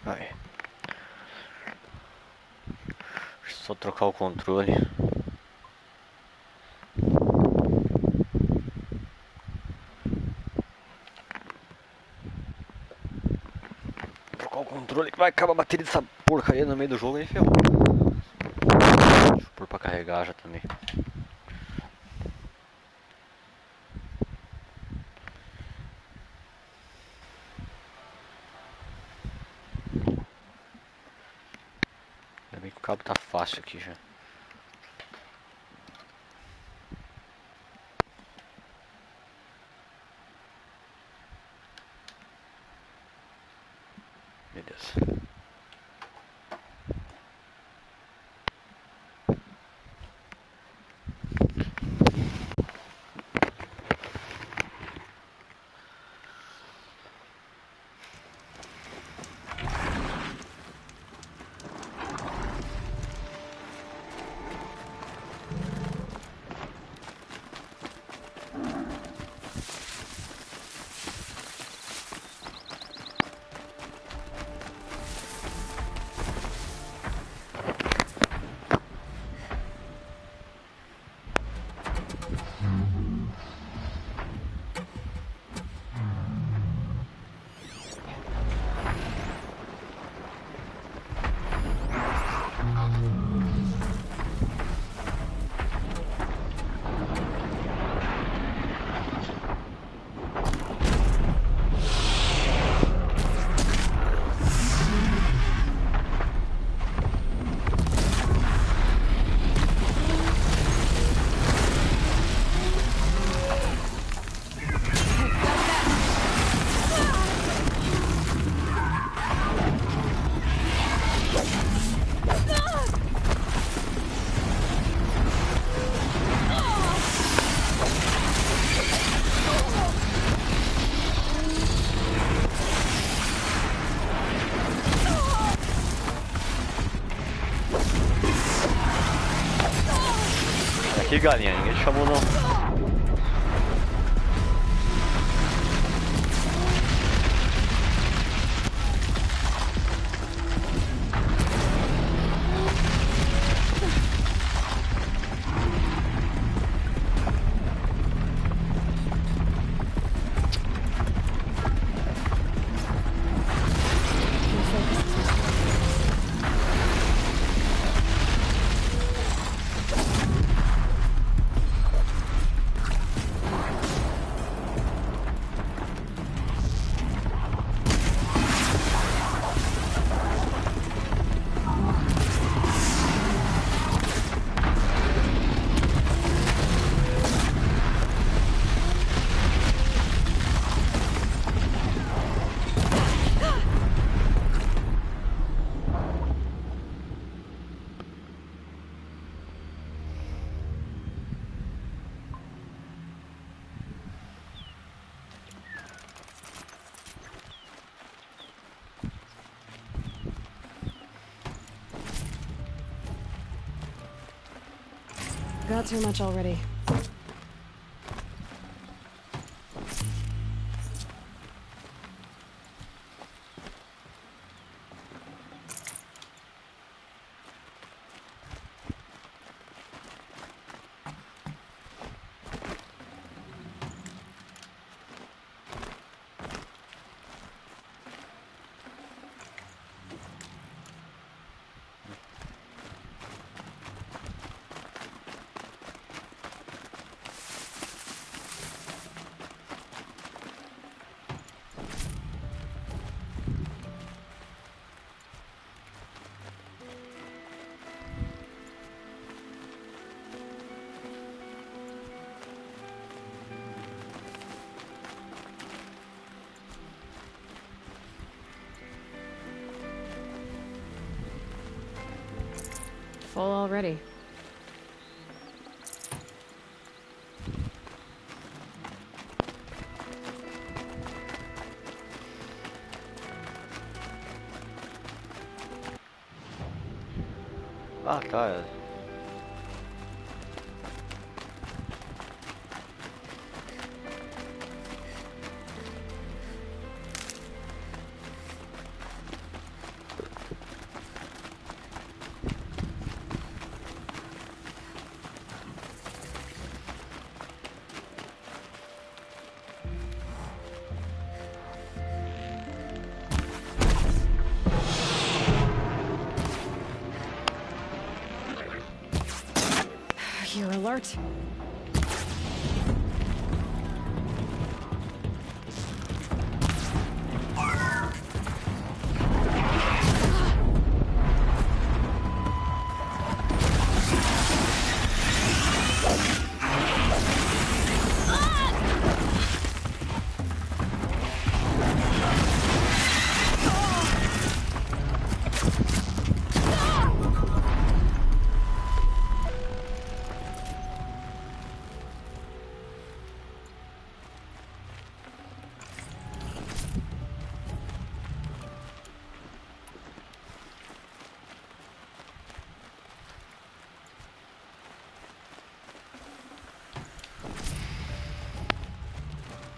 Vai. Só trocar o controle. Trocar o controle que vai acabar a bateria dessa porcaria no meio do jogo aí, ferrou. Deixa eu pôr pra carregar já também. Ainda bem que o cabo tá fácil aqui já. Beleza. Aqui, galinha, ninguém te chamou não. Got too much already. Full already. Ah, tá. alert.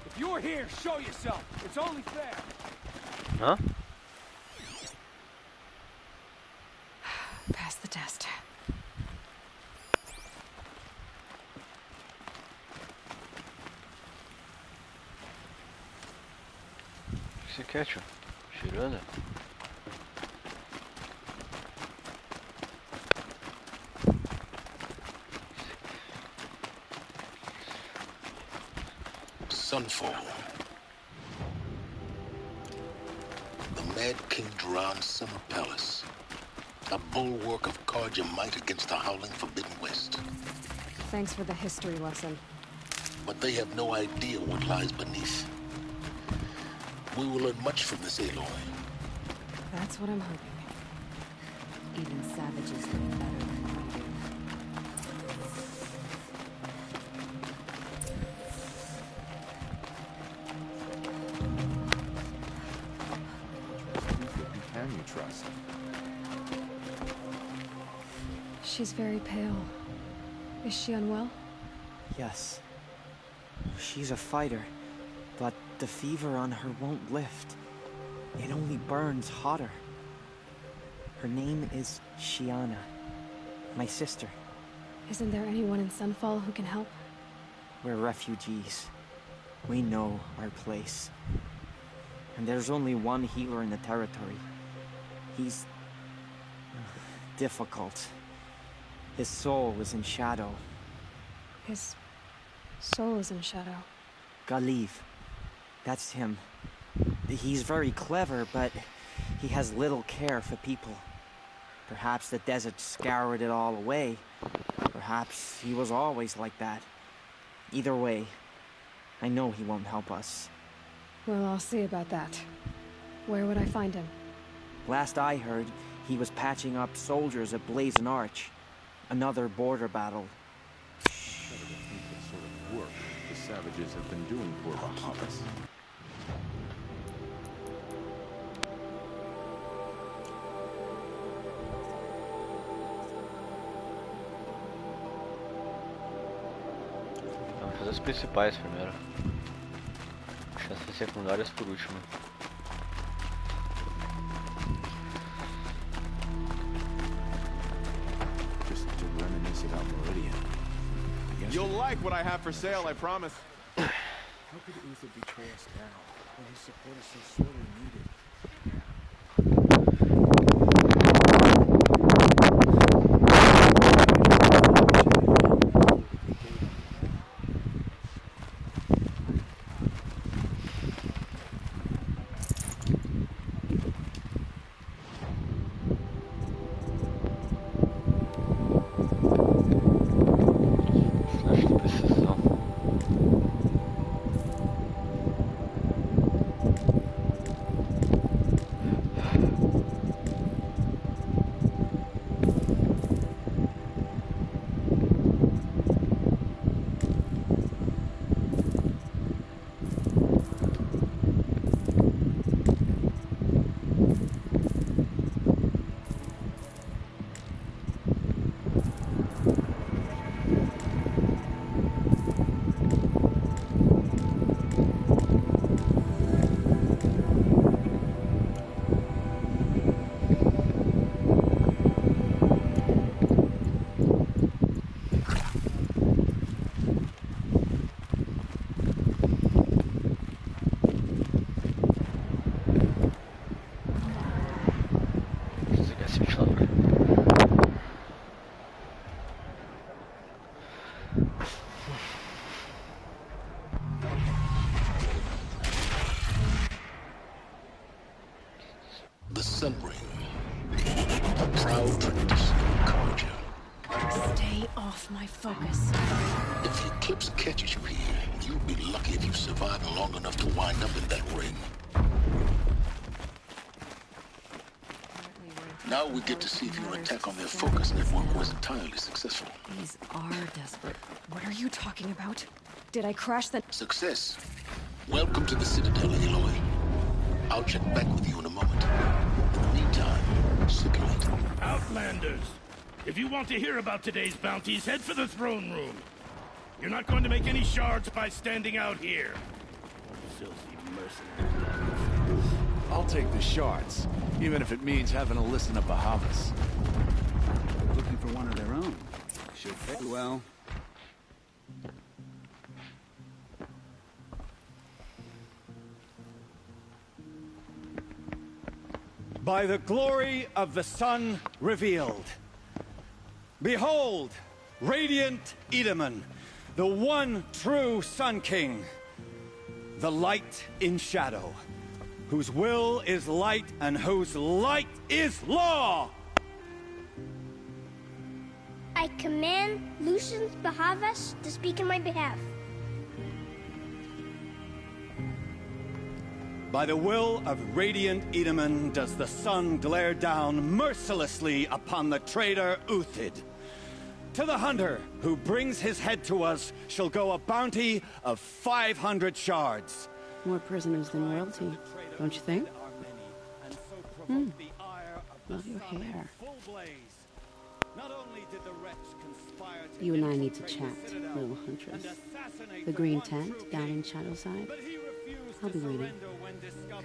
If you're here, show yourself. It's only fair. Hã? Pass the test. O que você quer, tio? Tirando? Sunfall. The Mad King Duran's summer palace. A bulwark of carja might against the howling Forbidden West. Thanks for the history lesson. But they have no idea what lies beneath. We will learn much from this Aloy. That's what I'm hoping. Even savages know better than we do. Who can you trust? She's very pale. Is she unwell? Yes. She's a fighter, but the fever on her won't lift. It only burns hotter. Her name is Shiana, my sister. Isn't there anyone in Sunfall who can help? We're refugees. We know our place. And there's only one healer in the territory. He's difficult. His soul is in shadow. His soul is in shadow. Galiv. That's him. He's very clever, but he has little care for people. Perhaps the desert scoured it all away. Perhaps he was always like that. Either way, I know he won't help us. Well, I'll see about that. Where would I find him? Last I heard, he was patching up soldiers at Blazon Arch. Another border battle. Better to think what sort of work the savages have been doing for Bahamas. Vamos fazer as principais primeiro. Deixar as secundárias por último. Just to reminisce about Meridian. You'll like what I have for sale, I promise. How could Uther betray us now, when his support is so sorely needed? Flash de precisão. Sun Ring. A proud tradition of Karja. Stay off my focus. If the eclipse catches you here, you'll be lucky if you survive long enough to wind up in that ring. Now we get to see if your attack on their focus network was entirely successful. These are desperate. What are you talking about? Did I crash the... Success. Welcome to the Citadel, Aloy. I'll check back with you in a moment. In the meantime, circulate. Outlanders! If you want to hear about today's bounties, head for the throne room. You're not going to make any shards by standing out here. Filthy mercenaries. I'll take the shards, even if it means having to listen to Bahavas. Looking for one of their own. Should pay well. By the glory of the sun revealed. Behold, radiant Edaman, the one true Sun King, the light in shadow, whose will is light and whose light is law! I command Lucian Bahavas to speak in my behalf. By the will of radiant Edaman does the sun glare down mercilessly upon the traitor Uthid. To the hunter who brings his head to us shall go a bounty of 500 shards. More prisoners than royalty, don't you think? Love your hair. You and I need to chat, little huntress. The green tent down in Shadowside. I'll be waiting.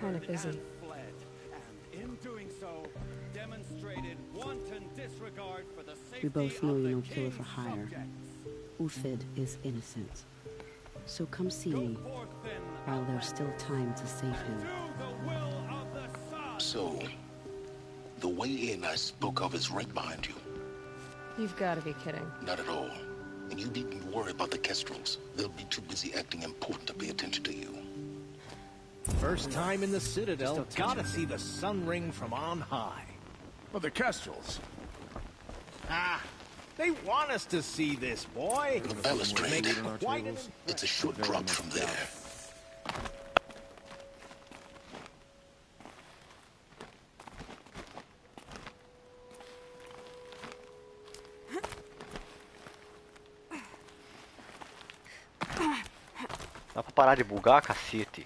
Kind of busy. We both know you're no killer for hire. Uthid is innocent. So come see me, while there's still time to save him. So, the way in I spoke of is right behind you. You've got to be kidding. Not at all. And you needn't worry about the Kestrels. They'll be too busy acting important to pay attention to you. First time in the Citadel, gotta see the sun ring from on high. But the Kestrels. Ah, they want us to see this, boy. Balustrade. It's a short drop from there. Dá pra parar de bugar, cacete?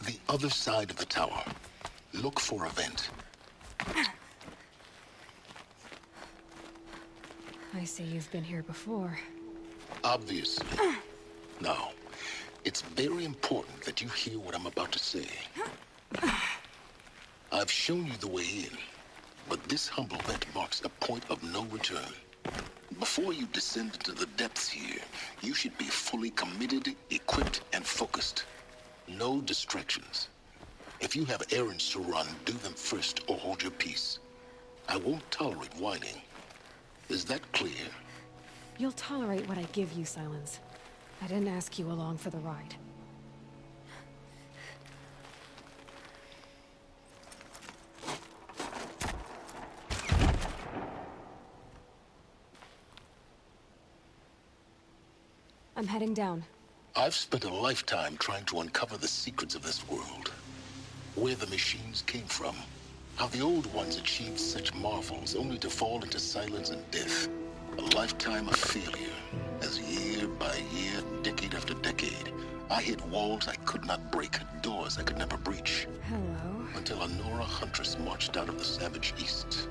The other side of the tower. Look for a vent. I see you've been here before. Obviously. Now, it's very important that you hear what I'm about to say. I've shown you the way in, but this humble vent marks a point of no return. Before you descend into the depths here, you should be fully committed, equipped, and focused. No distractions. If you have errands to run, do them first or hold your peace. I won't tolerate whining. Is that clear? You'll tolerate what I give you, Silence. I didn't ask you along for the ride. I'm heading down. I've spent a lifetime trying to uncover the secrets of this world. Where the machines came from. How the old ones achieved such marvels only to fall into silence and death. A lifetime of failure. As year by year, decade after decade, I hit walls I could not break, doors I could never breach. Hello. Until a Nora huntress marched out of the savage east.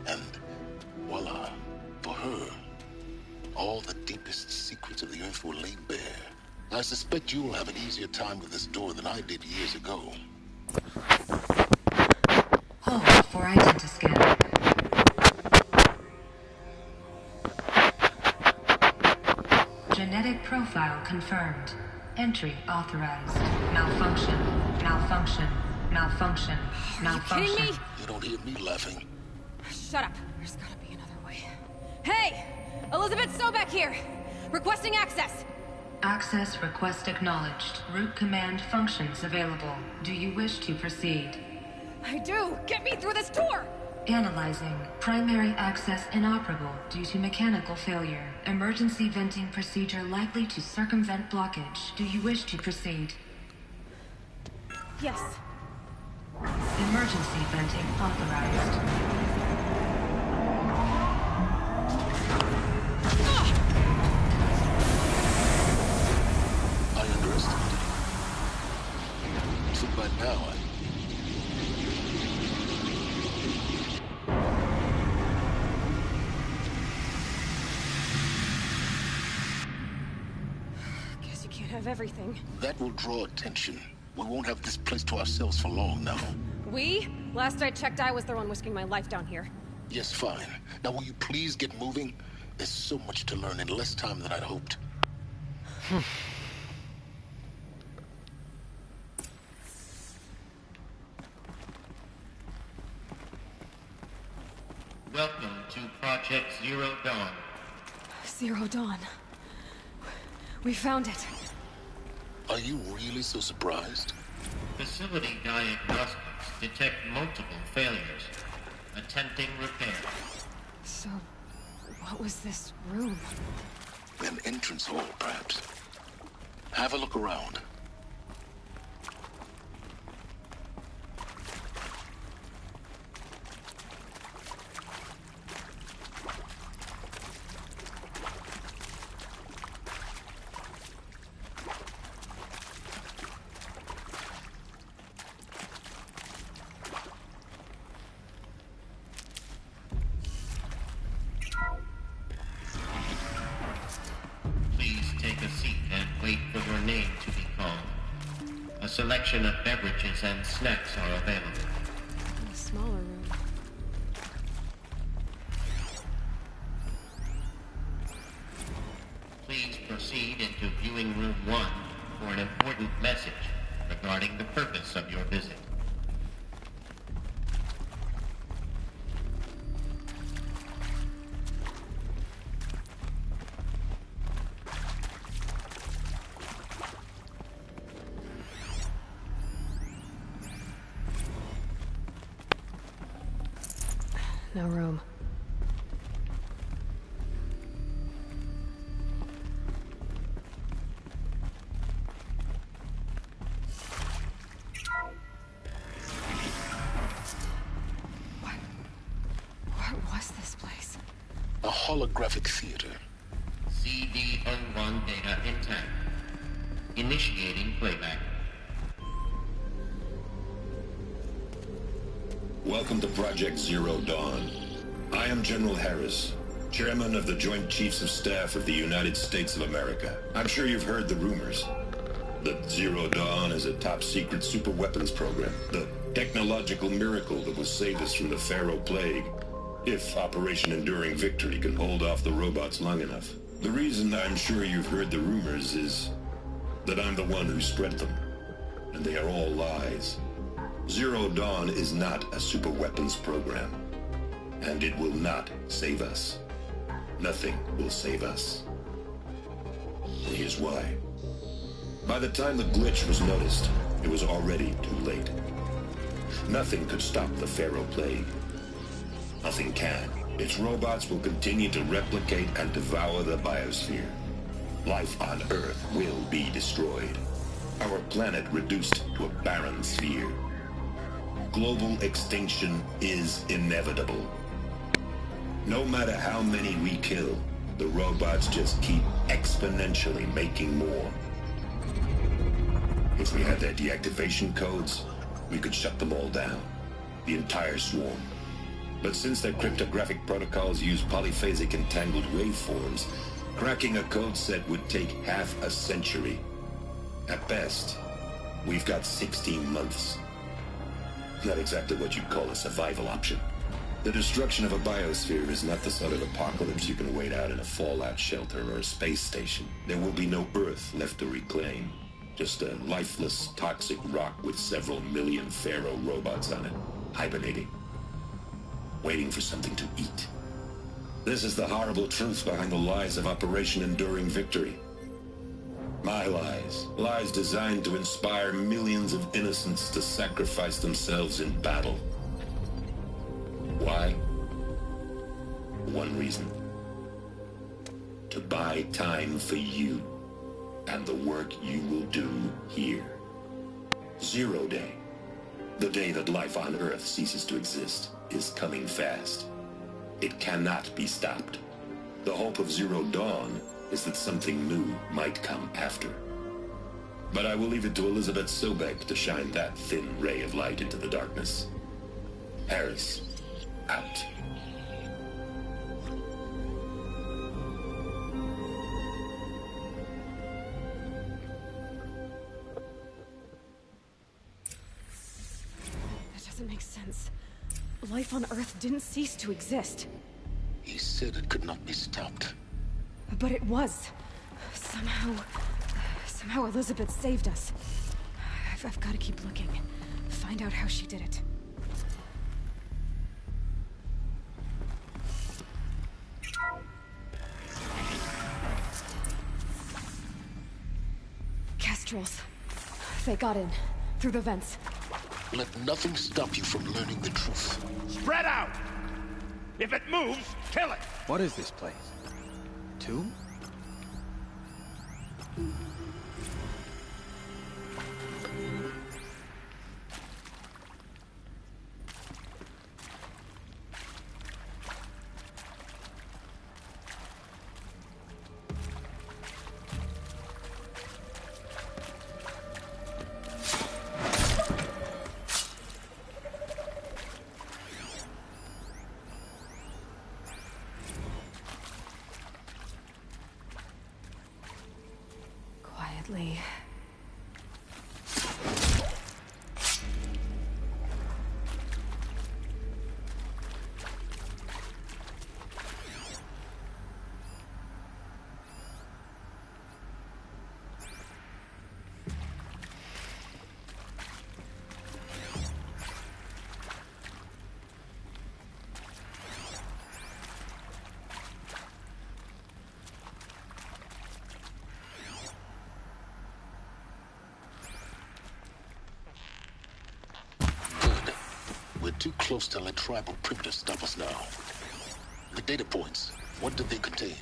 And voila, for her, all the deepest secrets of the earth were laid bare. I suspect you'll have an easier time with this door than I did years ago. Hold for identiscan. Genetic profile confirmed. Entry authorized. Malfunction. Malfunction. Malfunction. Malfunction. Are you kidding me? You don't hear me laughing. Shut up. There's gotta be another way. Hey! Elizabeth Sobeck here! Requesting access! Access request acknowledged. Root command functions available. Do you wish to proceed? I do! Get me through this door! Analyzing. Primary access inoperable due to mechanical failure. Emergency venting procedure likely to circumvent blockage. Do you wish to proceed? Yes. Emergency venting authorized. I underestimated you. So by now, Guess you can't have everything. that will draw attention. We won't have this place to ourselves for long now. We? Last I checked, I was the one risking my life down here. Yes, fine. Now will you please get moving? There's so much to learn in less time than I'd hoped. Welcome to Project Zero Dawn. Zero Dawn. We found it. Are you really so surprised? Facility diagnostics detect multiple failures. Attempting repair. So, what was this room? An entrance hall, perhaps. Have a look around. Please take a seat and wait for your name to be called. A selection of beverages and snacks are available. In a smaller room. Please proceed into viewing room 1 for an important message regarding the purpose of your visit. No room. What was this place? A holographic theater. CD01 data intact. Initiating playback. Welcome to Project Zero Dawn. I am General Harris, Chairman of the Joint Chiefs of Staff of the United States of America. I'm sure you've heard the rumors that Zero Dawn is a top-secret superweapons program, the technological miracle that will save us from the Pharaoh Plague, if Operation Enduring Victory can hold off the robots long enough. The reason I'm sure you've heard the rumors is that I'm the one who spread them, and they are all lies. Zero Dawn is not a superweapons program, and it will not save us. Nothing will save us. And here's why. By the time the glitch was noticed, it was already too late. Nothing could stop the Pharaoh Plague. Nothing can. Its robots will continue to replicate and devour the biosphere. Life on Earth will be destroyed. Our planet reduced to a barren sphere. Global extinction is inevitable. No matter how many we kill, the robots just keep exponentially making more. If we had their deactivation codes, we could shut them all down. The entire swarm. But since their cryptographic protocols use polyphasic entangled waveforms, cracking a code set would take half a century. At best, we've got 16 months. Not exactly what you'd call a survival option. The destruction of a biosphere is not the sort of apocalypse you can wait out in a fallout shelter or a space station. There will be no Earth left to reclaim. Just a lifeless, toxic rock with several million Pharaoh robots on it, hibernating, waiting for something to eat. This is the horrible truth behind the lies of Operation Enduring Victory. My lies. Lies designed to inspire millions of innocents to sacrifice themselves in battle. Why? One reason. To buy time for you and the work you will do here. Zero Day. The day that life on Earth ceases to exist is coming fast. It cannot be stopped. The hope of Zero Dawn is that something new might come after. But I will leave it to Elizabeth Sobek to shine that thin ray of light into the darkness. Harris, out. That doesn't make sense. Life on Earth didn't cease to exist. He said it could not be stopped. But it was. Somehow Elizabeth saved us. I've got to keep looking. Find out how she did it. Kestrels. They got in. Through the vents. Let nothing stop you from learning the truth. Spread out! If it moves, kill it! What is this place? Tomb? Quietly. We're too close to let tribal printers stop us now. The data points, what did they contain?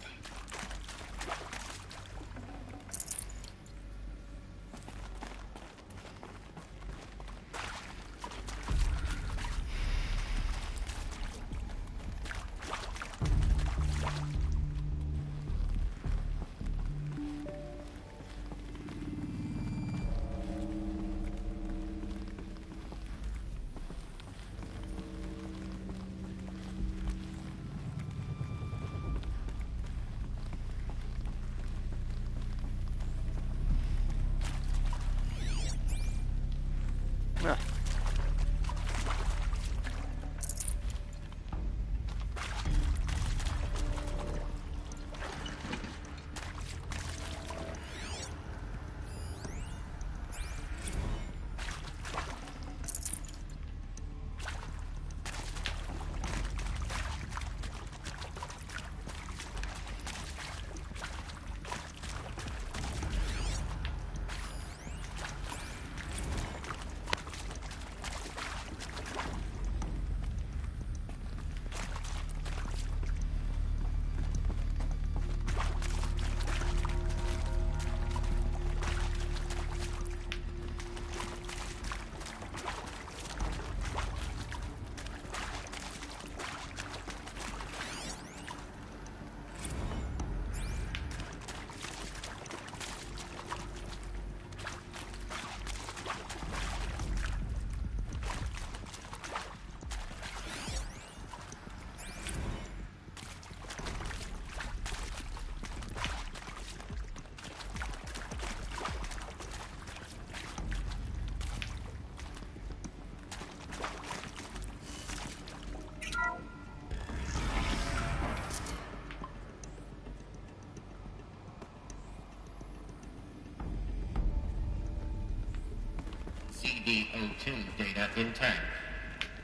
CD02 data intact.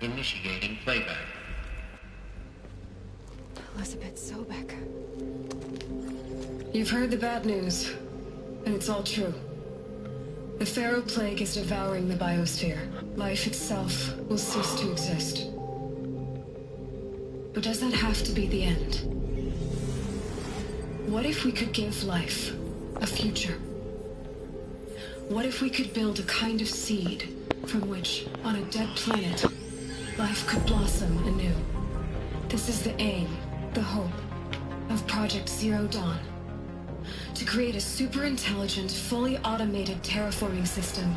Initiating playback. Elizabeth Sobek. You've heard the bad news, and it's all true. The Pharaoh Plague is devouring the biosphere. Life itself will cease to exist. But does that have to be the end? What if we could give life a future? What if we could build a kind of seed from which, on a dead planet, life could blossom anew? This is the aim, the hope, of Project Zero Dawn. To create a super-intelligent, fully automated terraforming system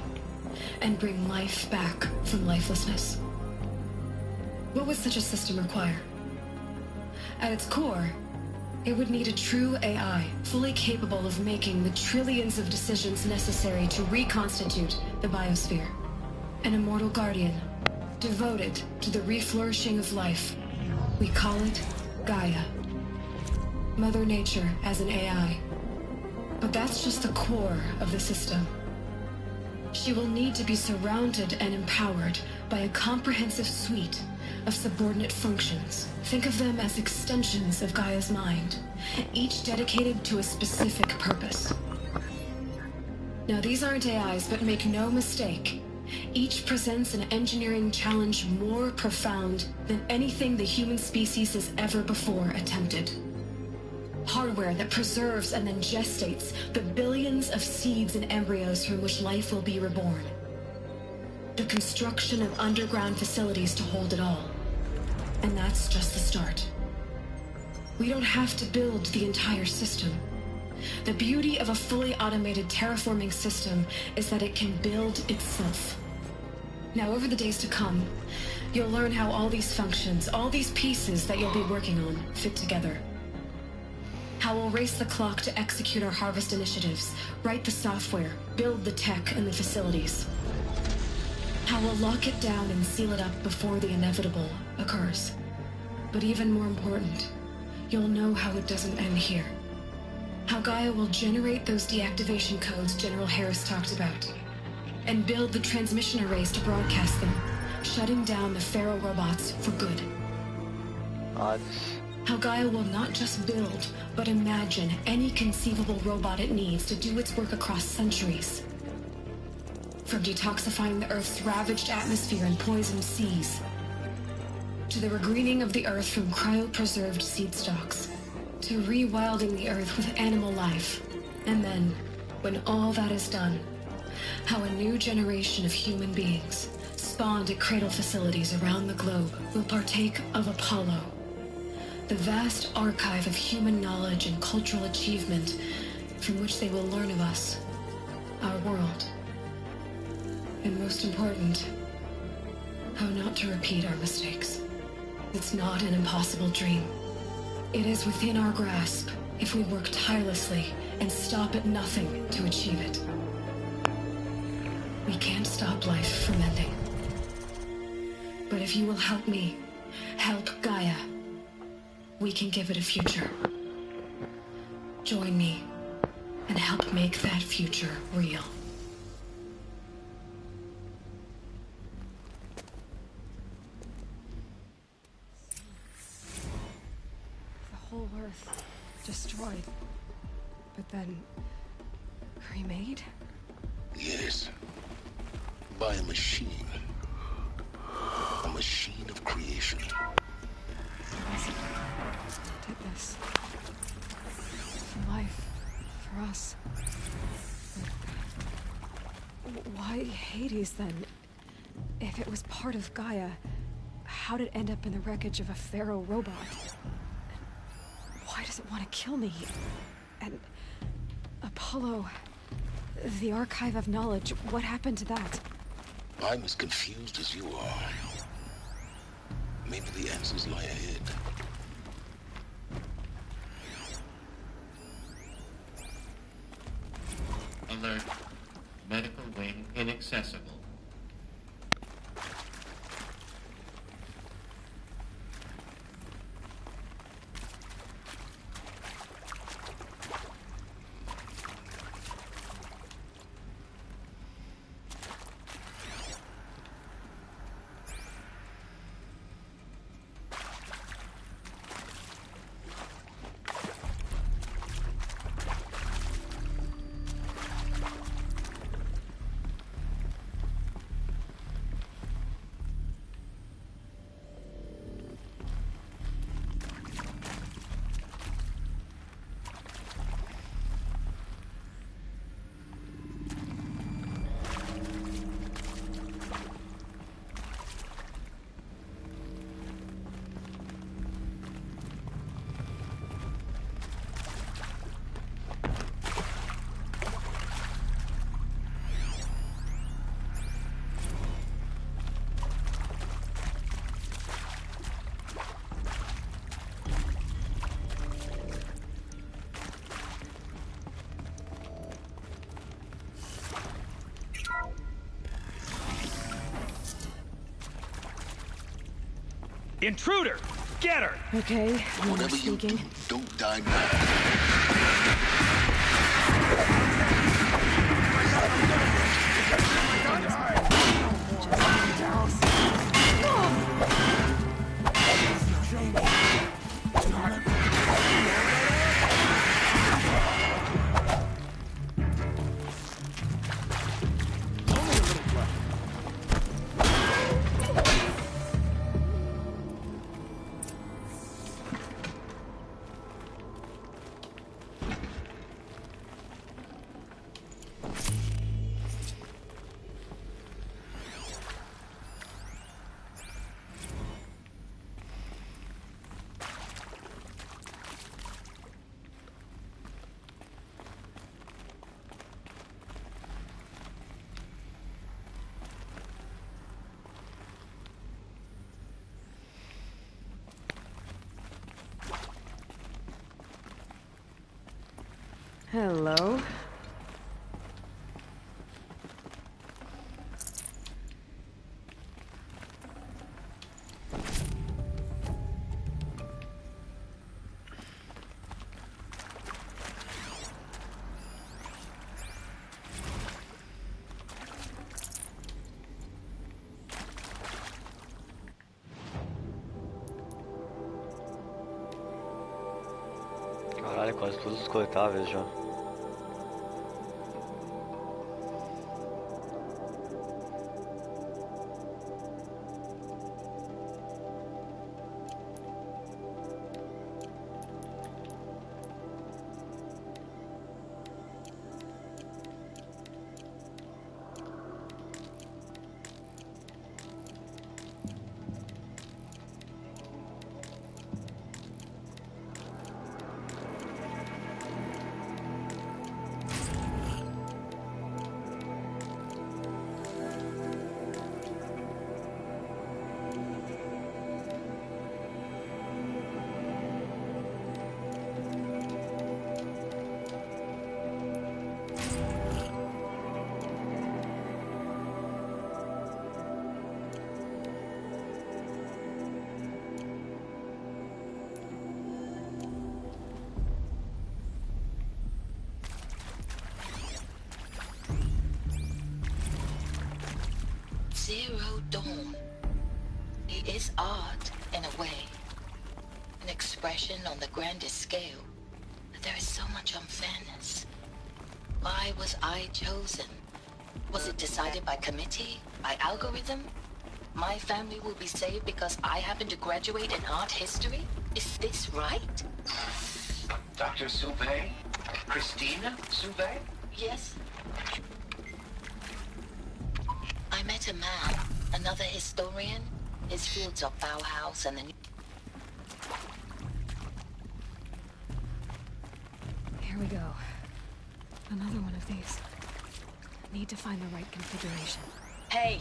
and bring life back from lifelessness. What would such a system require? At its core, it would need a true AI, fully capable of making the trillions of decisions necessary to reconstitute the biosphere. An immortal guardian, devoted to the reflourishing of life. We call it Gaia. Mother Nature as an AI. But that's just the core of the system. She will need to be surrounded and empowered by a comprehensive suite of subordinate functions. Think of them as extensions of Gaia's mind, each dedicated to a specific purpose. Now, these aren't AIs, but make no mistake, each presents an engineering challenge more profound than anything the human species has ever before attempted. Hardware that preserves and then gestates the billions of seeds and embryos from which life will be reborn. The construction of underground facilities to hold it all. And that's just the start. We don't have to build the entire system. The beauty of a fully automated terraforming system is that it can build itself. Now, over the days to come, you'll learn how all these functions, all these pieces that you'll be working on, fit together. How we'll race the clock to execute our harvest initiatives, write the software, build the tech and the facilities. How we'll lock it down and seal it up before the inevitable occurs. But even more important, you'll know how it doesn't end here. How Gaia will generate those deactivation codes General Harris talked about, and build the transmission arrays to broadcast them, shutting down the Pharaoh robots for good. How Gaia will not just build, but imagine any conceivable robot it needs to do its work across centuries. From detoxifying the Earth's ravaged atmosphere and poisoned seas, to the regreening of the Earth from cryopreserved seed stalks, to rewilding the Earth with animal life. And then, when all that is done, how a new generation of human beings, spawned at cradle facilities around the globe, will partake of Apollo, the vast archive of human knowledge and cultural achievement from which they will learn of us, our world. And most important, how not to repeat our mistakes. It's not an impossible dream. It is within our grasp if we work tirelessly and stop at nothing to achieve it. We can't stop life from ending. But if you will help me, help Gaia, we can give it a future. Join me and help make that future real. The whole Earth destroyed, but then remade? Yes. By a machine. A machine of creation. Did this. For life. For us. But why Hades, then? If it was part of Gaia, how did it end up in the wreckage of a Pharaoh robot? And why does it want to kill me? And Apollo... the Archive of Knowledge, what happened to that? I'm as confused as you are. Maybe the answers lie ahead. Alert. Medical wing inaccessible. Intruder! Get her! Okay, Whatever you do, sneaking. don't die now. Hello. Caralho, quase todos os coletáveis já. Zero Dawn. It is art, in a way. An expression on the grandest scale. But there is so much unfairness. Why was I chosen? Was it decided by committee? By algorithm? My family will be saved because I happen to graduate in art history? Is this right? Dr. Sauvé? Christina Sauvé? Yes. I met a man, another historian. His fields are Bauhaus and the new... Here we go. Another one of these. Need to find the right configuration. Hey,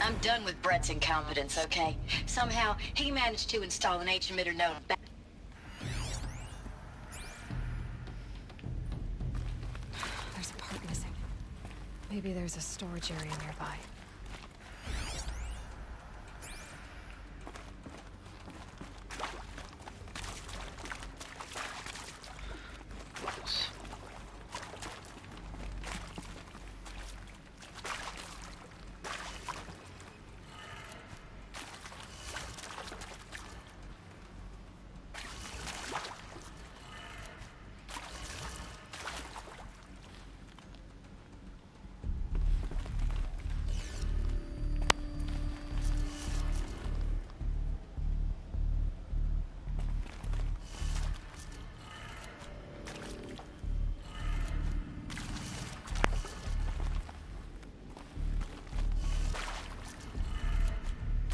I'm done with Brett's incompetence, okay? Somehow, he managed to install an H-emitter node back... There's a part missing. Maybe there's a storage area nearby.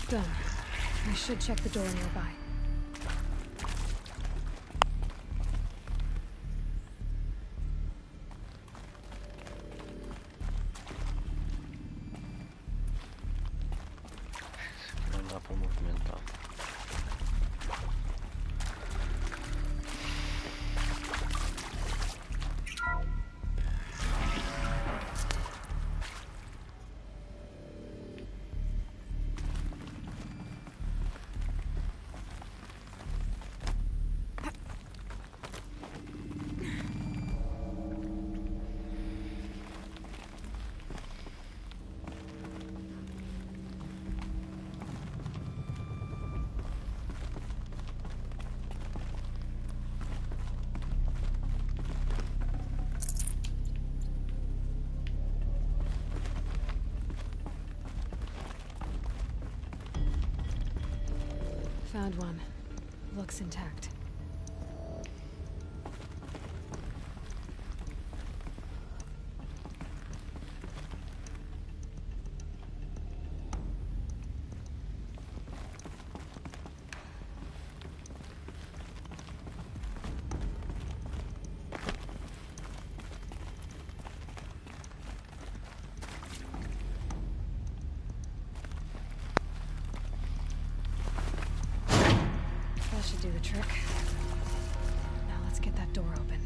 Done. I should check the door nearby. Não dá pra movimentar. Found one. Looks intact. That should do the trick. Now let's get that door open.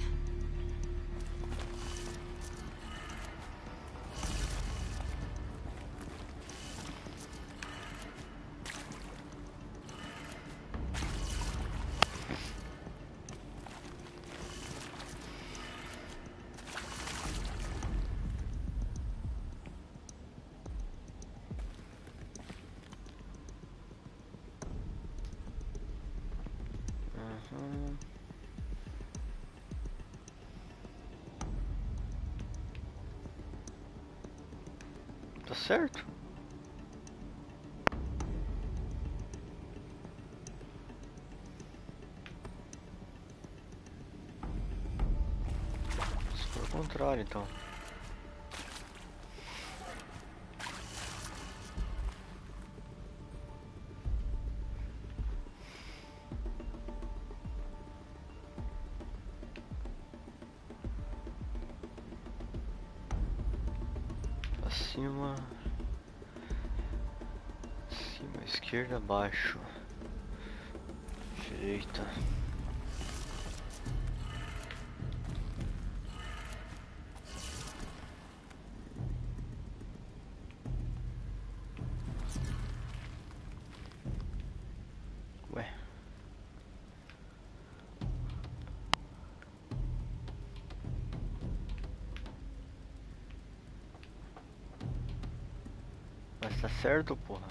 Tá certo? Se for o contrário, então. Acima, esquerda, abaixo, direita. Ué. Mas tá certo, porra.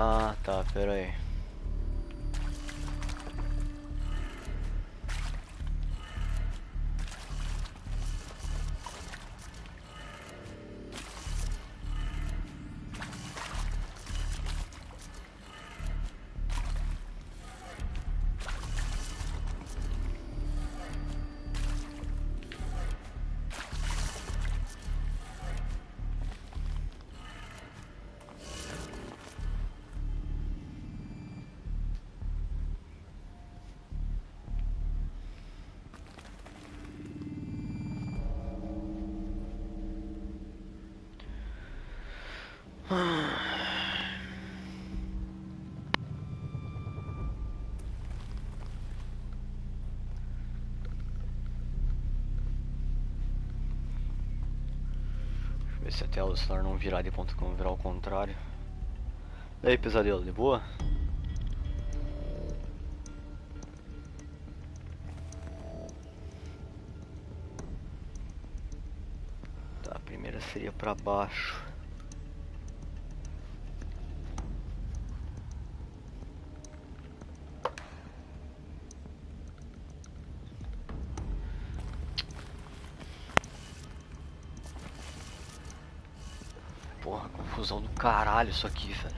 Ah, tá, pera aí. Ver se a tela do celular não virar de ponta como virar ao contrário. E aí, pesadelo, de boa? Tá, a primeira seria pra baixo. Porra, confusão do caralho isso aqui, velho.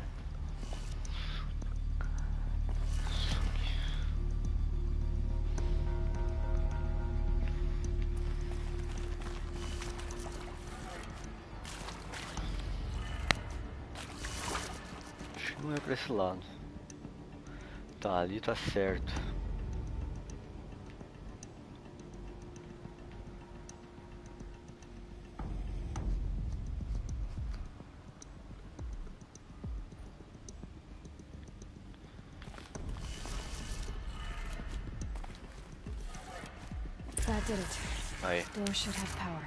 Não é pra esse lado. Tá, ali tá certo. That did it. Aí. Door should have power.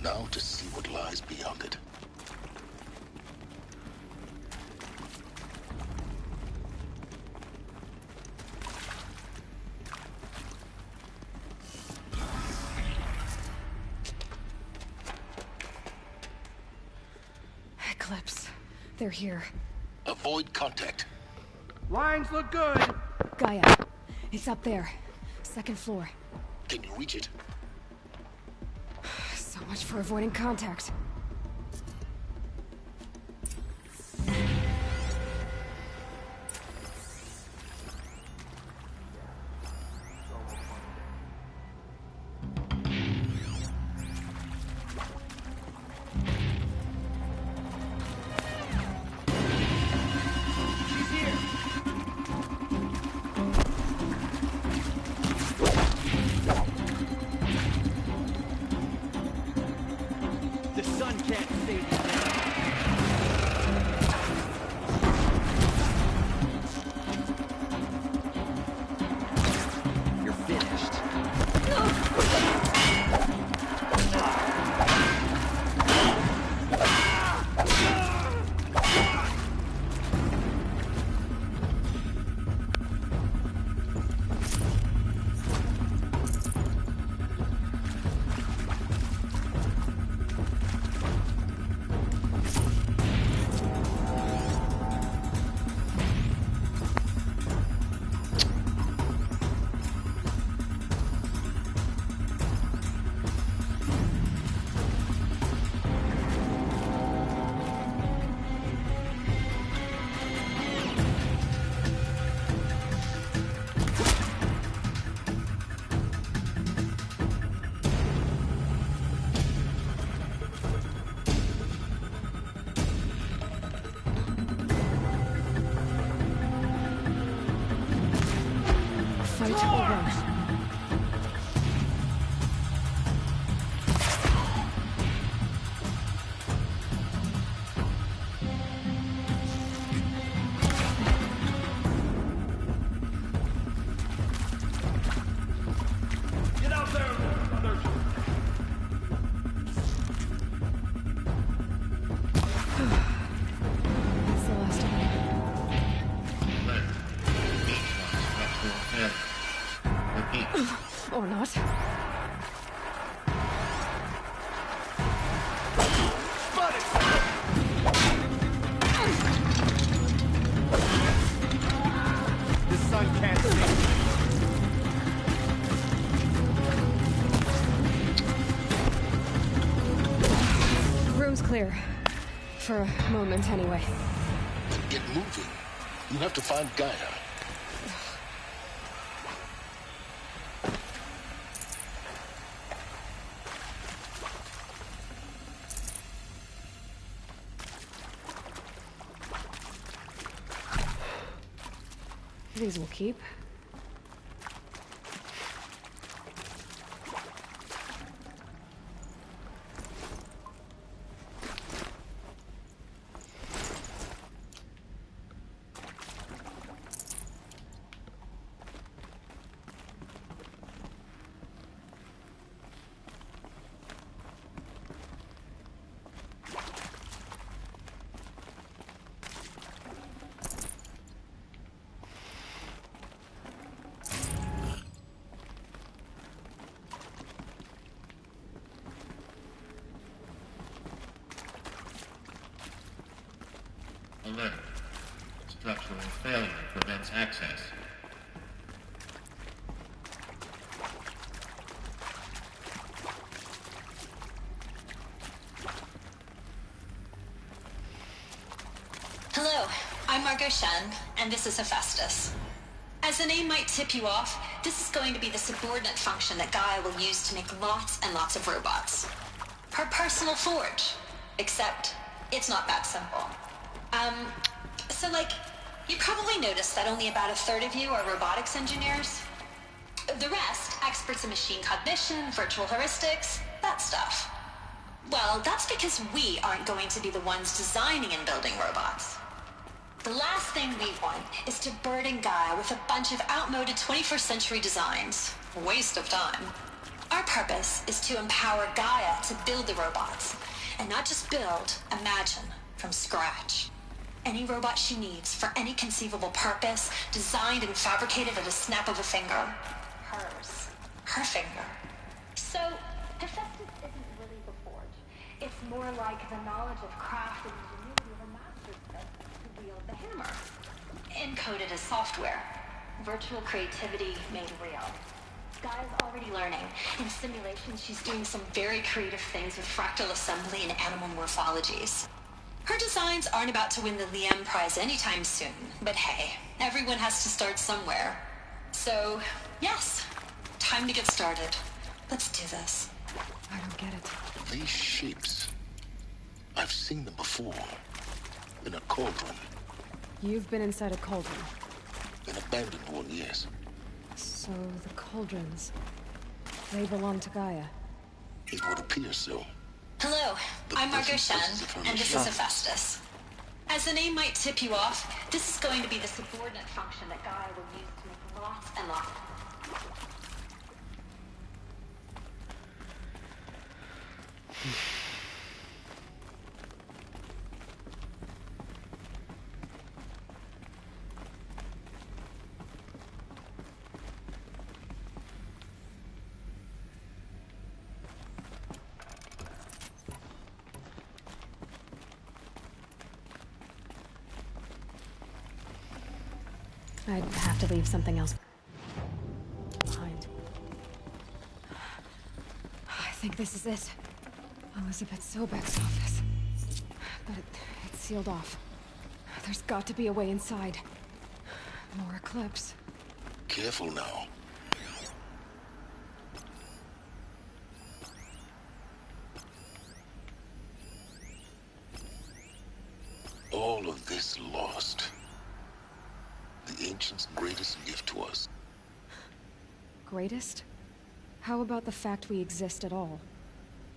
Now to see what lies beyond it. Eclipse. They're here. Avoid contact. Lines look good. Gaia. It's up there. Second floor. Can you reach it? So much for avoiding contact. Fight or run. Get out there, others. That's the last of them. Or not. The sun can't see. Room's clear. For a moment, anyway. To get moving, you have to find Gaia. These will keep. Alert. Structural failure prevents access. Hello, I'm Margot Shen, and this is Hephaestus. As the name might tip you off, this is going to be the subordinate function that Gaia will use to make lots and lots of robots. Her personal forge. Except, it's not that simple. So So, you probably noticed that only about a third of you are robotics engineers. The rest, experts in machine cognition, virtual heuristics, that stuff. Well, that's because we aren't going to be the ones designing and building robots. The last thing we want is to burden Gaia with a bunch of outmoded 21st century designs. Waste of time. Our purpose is to empower Gaia to build the robots, and not just build, imagine, from scratch. Any robot she needs for any conceivable purpose, designed and fabricated at a snap of a finger. Hers. Her finger. So, Hephaestus isn't really the forge. It's more like the knowledge of craft and ingenuity of a master who wield the hammer. Encoded as software. Virtual creativity made real. Gaia's already learning. In simulations, she's doing some very creative things with fractal assembly and animal morphologies. Her designs aren't about to win the Liam Prize anytime soon, but hey, everyone has to start somewhere. So, yes, time to get started. Let's do this. I don't get it. These shapes, I've seen them before. In a cauldron. You've been inside a cauldron. An abandoned one, yes. So the cauldrons, they belong to Gaia. It would appear so. Hello, I'm Margot Shen, and this is Hephaestus. As the name might tip you off, this is going to be the subordinate function that Gaia will use to make lots and lots of... I'd have to leave something else behind. I think this is it. Elizabeth Sobek's office. But it's sealed off. There's got to be a way inside. More Eclipse. Careful now. All of this lost. The Ancients' greatest gift to us. Greatest? How about the fact we exist at all?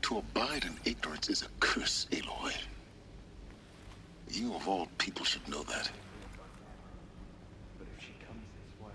To abide in ignorance is a curse, Aloy. You of all people should know that. But if she comes this way...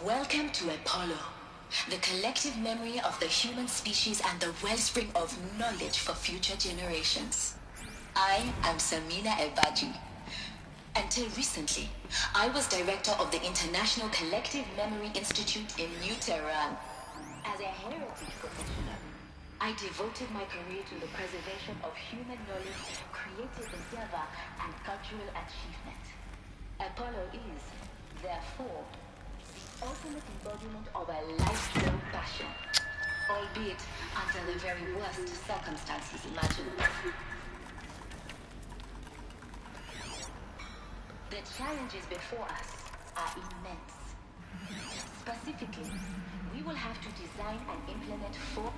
Welcome to Apollo, the collective memory of the human species and the wellspring of knowledge for future generations. I am Samina Ebaji. Until recently, I was director of the International Collective Memory Institute in New Tehran. As a heritage professional, I devoted my career to the preservation of human knowledge, creative endeavor, and cultural achievement. Apollo is, therefore, the ultimate embodiment of a lifelong passion, albeit under the very worst circumstances imaginable. The challenges before us are immense. Specifically, we will have to design and implement 4...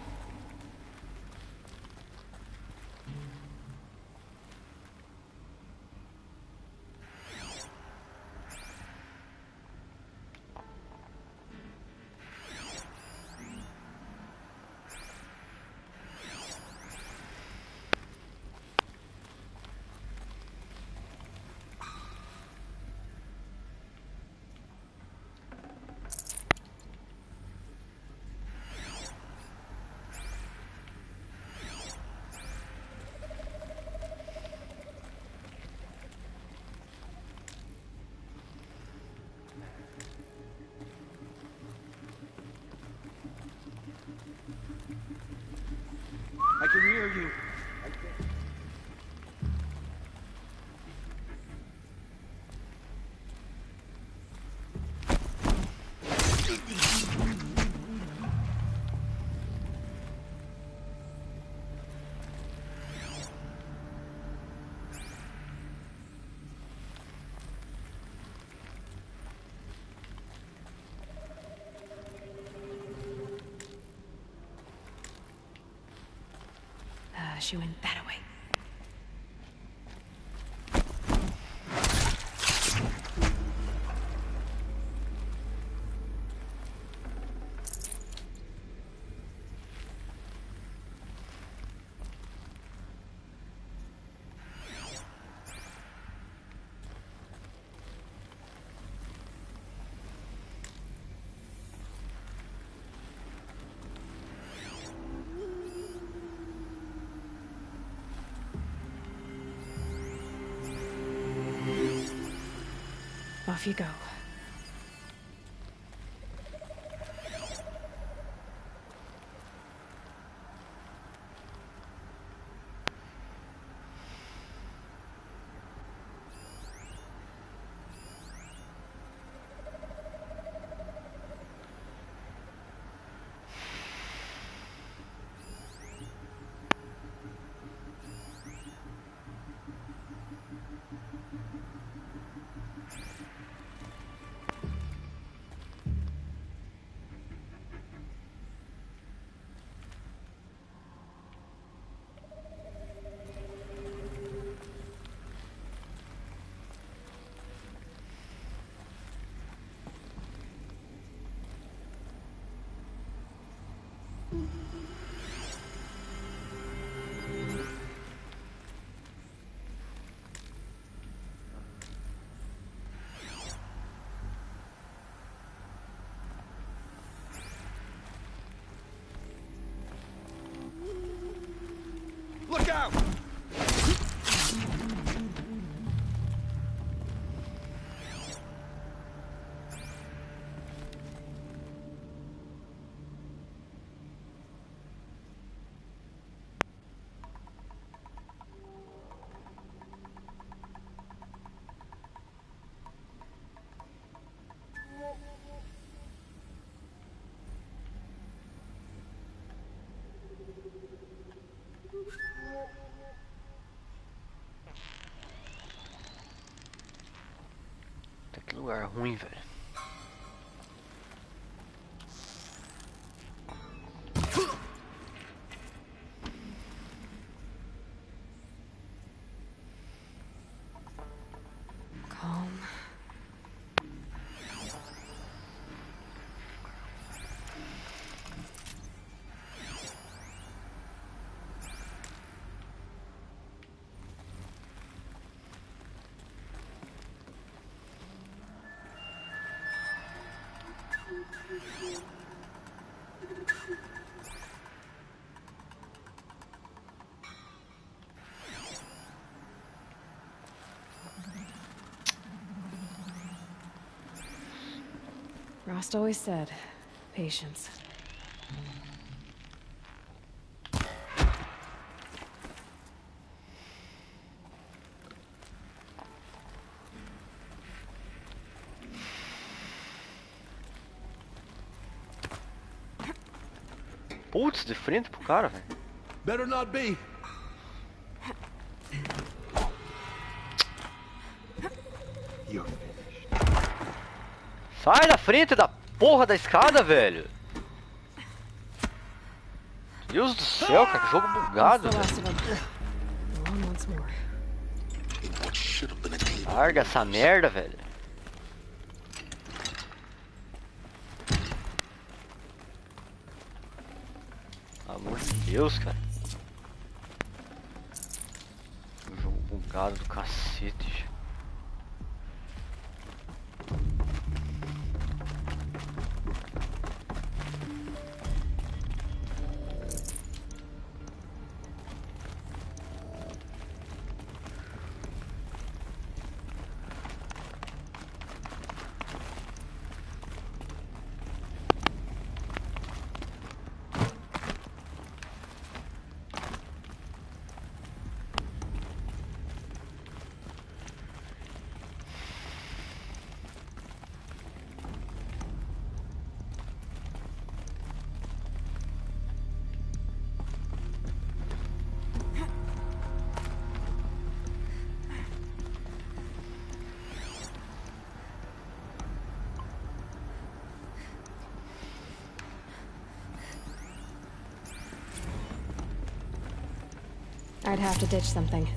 hear you. She went that way. Off you go. Look out! Que lugar ruim, velho. Calm. Rost always said, patience. Putz, de frente pro cara, velho. Better not be. Sai da frente da porra da escada, velho. Deus do céu, cara, que jogo bugado, velho. Larga essa merda, velho. Pelo amor de Deus, cara. Jogo bugado do cacete. I'd have to ditch something.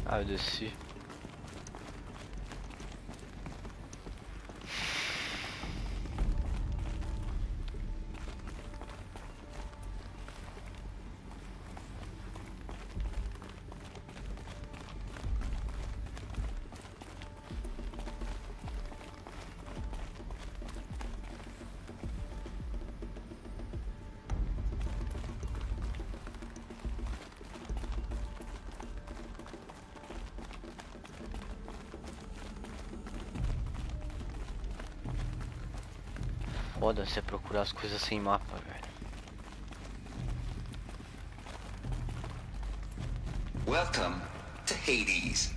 Ah, desci. Foda-se é procurar as coisas sem mapa, velho. Welcome to Hades,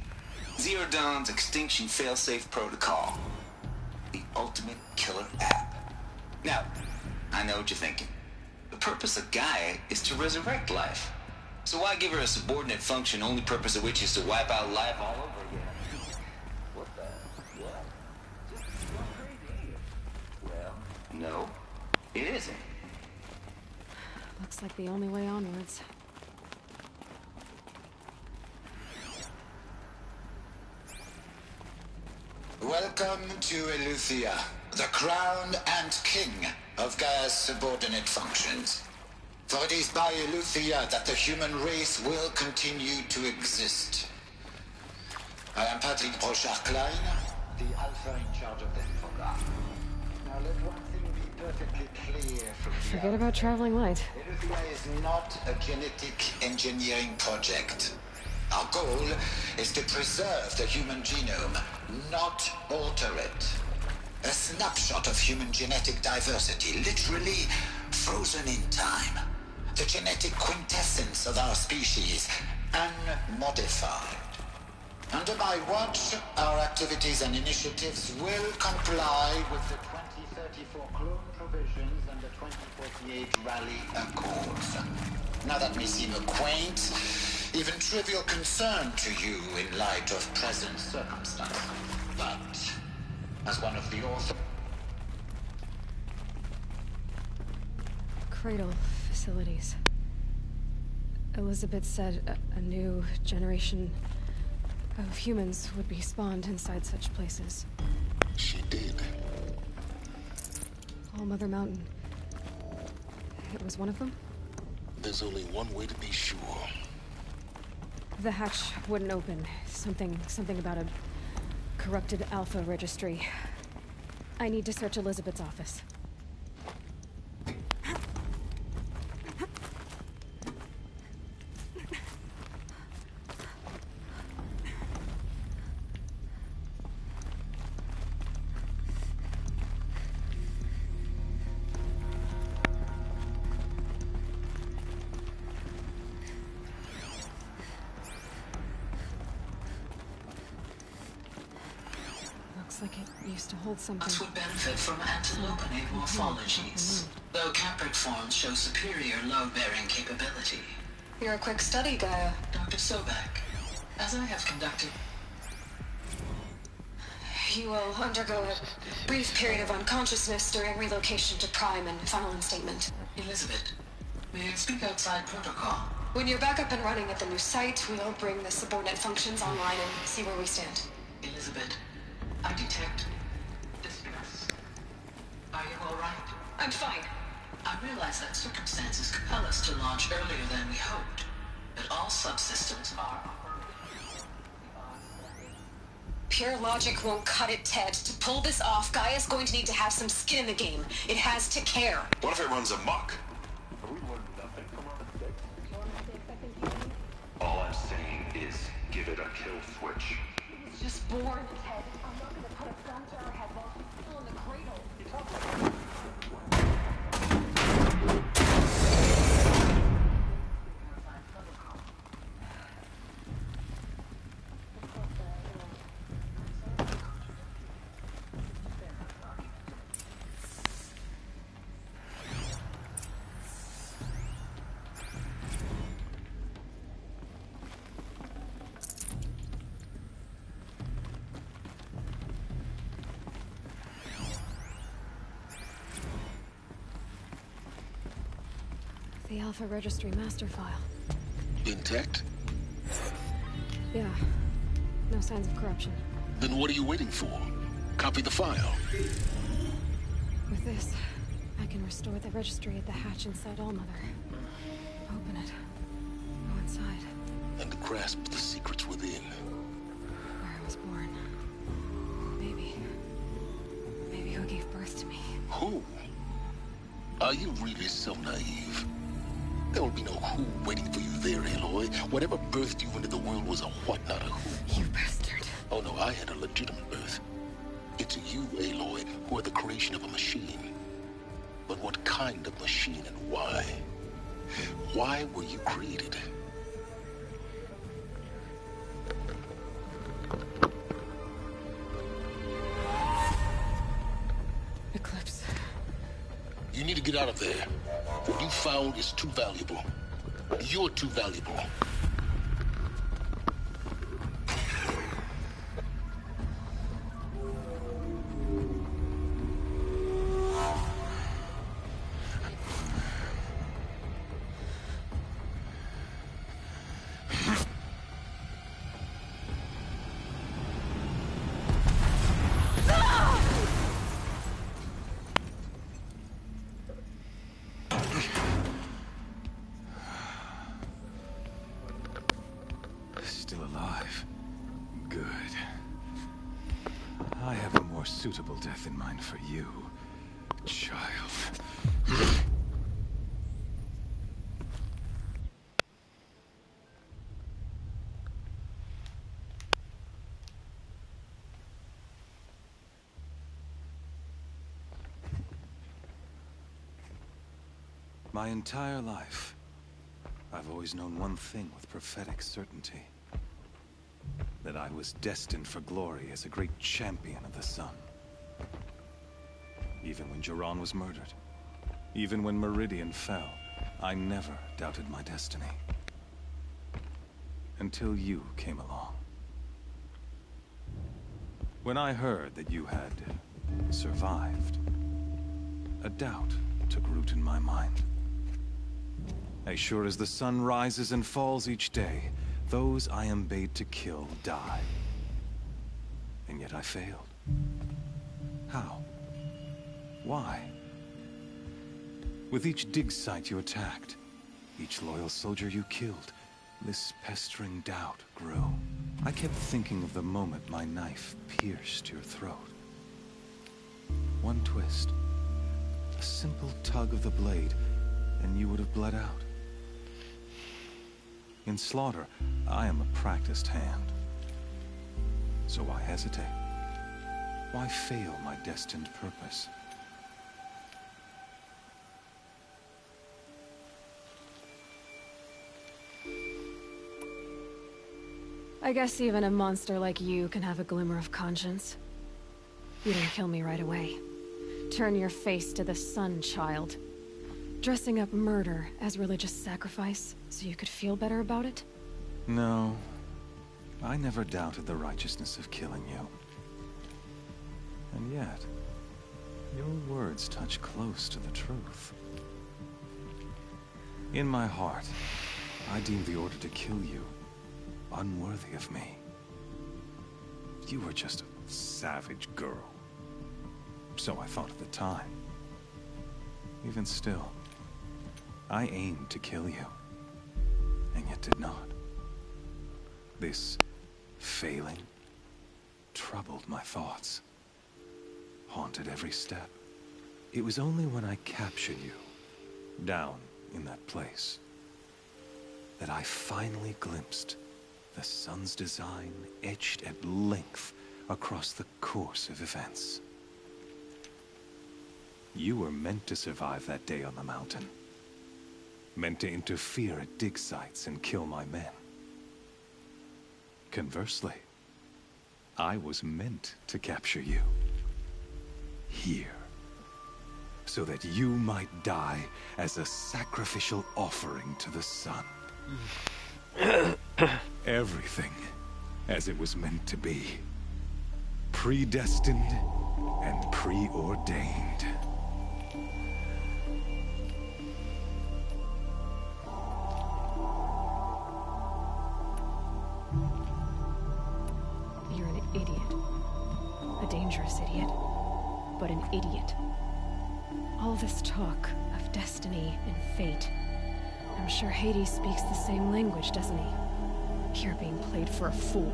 Zero Dawn's extinction failsafe protocol, the ultimate killer app. Now, I know what you're thinking. The purpose of Gaia is to resurrect life. So why give her a subordinate function, only purpose of which is to wipe out life all over again? What the? What? Well, no, it isn't. Looks like the only way onwards. Welcome to Eleuthia, the crown and king of Gaia's subordinate functions. For it is by Eleuthia that the human race will continue to exist. I am Patrick Brochard-Klein, the Alpha in charge of this program. Now let one thing be perfectly clear from the Forget about traveling light. Eleuthia is not a genetic engineering project. Our goal is to preserve the human genome, not alter it. A snapshot of human genetic diversity, literally frozen in time. The genetic quintessence of our species, unmodified. Under my watch, our activities and initiatives will comply with the 2034 clone provisions and the 2048 Rally Accords. Now that may seem a quaint, even trivial concern to you in light of present circumstances. But, as one of the authors... Cradle facilities. Elizabeth said a new generation of humans would be spawned inside such places. She did. All Mother Mountain. It was one of them? There's only one way to be sure. The hatch wouldn't open. Something about a corrupted Alpha registry. I need to search Elizabeth's office. Looks like it used to hold something. Us would benefit from antilopenate morphologies, though Capric forms show superior load-bearing capability. You're a quick study, Gaia. Dr. Sobek, as I have conducted... You will undergo a brief period of unconsciousness during relocation to Prime and final instatement. Elizabeth, may I speak outside protocol? When you're back up and running at the new site, we'll bring the subordinate functions online and see where we stand. Elizabeth, I detect distress. Are you all right? I'm fine. I realize that circumstances compel us to launch earlier than we hoped, but all subsystems are operating. Pure logic won't cut it, Ted. To pull this off, Gaia's going to need to have some skin in the game. It has to care. What if it runs amok? All I'm saying is give it a kill switch. It's just born, Ted. I'm not gonna put a gun to her head while she's still in the cradle. the Alpha Registry master file. Intact? Yeah. No signs of corruption. Then what are you waiting for? Copy the file. With this, I can restore the registry at the hatch inside Allmother. Open it. Go inside. And grasp the secrets within. Where I was born. Maybe who gave birth to me. Who? Are you really so naive? There will be no who waiting for you there, Aloy. Whatever birthed you into the world was a what, not a who. You bastard. Oh no, I had a legitimate birth. It's you, Aloy, who are the creation of a machine. But what kind of machine and why? Why were you created? Eclipse. You need to get out of there. What you found is too valuable. You're too valuable. Still alive. Good. I have a more suitable death in mind for you, child. My entire life, I've always known one thing with prophetic certainty. That I was destined for glory as a great champion of the sun. Even when Jiran was murdered, even when Meridian fell, I never doubted my destiny. Until you came along. When I heard that you had survived, a doubt took root in my mind. As sure as the sun rises and falls each day, those I am bade to kill die. And yet I failed. How? Why? With each dig site you attacked, each loyal soldier you killed, this pestering doubt grew. I kept thinking of the moment my knife pierced your throat. One twist, a simple tug of the blade, and you would have bled out. In slaughter, I am a practiced hand. So why hesitate? Why fail my destined purpose? I guess even a monster like you can have a glimmer of conscience. You didn't kill me right away. Turn your face to the sun, child. Dressing up murder as religious sacrifice so you could feel better about it? No. I never doubted the righteousness of killing you. And yet, your words touch close to the truth. In my heart, I deemed the order to kill you unworthy of me. You were just a savage girl. So I thought at the time. Even still, I aimed to kill you, and yet did not. This failing troubled my thoughts, haunted every step. It was only when I captured you, down in that place, that I finally glimpsed the sun's design etched at length across the course of events. You were meant to survive that day on the mountain. Meant to interfere at dig sites and kill my men. Conversely, I was meant to capture you. Here. So that you might die as a sacrificial offering to the sun. Everything as it was meant to be. Predestined and preordained. a dangerous idiot, but an idiot. All this talk of destiny and fate. I'm sure Hades speaks the same language, doesn't he? You're being played for a fool.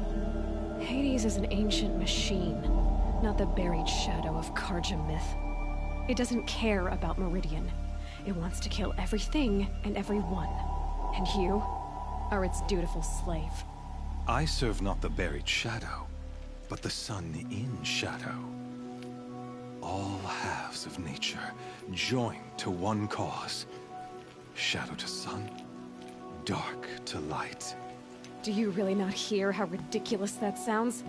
Hades is an ancient machine, not the buried shadow of Karja myth. It doesn't care about Meridian. It wants to kill everything and everyone. And you are its dutiful slave. I serve not the buried shadow, but the sun in shadow. All halves of nature joined to one cause. Shadow to sun, dark to light. Do you really not hear how ridiculous that sounds?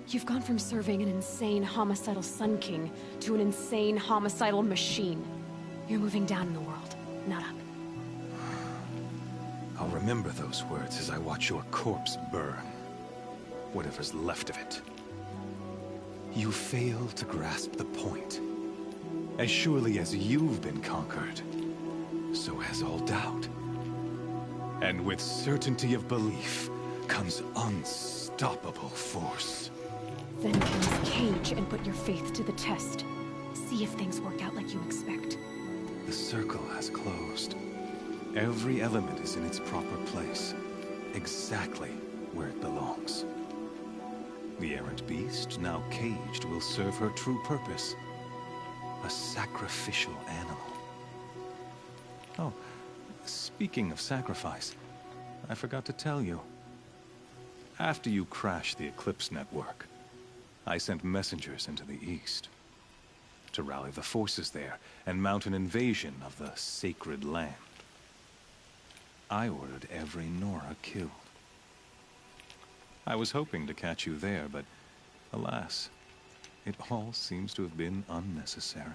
You've gone from serving an insane homicidal Sun King to an insane homicidal machine. You're moving down in the world, not up. I'll remember those words as I watch your corpse burn. Whatever's left of it. You fail to grasp the point. As surely as you've been conquered, so has all doubt. And with certainty of belief comes unstoppable force. Then close cage and put your faith to the test. See if things work out like you expect. The circle has closed. Every element is in its proper place, exactly where it belongs. The errant beast, now caged, will serve her true purpose. A sacrificial animal. Oh, speaking of sacrifice, I forgot to tell you. After you crashed the Eclipse network, I sent messengers into the east to rally the forces there and mount an invasion of the sacred land. I ordered every Nora killed. I was hoping to catch you there, but alas, it all seems to have been unnecessary.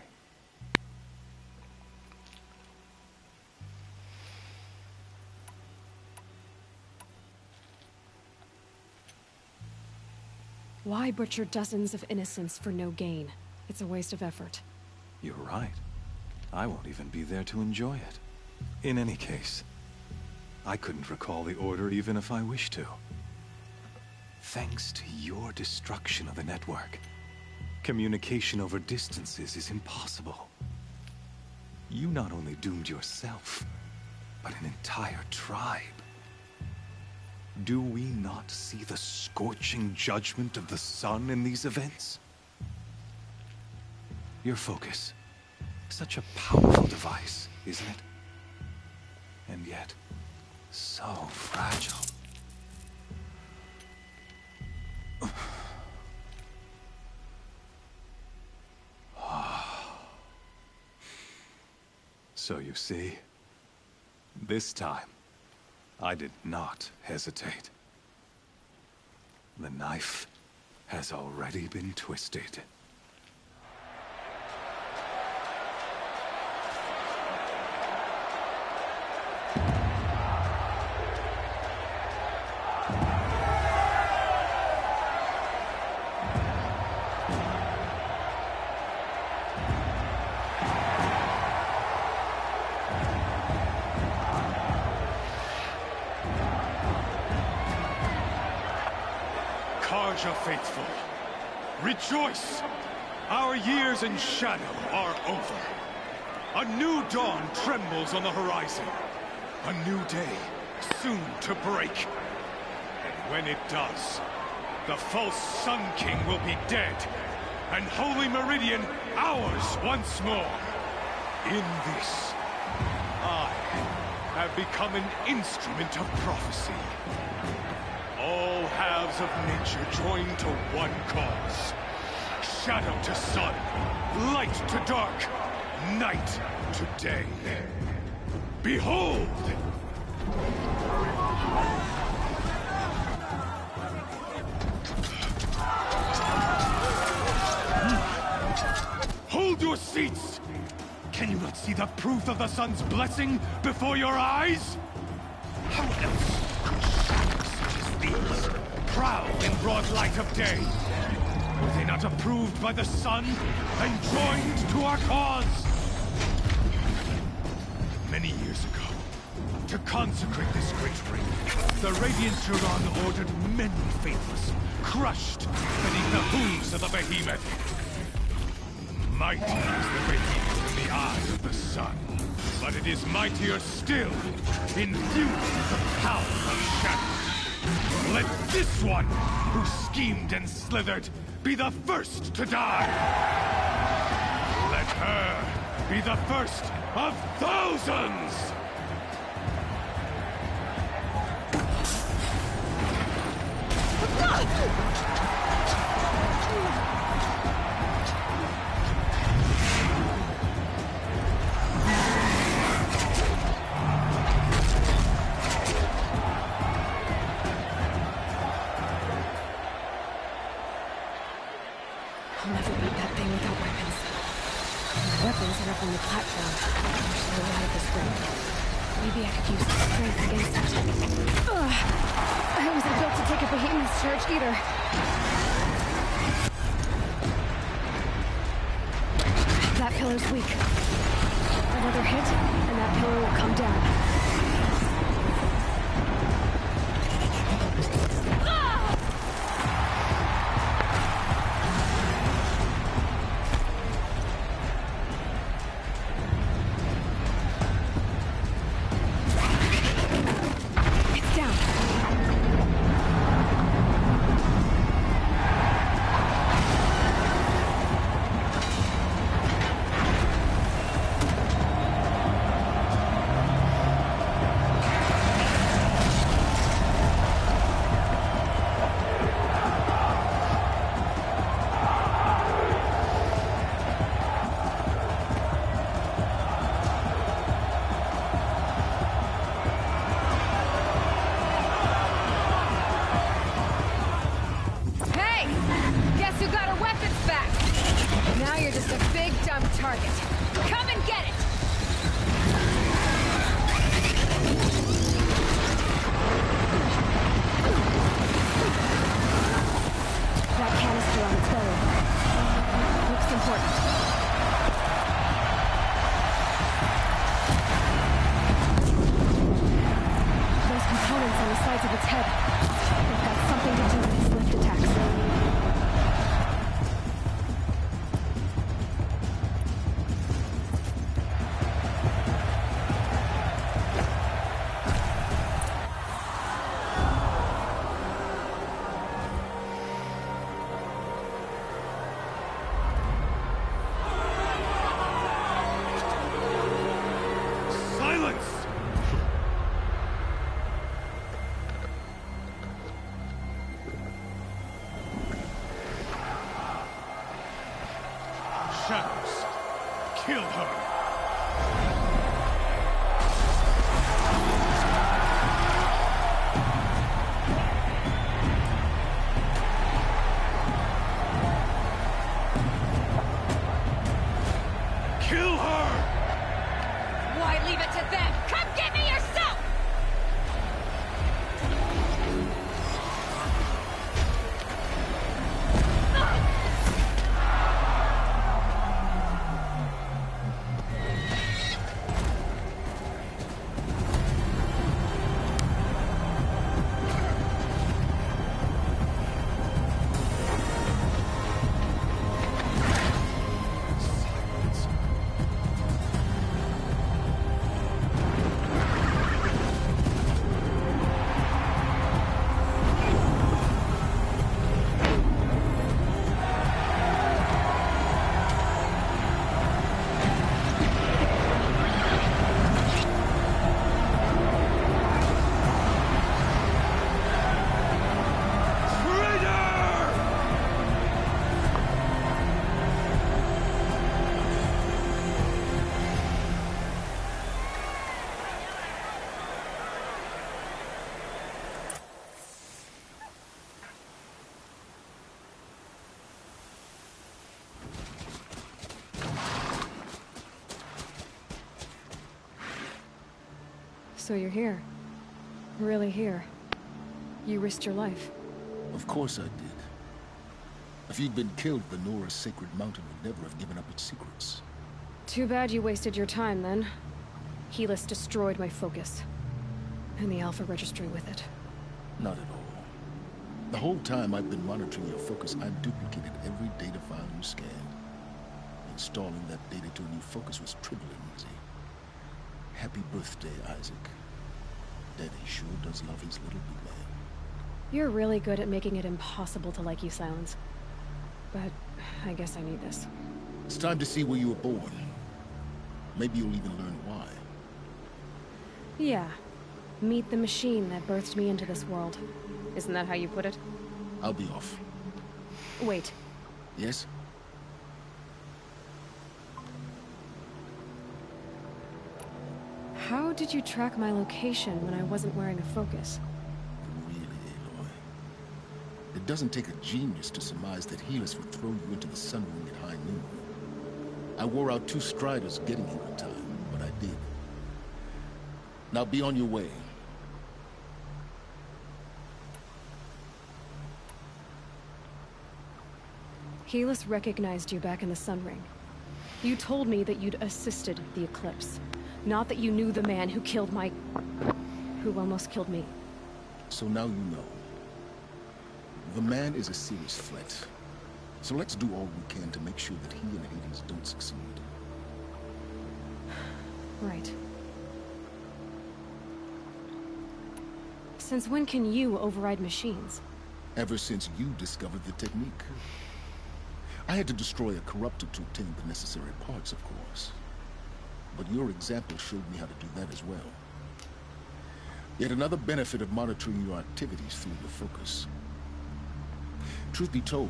Why butcher dozens of innocents for no gain? It's a waste of effort. You're right. I won't even be there to enjoy it. In any case, I couldn't recall the order even if I wished to. Thanks to your destruction of the network, communication over distances is impossible. You not only doomed yourself, but an entire tribe. Do we not see the scorching judgment of the sun in these events? Your focus, such a powerful device, isn't it? And yet, so fragile. So you see, this time, I did not hesitate. The knife has already been twisted. Faithful, rejoice! Our years in shadow are over. A new dawn trembles on the horizon. A new day soon to break. And when it does, the false Sun King will be dead, and Holy Meridian ours once more. In this, I have become an instrument of prophecy. All halves of nature join to one cause. Shadow to sun, light to dark, night to day. Behold! Hold your seats! Can you not see the proof of the sun's blessing before your eyes? How else could shadows such as these prowl in broad light of day? Were they not approved by the sun and joined to our cause? Many years ago, To consecrate this great ring, the Radiant Turon ordered many faithless, crushed beneath the hooves of the behemoth. Mighty is the behemoth in the eyes of the sun, but it is mightier still, infused with the power of shadow. Let this one, who schemed and slithered, be the first to die. Let her be the first of thousands! I'll never beat that thing without weapons. My weapons are up on the platform. There's no way out of this ring. Maybe I could use the strength against it. I wasn't built to take a behemoth's charge either. That pillar's weak. Another hit, and that pillar will come down. Shadows, kill her! Kill her! Why leave it to them? Come get me yourself! So you're here. Really here. You risked your life. Of course I did. If you'd been killed, the Nora's sacred mountain would never have given up its secrets. Too bad you wasted your time, then. Helis destroyed my focus. And the Alpha Registry with it. Not at all. The whole time I've been monitoring your focus, I've duplicated every data file you scanned. Installing that data to a new focus was trivial and easy. Happy birthday, Isaac. Daddy sure does love his little big man. You're really good at making it impossible to like you, Silence. But I guess I need this. It's time to see where you were born. Maybe you'll even learn why. Yeah. Meet the machine that birthed me into this world. Isn't that how you put it? I'll be off. Wait. Yes? How did you track my location when I wasn't wearing a focus? Really, Aloy? It doesn't take a genius to surmise that healers would throw you into the sun ring at high noon. I wore out 2 striders getting here in time, but I did. Now be on your way. Helis recognized you back in the Sun Ring. You told me that you'd assisted the Eclipse. Not that you knew the man who killed who almost killed me. So now you know. The man is a serious threat. So let's do all we can to make sure that he and Hades don't succeed. Right. Since when can you override machines? Ever since you discovered the technique. I had to destroy a corruptor to obtain the necessary parts, of course. But your example showed me how to do that as well. Yet another benefit of monitoring your activities through the focus. Truth be told,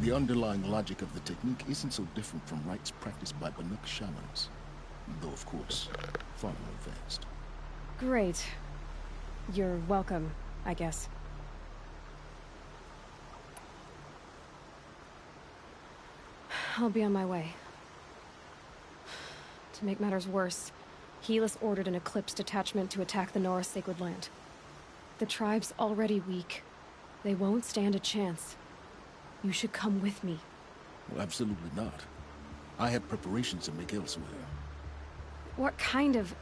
the underlying logic of the technique isn't so different from rites practiced by Banuk shamans. Though, of course, far more advanced. Great. You're welcome, I guess. I'll be on my way. To make matters worse, Helis ordered an Eclipse detachment to attack the Nora Sacred Land. The tribe's already weak. They won't stand a chance. You should come with me. Well, absolutely not. I have preparations to make elsewhere. What kind of...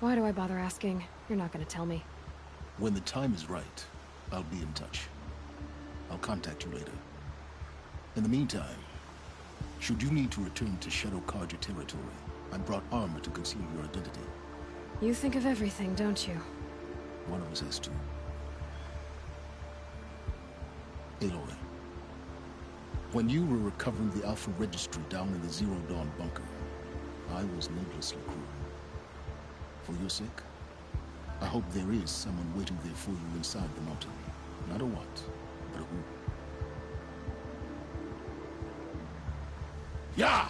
Why do I bother asking? You're not gonna tell me. When the time is right, I'll be in touch. I'll contact you later. In the meantime, should you need to return to Shadow Carja territory, I brought armor to conceal your identity. You think of everything, don't you? One of us has to. Aloy, when you were recovering the Alpha Registry down in the Zero Dawn bunker, I was needlessly cruel. For your sake, I hope there is someone waiting there for you inside the mountain. Not a what, but a who. Yeah!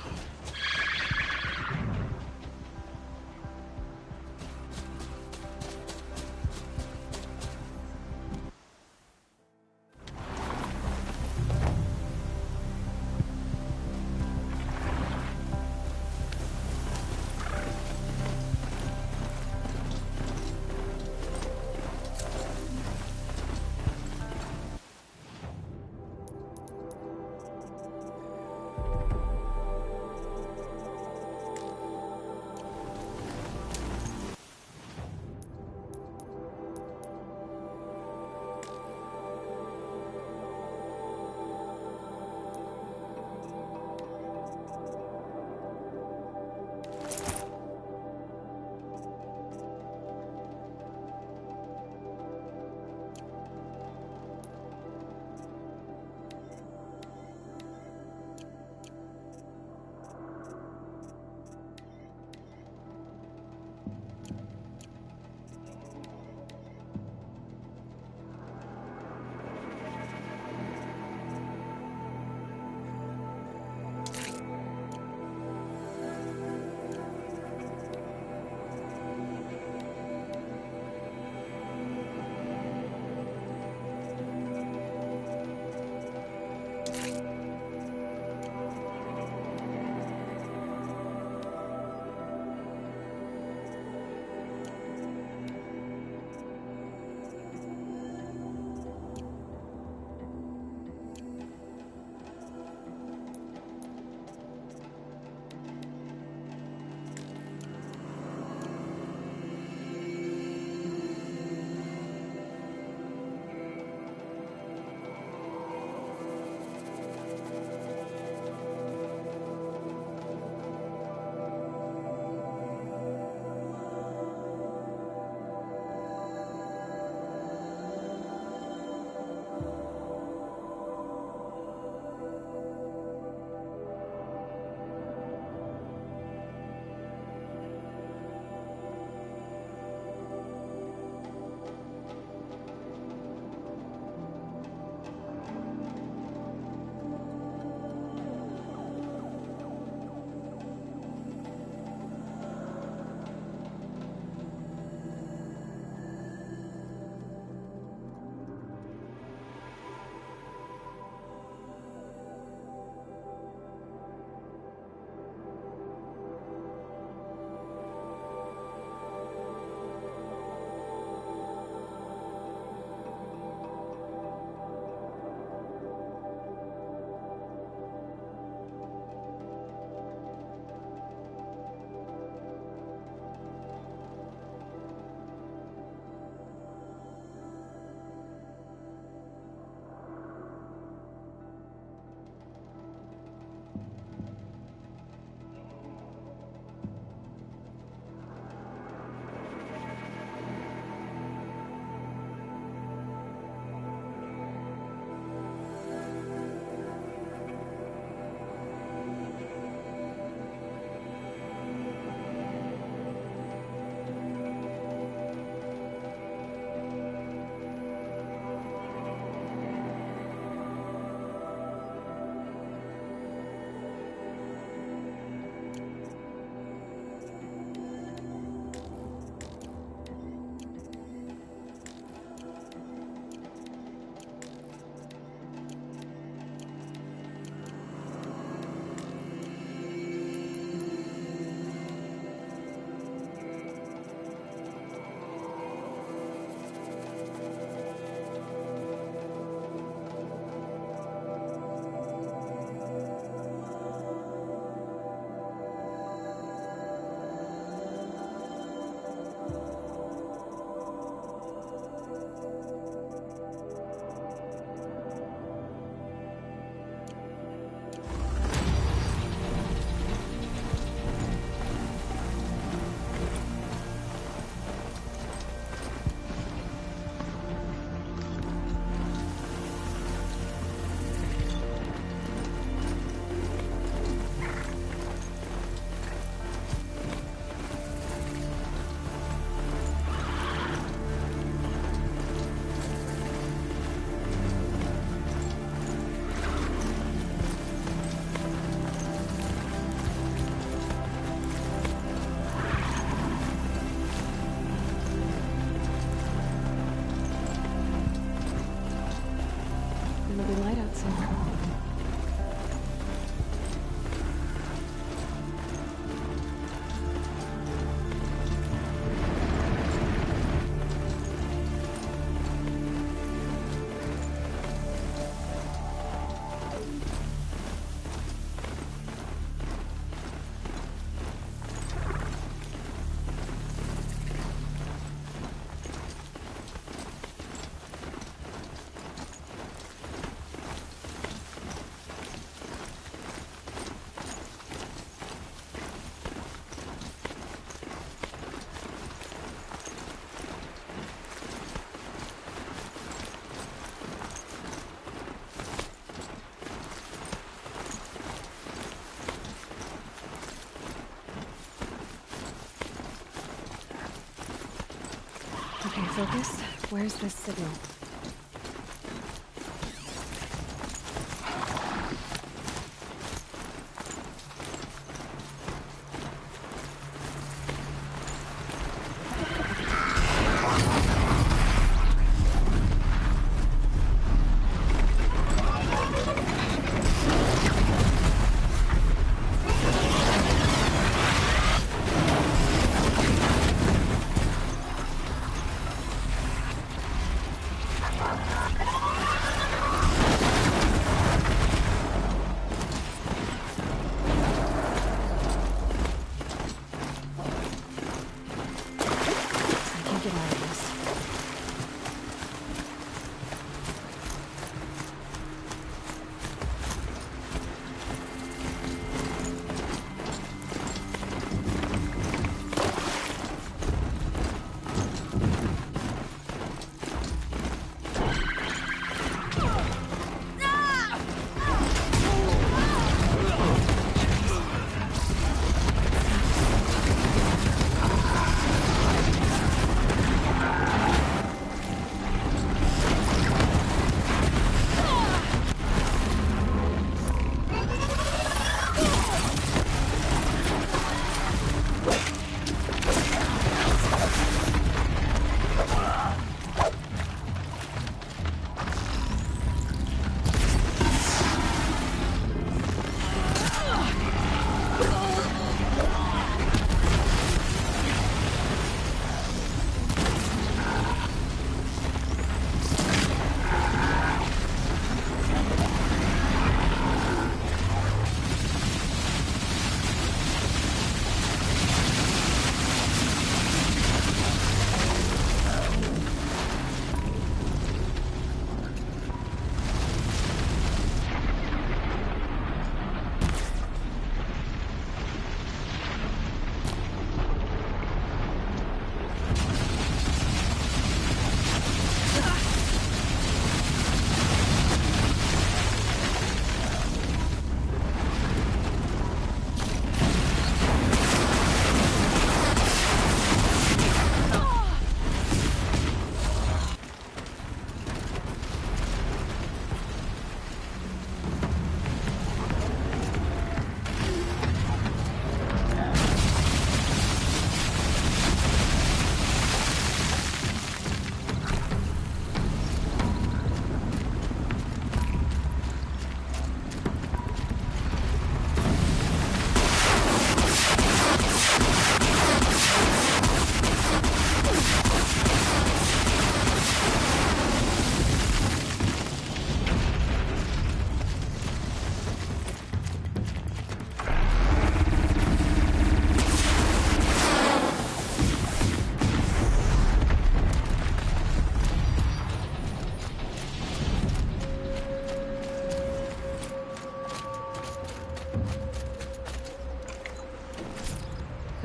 Focus. Where's the signal?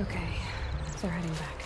Okay, they're heading back.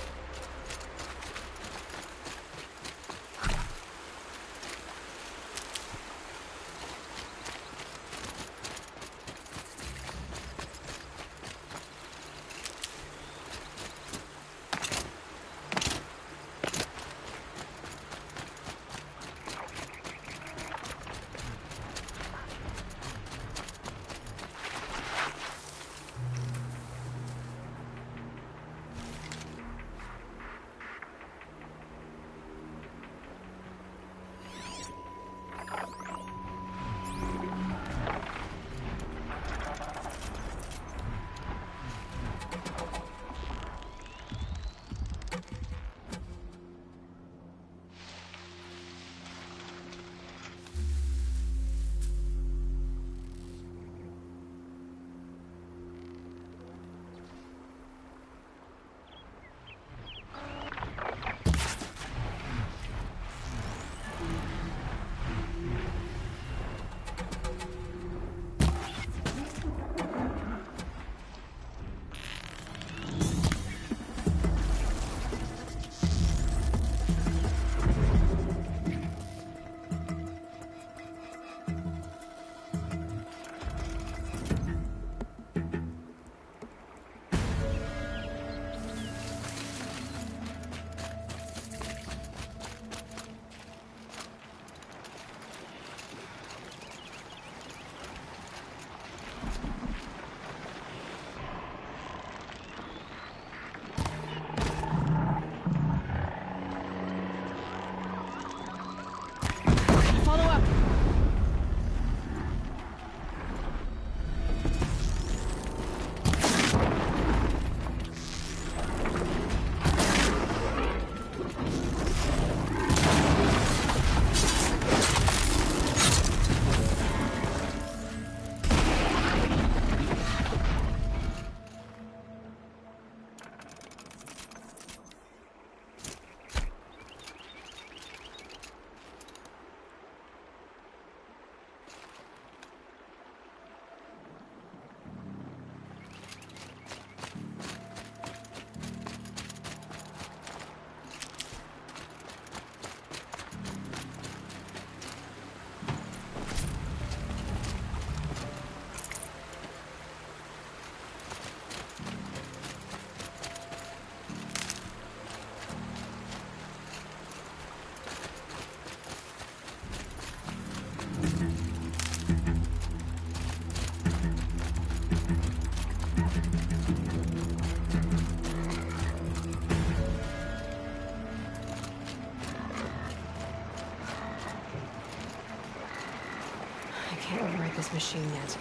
machine yet.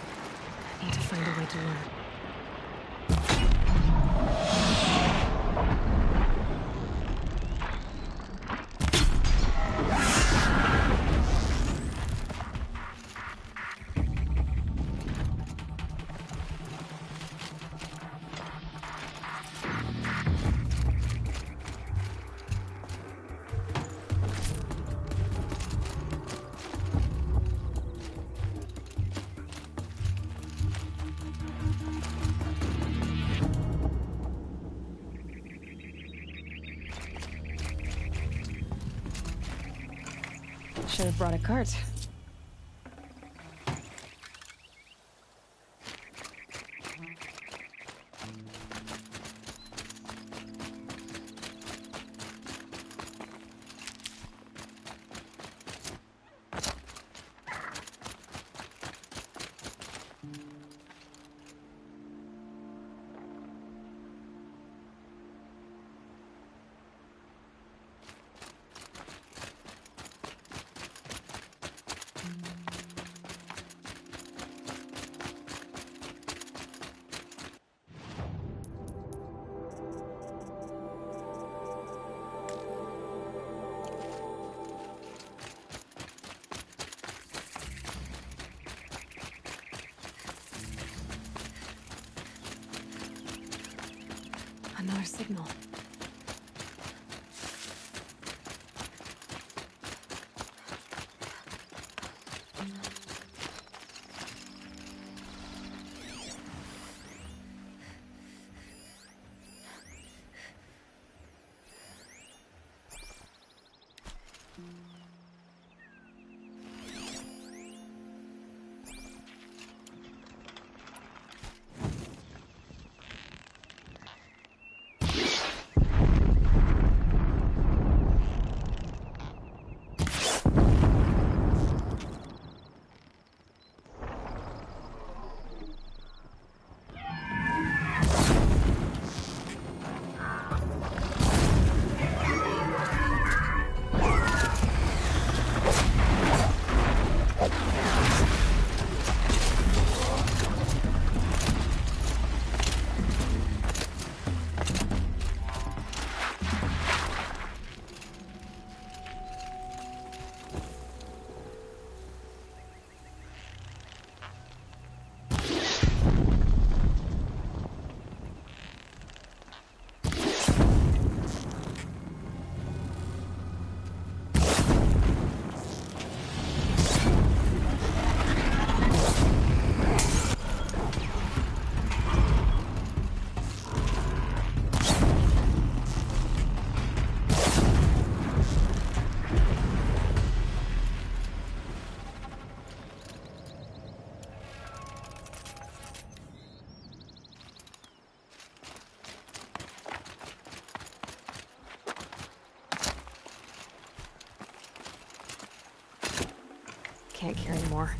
I need to find a way to learn. Should have brought a cart. Another signal. Can't carry more.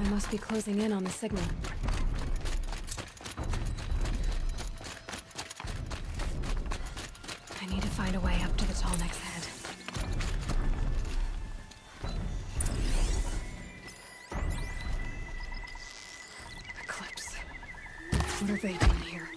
I must be closing in on the signal. I need to find a way up to the tall neck's head. Eclipse. What are they doing here?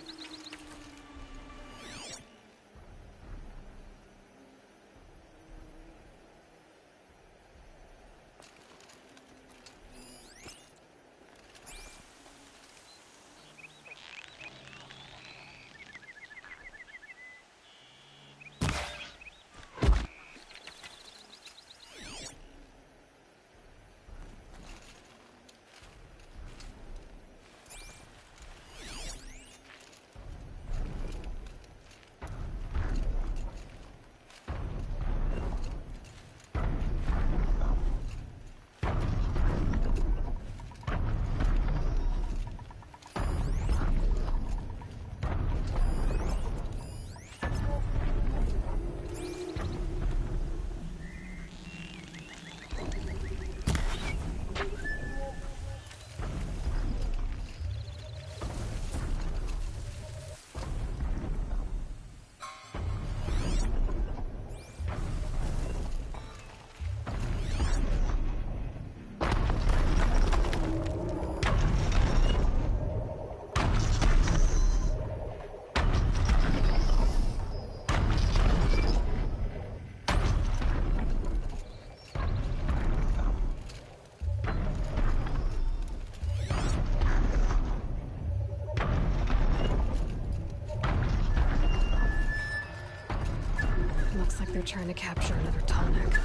trying to capture another tonic.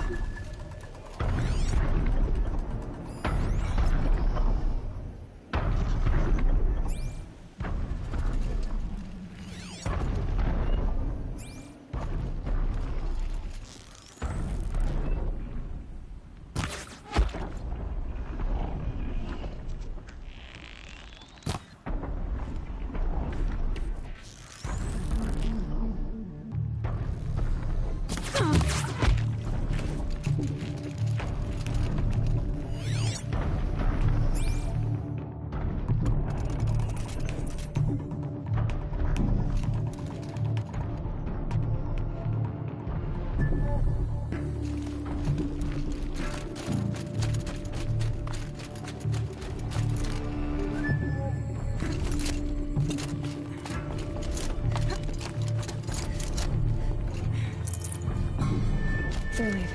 They're leaving.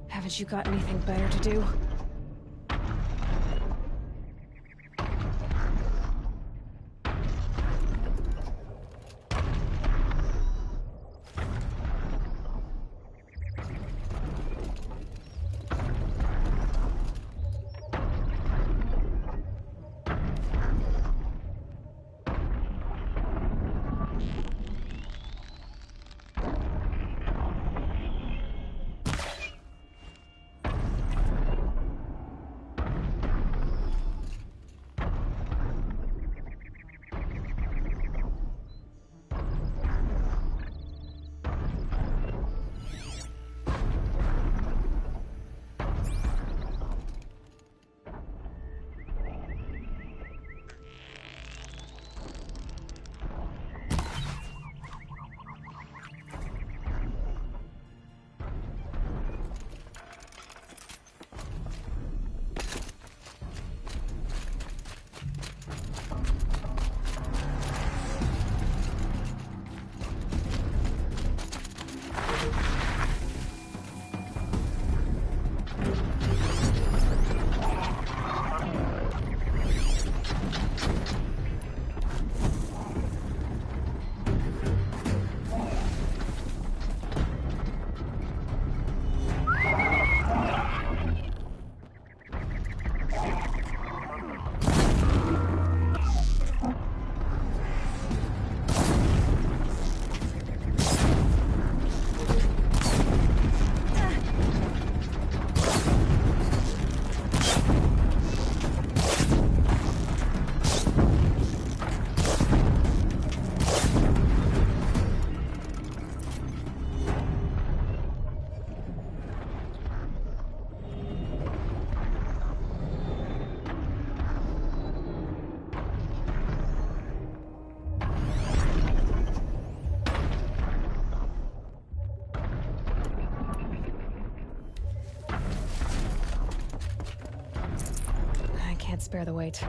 Haven't you got anything better to do? Can't spare the weight.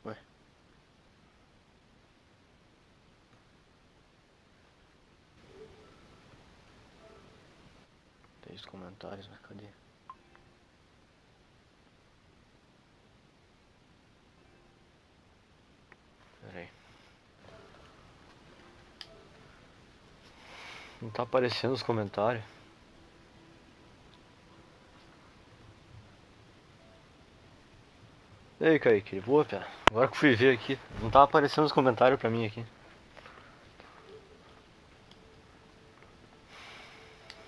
Ué. Tem os comentários, mas cadê? Pera aí. Não tá aparecendo os comentários. E aí, Kaique, boa, pera. Agora que fui ver aqui, não tá aparecendo os comentários pra mim aqui.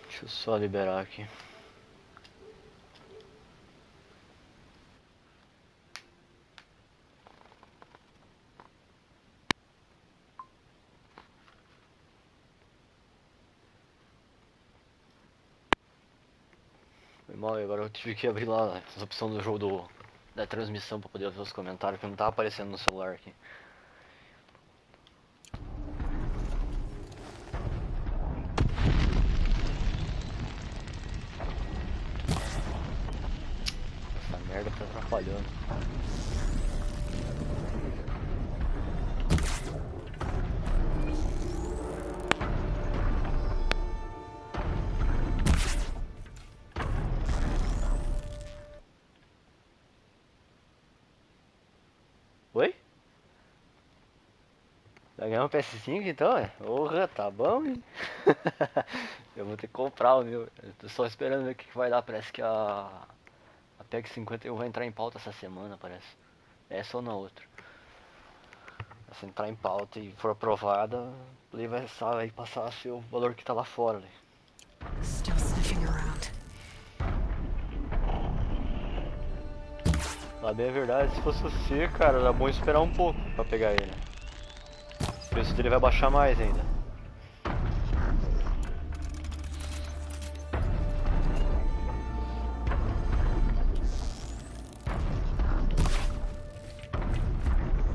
Deixa eu só liberar aqui. Foi mal, e agora eu tive que abrir lá as opções do jogo da transmissão pra poder ver os comentários, que não tá aparecendo no celular aqui. Essa merda tá atrapalhando. Oi? Vai ganhar um PS5 então, é? Porra, tá bom, hein? Eu vou ter que comprar o meu. Eu tô só esperando ver o que vai dar. Parece que a PEC 51 vai entrar em pauta essa semana, parece. Essa ou na outra. Se entrar em pauta e for aprovada, ele vai passar a ser o valor que tá lá fora. Né? Still sniffing around. Lá bem a verdade, se fosse você, cara, era bom esperar um pouco pra pegar ele. O preço dele vai baixar mais ainda.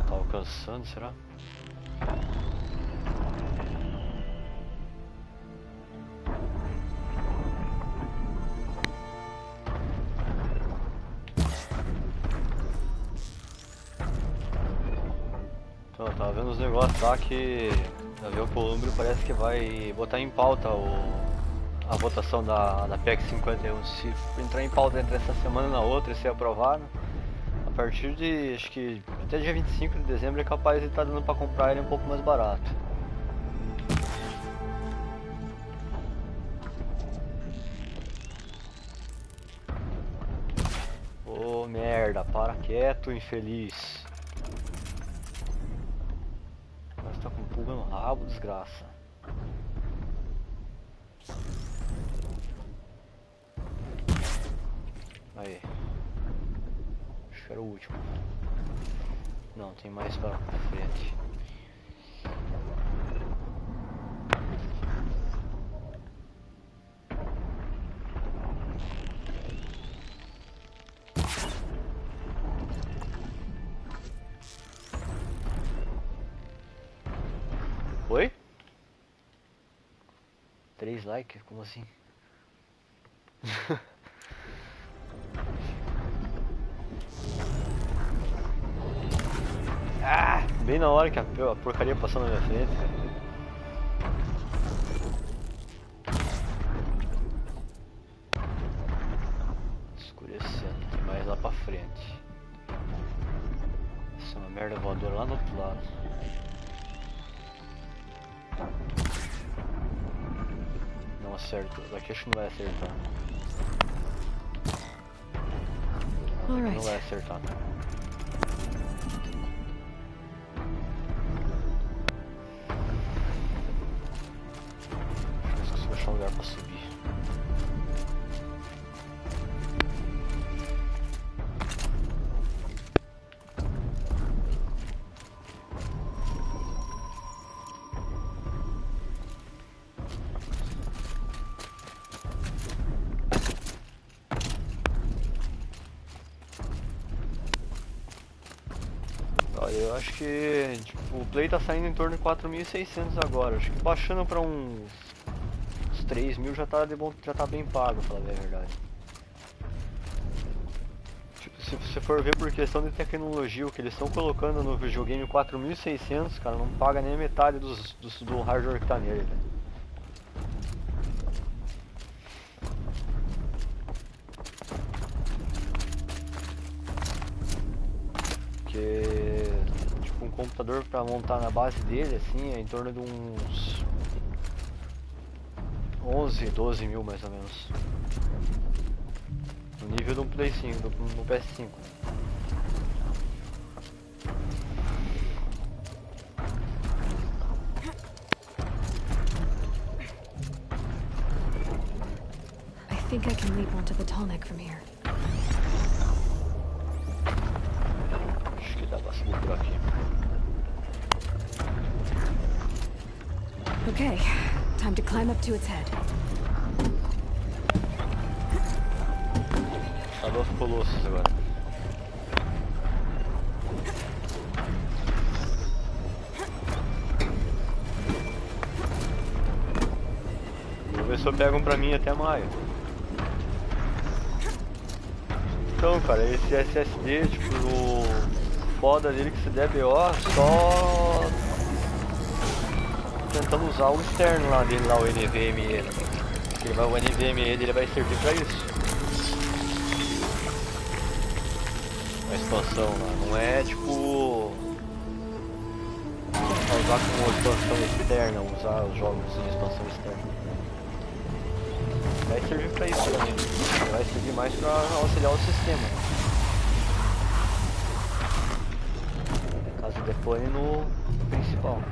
Tá alcançando, será? Então, eu tava vendo os negócios lá que a ver o Colômbio parece que vai botar em pauta a votação da PEC 51. Se entrar em pauta entre essa semana e na outra e ser aprovado, a partir de, acho que até dia 25 de dezembro é capaz de estar dando pra comprar ele um pouco mais barato. Ô merda, para quieto, infeliz. Mas tá com pulga no rabo, desgraça. Aí. Acho que era o último. Não, tem mais pra frente. Oi? 3 likes? Como assim? Ah, bem na hora que a porcaria passou na minha frente. Escurecendo, tem mais lá pra frente. Essa é uma merda voadora lá no outro lado. Não acerto, daqui acho que não vai acertar. Não vai acertar. Preciso achar um lugar pra subir. Olha, eu acho que tipo, o Play tá saindo em torno de 4.600 agora. Acho que baixando pra uns 3.000 já tá bem pago, pra falar a verdade. Tipo, se você for ver por questão de tecnologia, o que eles estão colocando no videogame 4600, cara, não paga nem a metade do hardware que tá nele, velho. Porque tipo, um computador pra montar na base dele assim é em torno de uns 11, 12 mil mais ou menos. No nível de um Play 5, no PS5. I think I can leap onto the tall neck from here. Acho que dá pra subir por aqui. Okay, time to climb up to its head. Tá dos colossos agora. Vou ver se eu pego um pra mim até maio. Então, cara, esse SSD, tipo, o foda dele que se der BO, só tentando usar o externo lá dele, lá, o NVMe. O NVMe ele vai servir pra isso. A expansão lá, não é tipo usar como expansão externa, usar os jogos de expansão externa. Vai servir pra isso também, vai servir mais pra auxiliar o sistema. Caso depone no principal.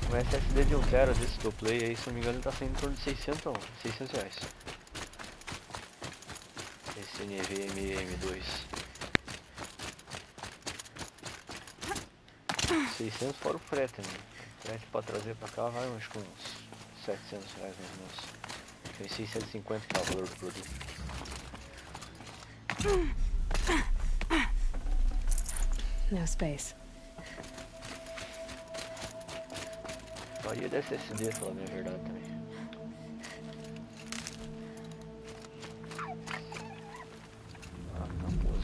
O SSD de 1 TB desse do Play aí, se não me engano, ele tá saindo em torno de 600 reais. Esse NVMe M2. 600 fora o frete, né? O frete pra trazer pra cá vai acho que uns 700 reais mais ou menos. Tem 650 que é o valor do produto. No space. Faria de SSD, falar a minha verdade também. Ah, não pôs.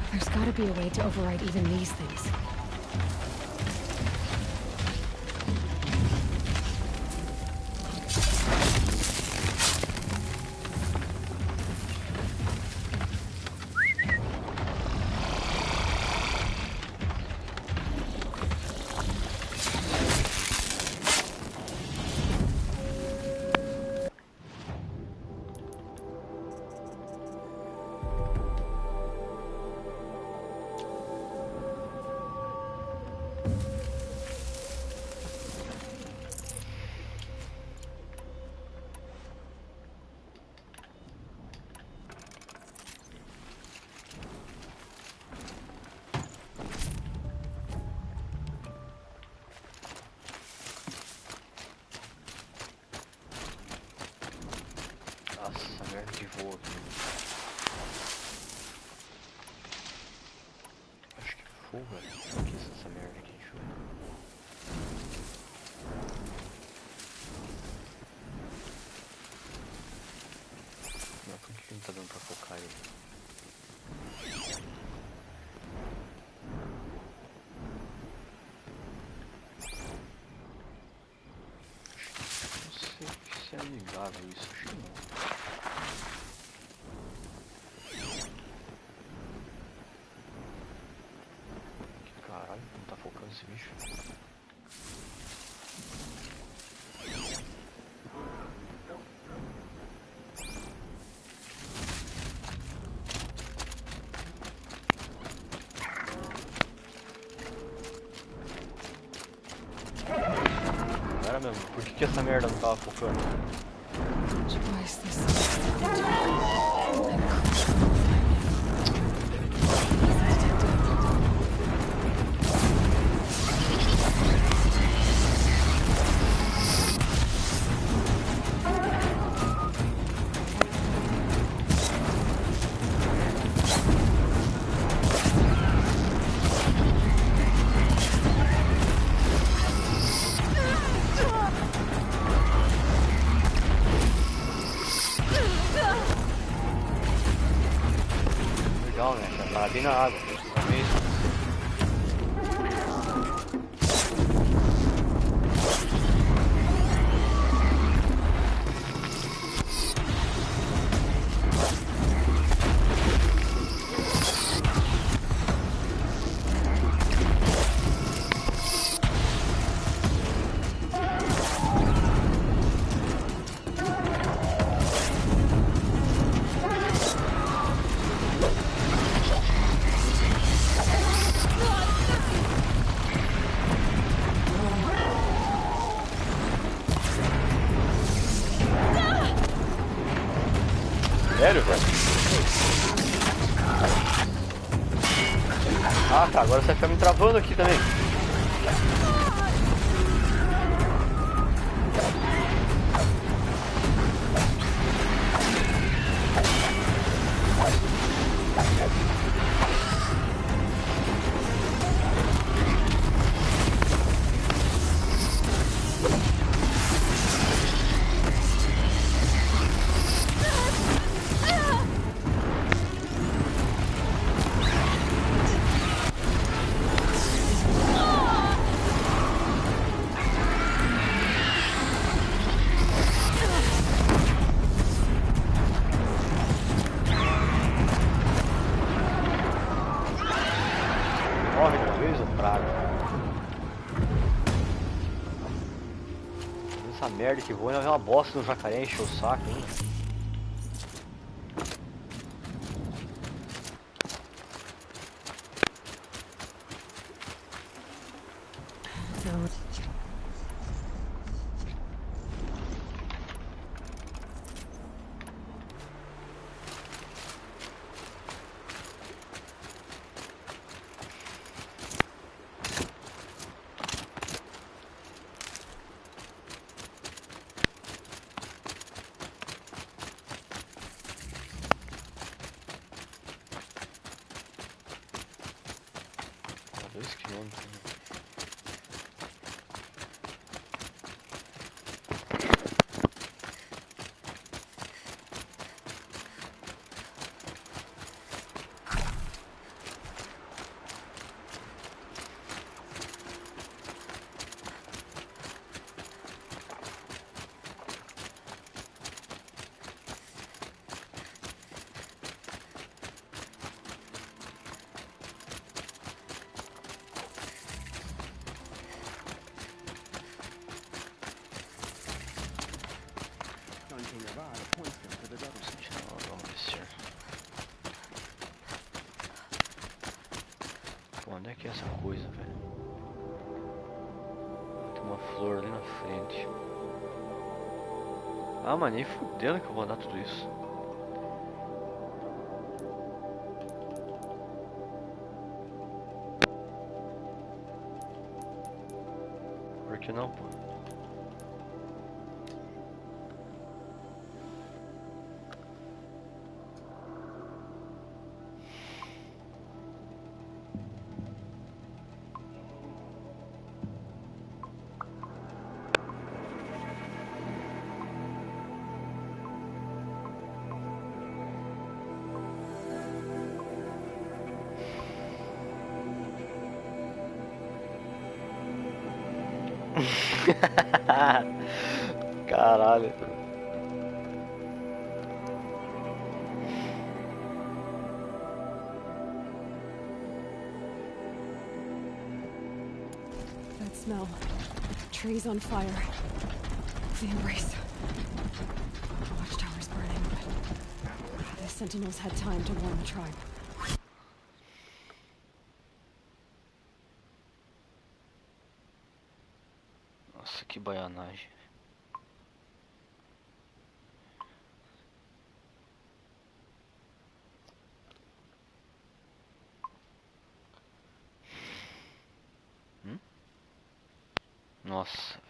There's gotta be a way to override even these things. que voa aqui. Acho que voa, velho. O que é essa merda aqui? Deixa eu ver. Mas por que não tá dando pra focar ele? Não sei se é amigável isso, acho que não. Que caralho, não tá focando esse bicho. Era mesmo, por que essa merda não tava focando? Twice this. Legal, né? Já tá bem na água. Talvez. Sério, velho? Ah, tá. Agora você vai ficar me travando aqui também. Morre de uma vez, ô praga. Essa merda que voa é uma bosta no jacaré, encheu o saco, hein? Tá 2 quilômetros, né? Vamos descer. Pô, onde é que é essa coisa, velho? Tem uma flor ali na frente. Ah, mas nem fudendo que eu vou andar tudo isso. Por que não, pô? Caralho. That smell. Trees on fire. The embrace. The watchtower's burning, but the sentinels had time to warn the tribe. Nossa, que baianagem. Nossa.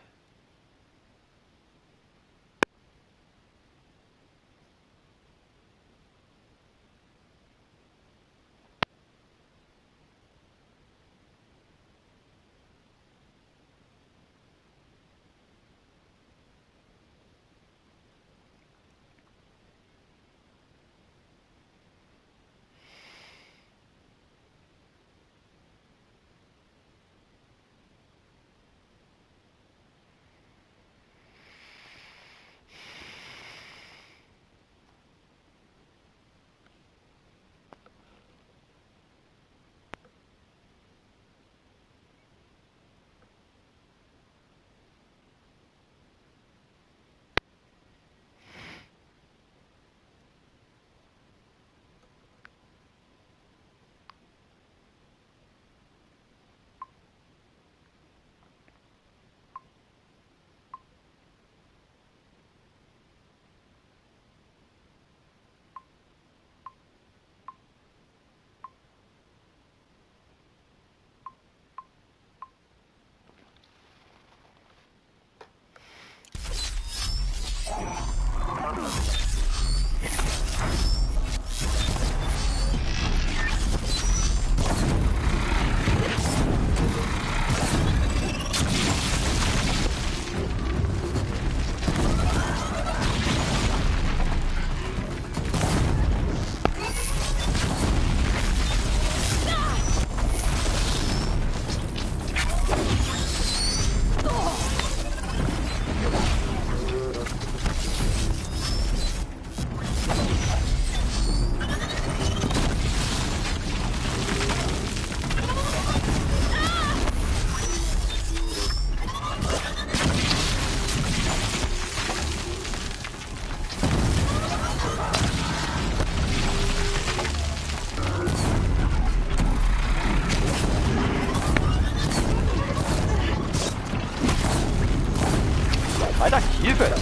Sai daqui, velho.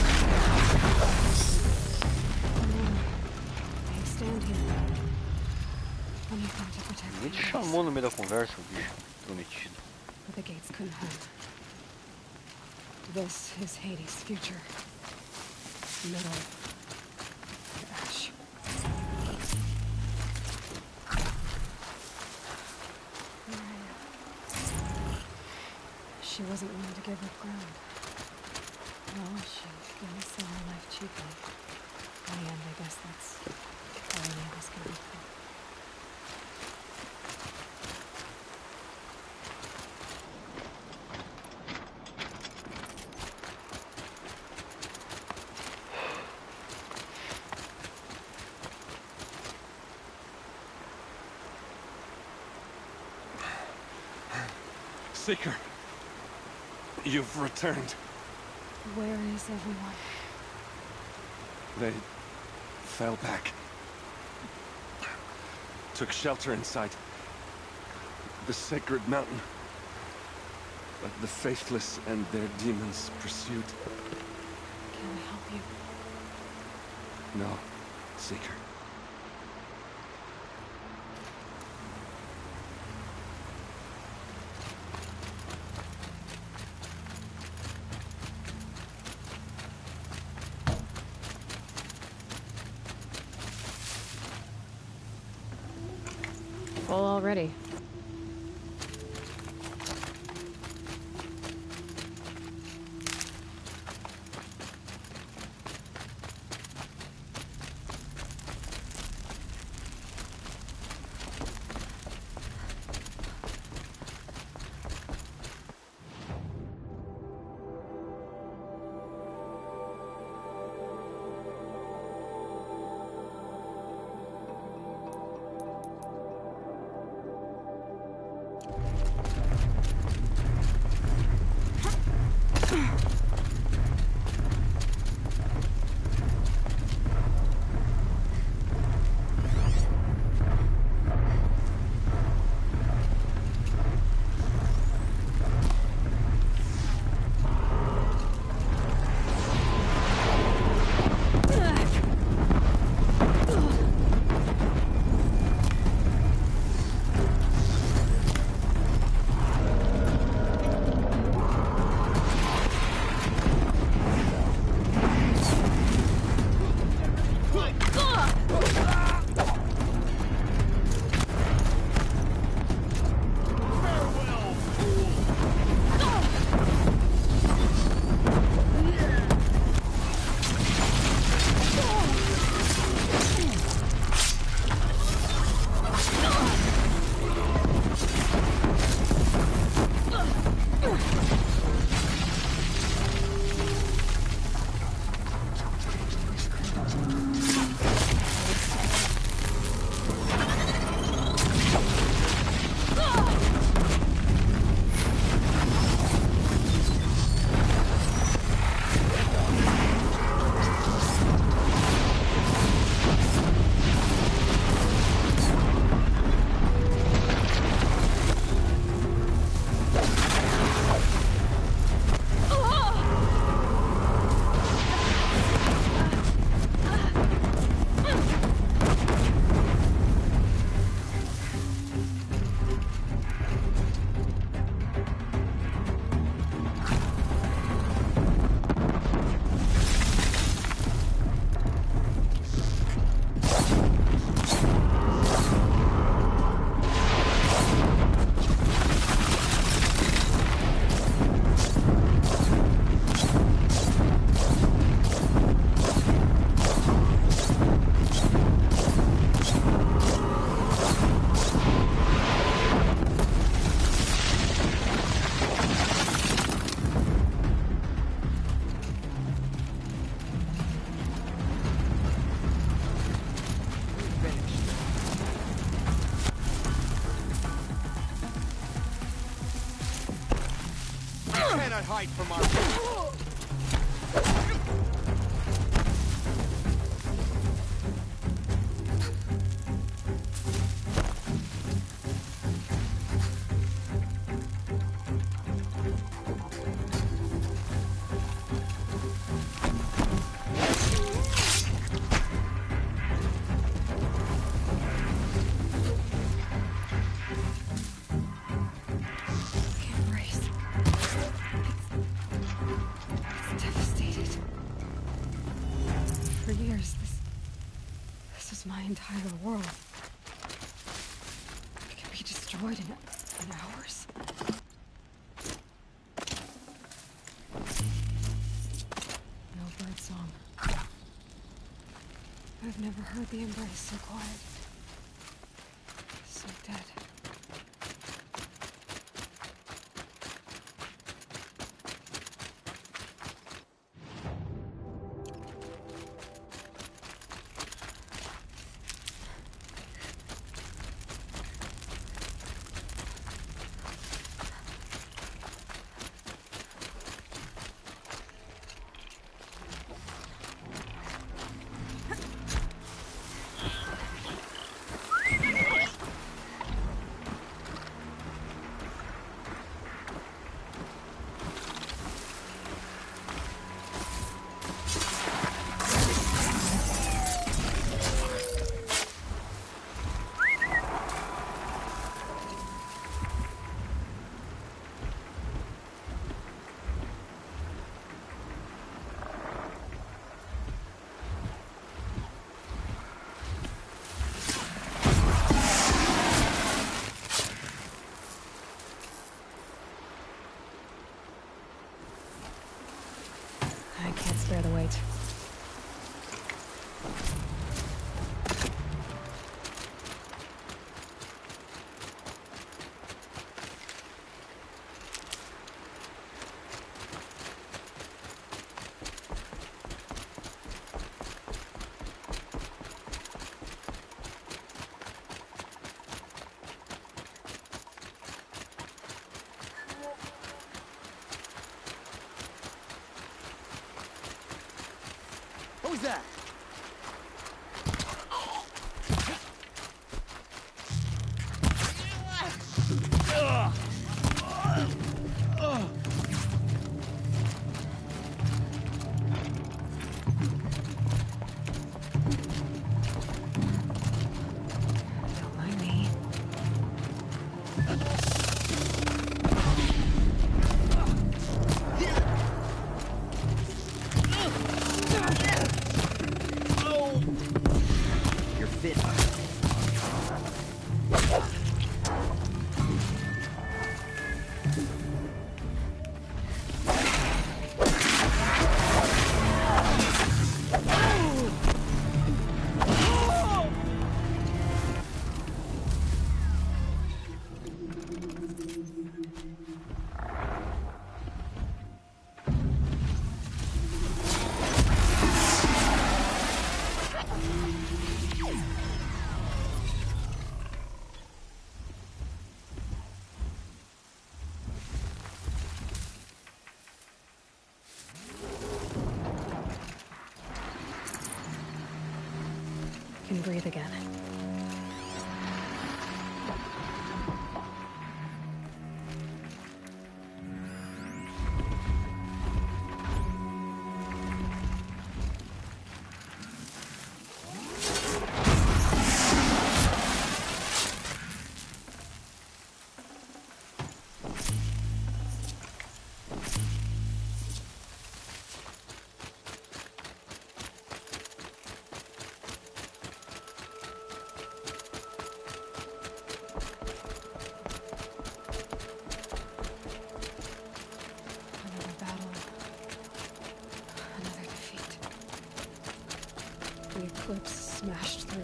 Ninguém te chamou no meio da conversa, bicho. Prometido. But the gates couldn't hold. This is Hades' future. Metal. Ash. She wasn't willing to give up ground. Well, she couldn't sell her life cheaply. In the end, I guess that's all any of us can do for. Seeker, you've returned. Where is everyone? They fell back. Took shelter inside the sacred mountain. But the faithless and their demons pursued. Can I help you? No, Seeker. Full already. cannot hide from our... Entire world. It can be destroyed in hours. No bird song. I've never heard the embrace so quiet. So dead. I can't spare the weight. was that? Don't mind me. You're fit. Can breathe again. Another battle. Another defeat. The eclipse smashed through.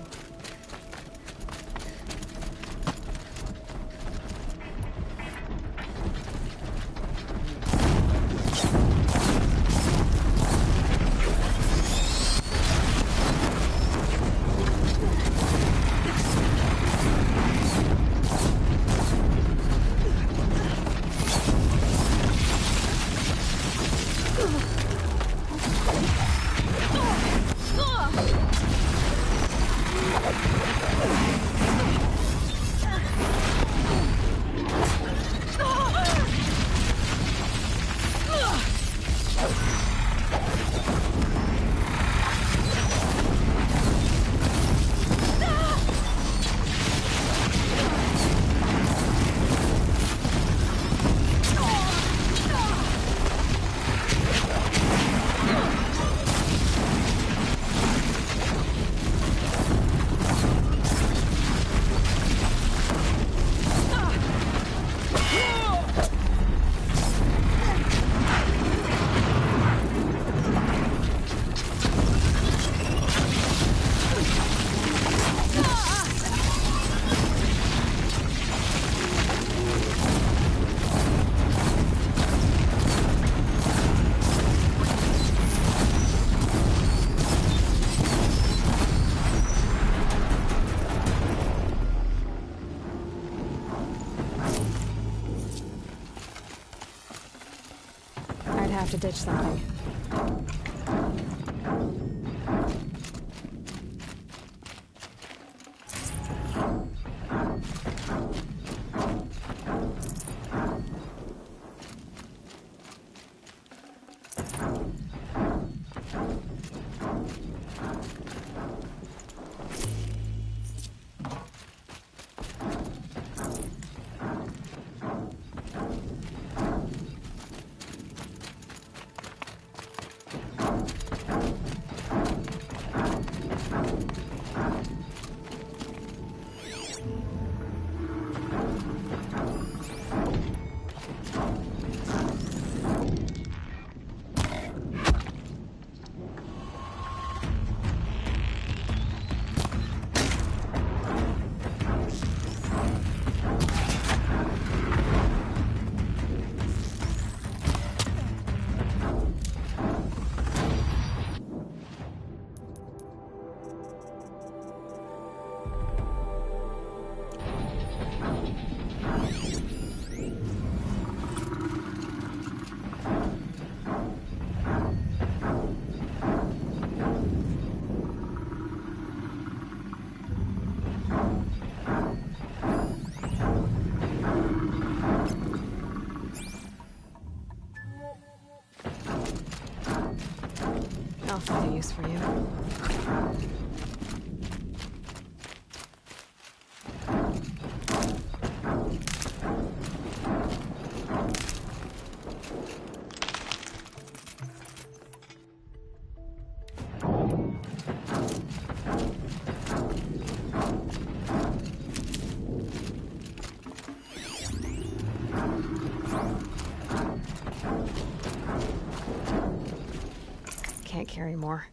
I'd have to ditch something. I'll find a use for you. Can't carry more.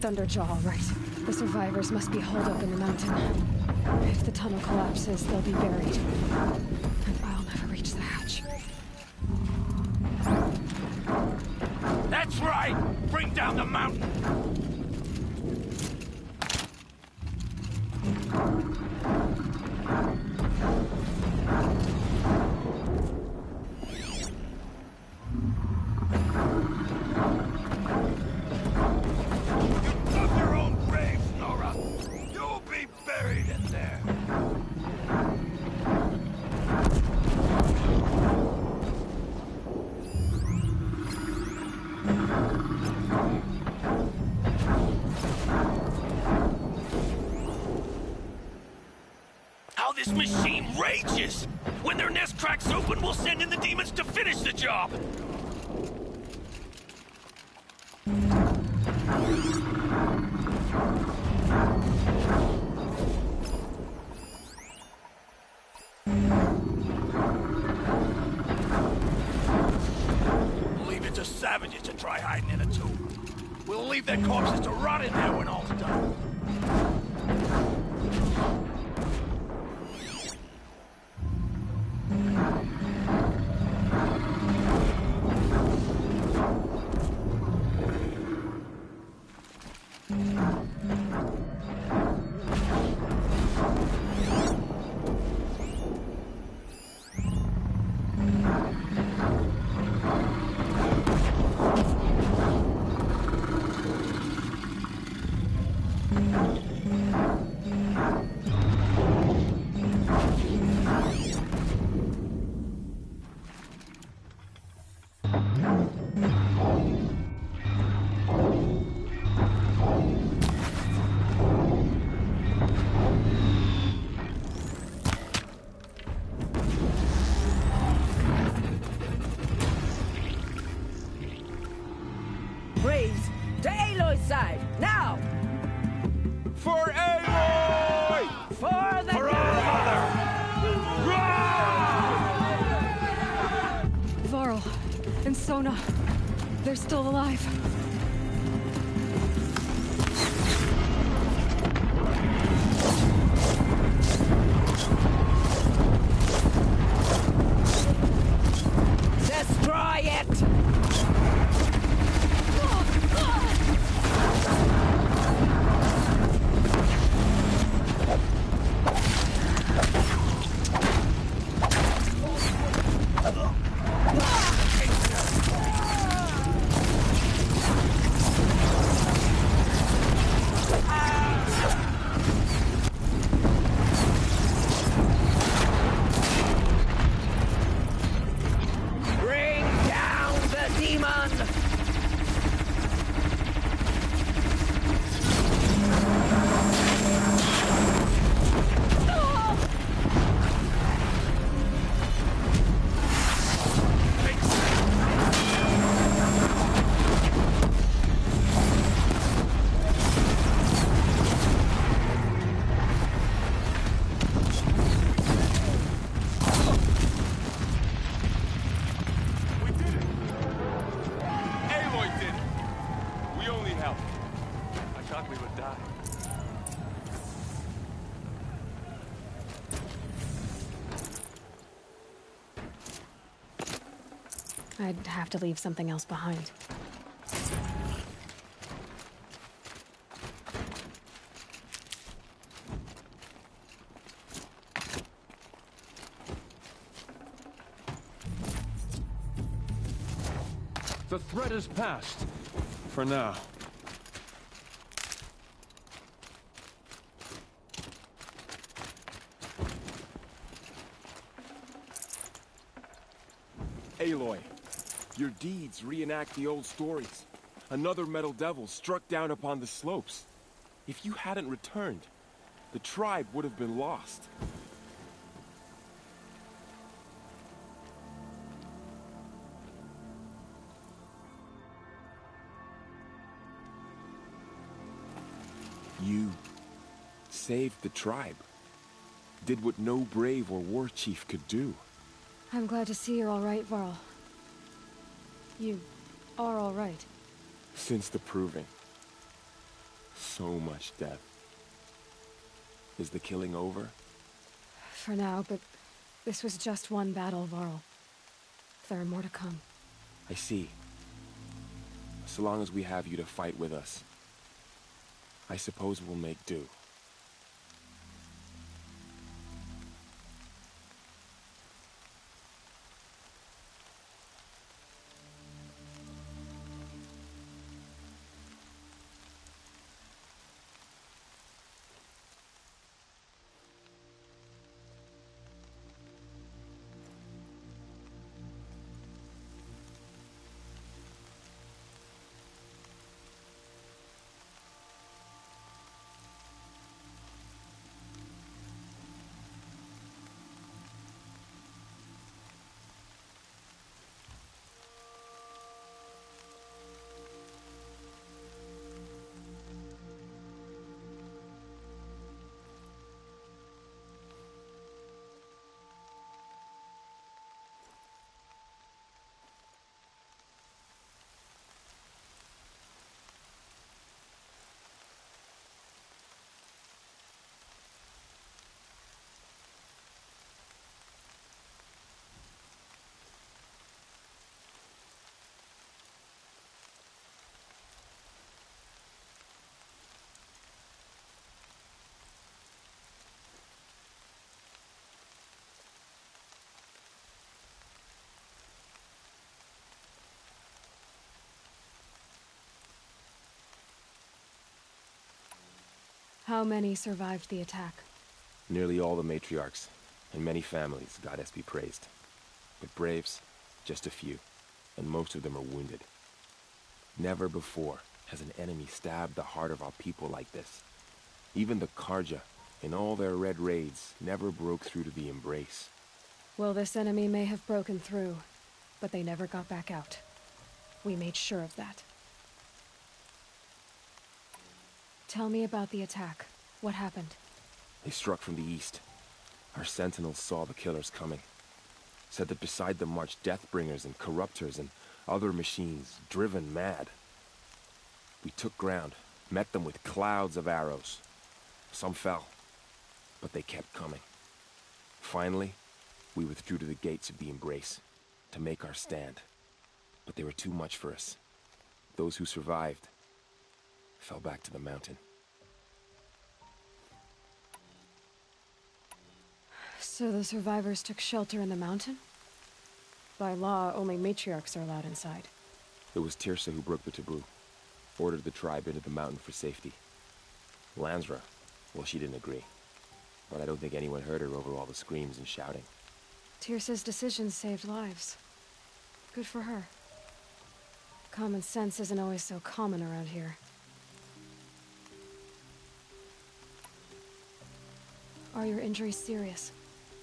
Thunderjaw, right. The survivors must be holed up in the mountain. If the tunnel collapses, they'll be buried. And I'll never reach the hatch. That's right! Bring down the mountain! This machine rages! When their nest cracks open, we'll send in the demons to finish the job! Leave it to savages to try hiding in a tomb. We'll leave their corpses to rot in there when all's done. Braves, to Aloy's side, now! For Aloy! For the For our mother! Varl and Sona, they're still alive. Destroy it! I'd have to leave something else behind. The threat is past. For now. Aloy, your deeds reenact the old stories. Another metal devil struck down upon the slopes. If you hadn't returned, the tribe would have been lost. You saved the tribe. Did what no brave or war chief could do. I'm glad to see you're all right, Varl. You are all right. Since the proving. So much death. Is the killing over? For now, but this was just one battle, Varl. There are more to come. I see. So long as we have you to fight with us, I suppose we'll make do. How many survived the attack? Nearly all the matriarchs, and many families, goddess be praised. But braves, just a few, and most of them are wounded. Never before has an enemy stabbed the heart of our people like this. Even the Karja, in all their red raids, never broke through to the embrace. Well, this enemy may have broken through, but they never got back out. We made sure of that. Tell me about the attack. What happened? They struck from the east. Our sentinels saw the killers coming. Said that beside them marched Deathbringers and Corruptors and other machines, driven mad. We took ground, met them with clouds of arrows. Some fell, but they kept coming. Finally, we withdrew to the gates of the Embrace to make our stand. But they were too much for us. Those who survived fell back to the mountain. So the survivors took shelter in the mountain? By law, only matriarchs are allowed inside. It was Tirsa who broke the taboo. Ordered the tribe into the mountain for safety. Lansra, well, she didn't agree. But I don't think anyone heard her over all the screams and shouting. Tirsa's decisions saved lives. Good for her. Common sense isn't always so common around here. Are your injuries serious?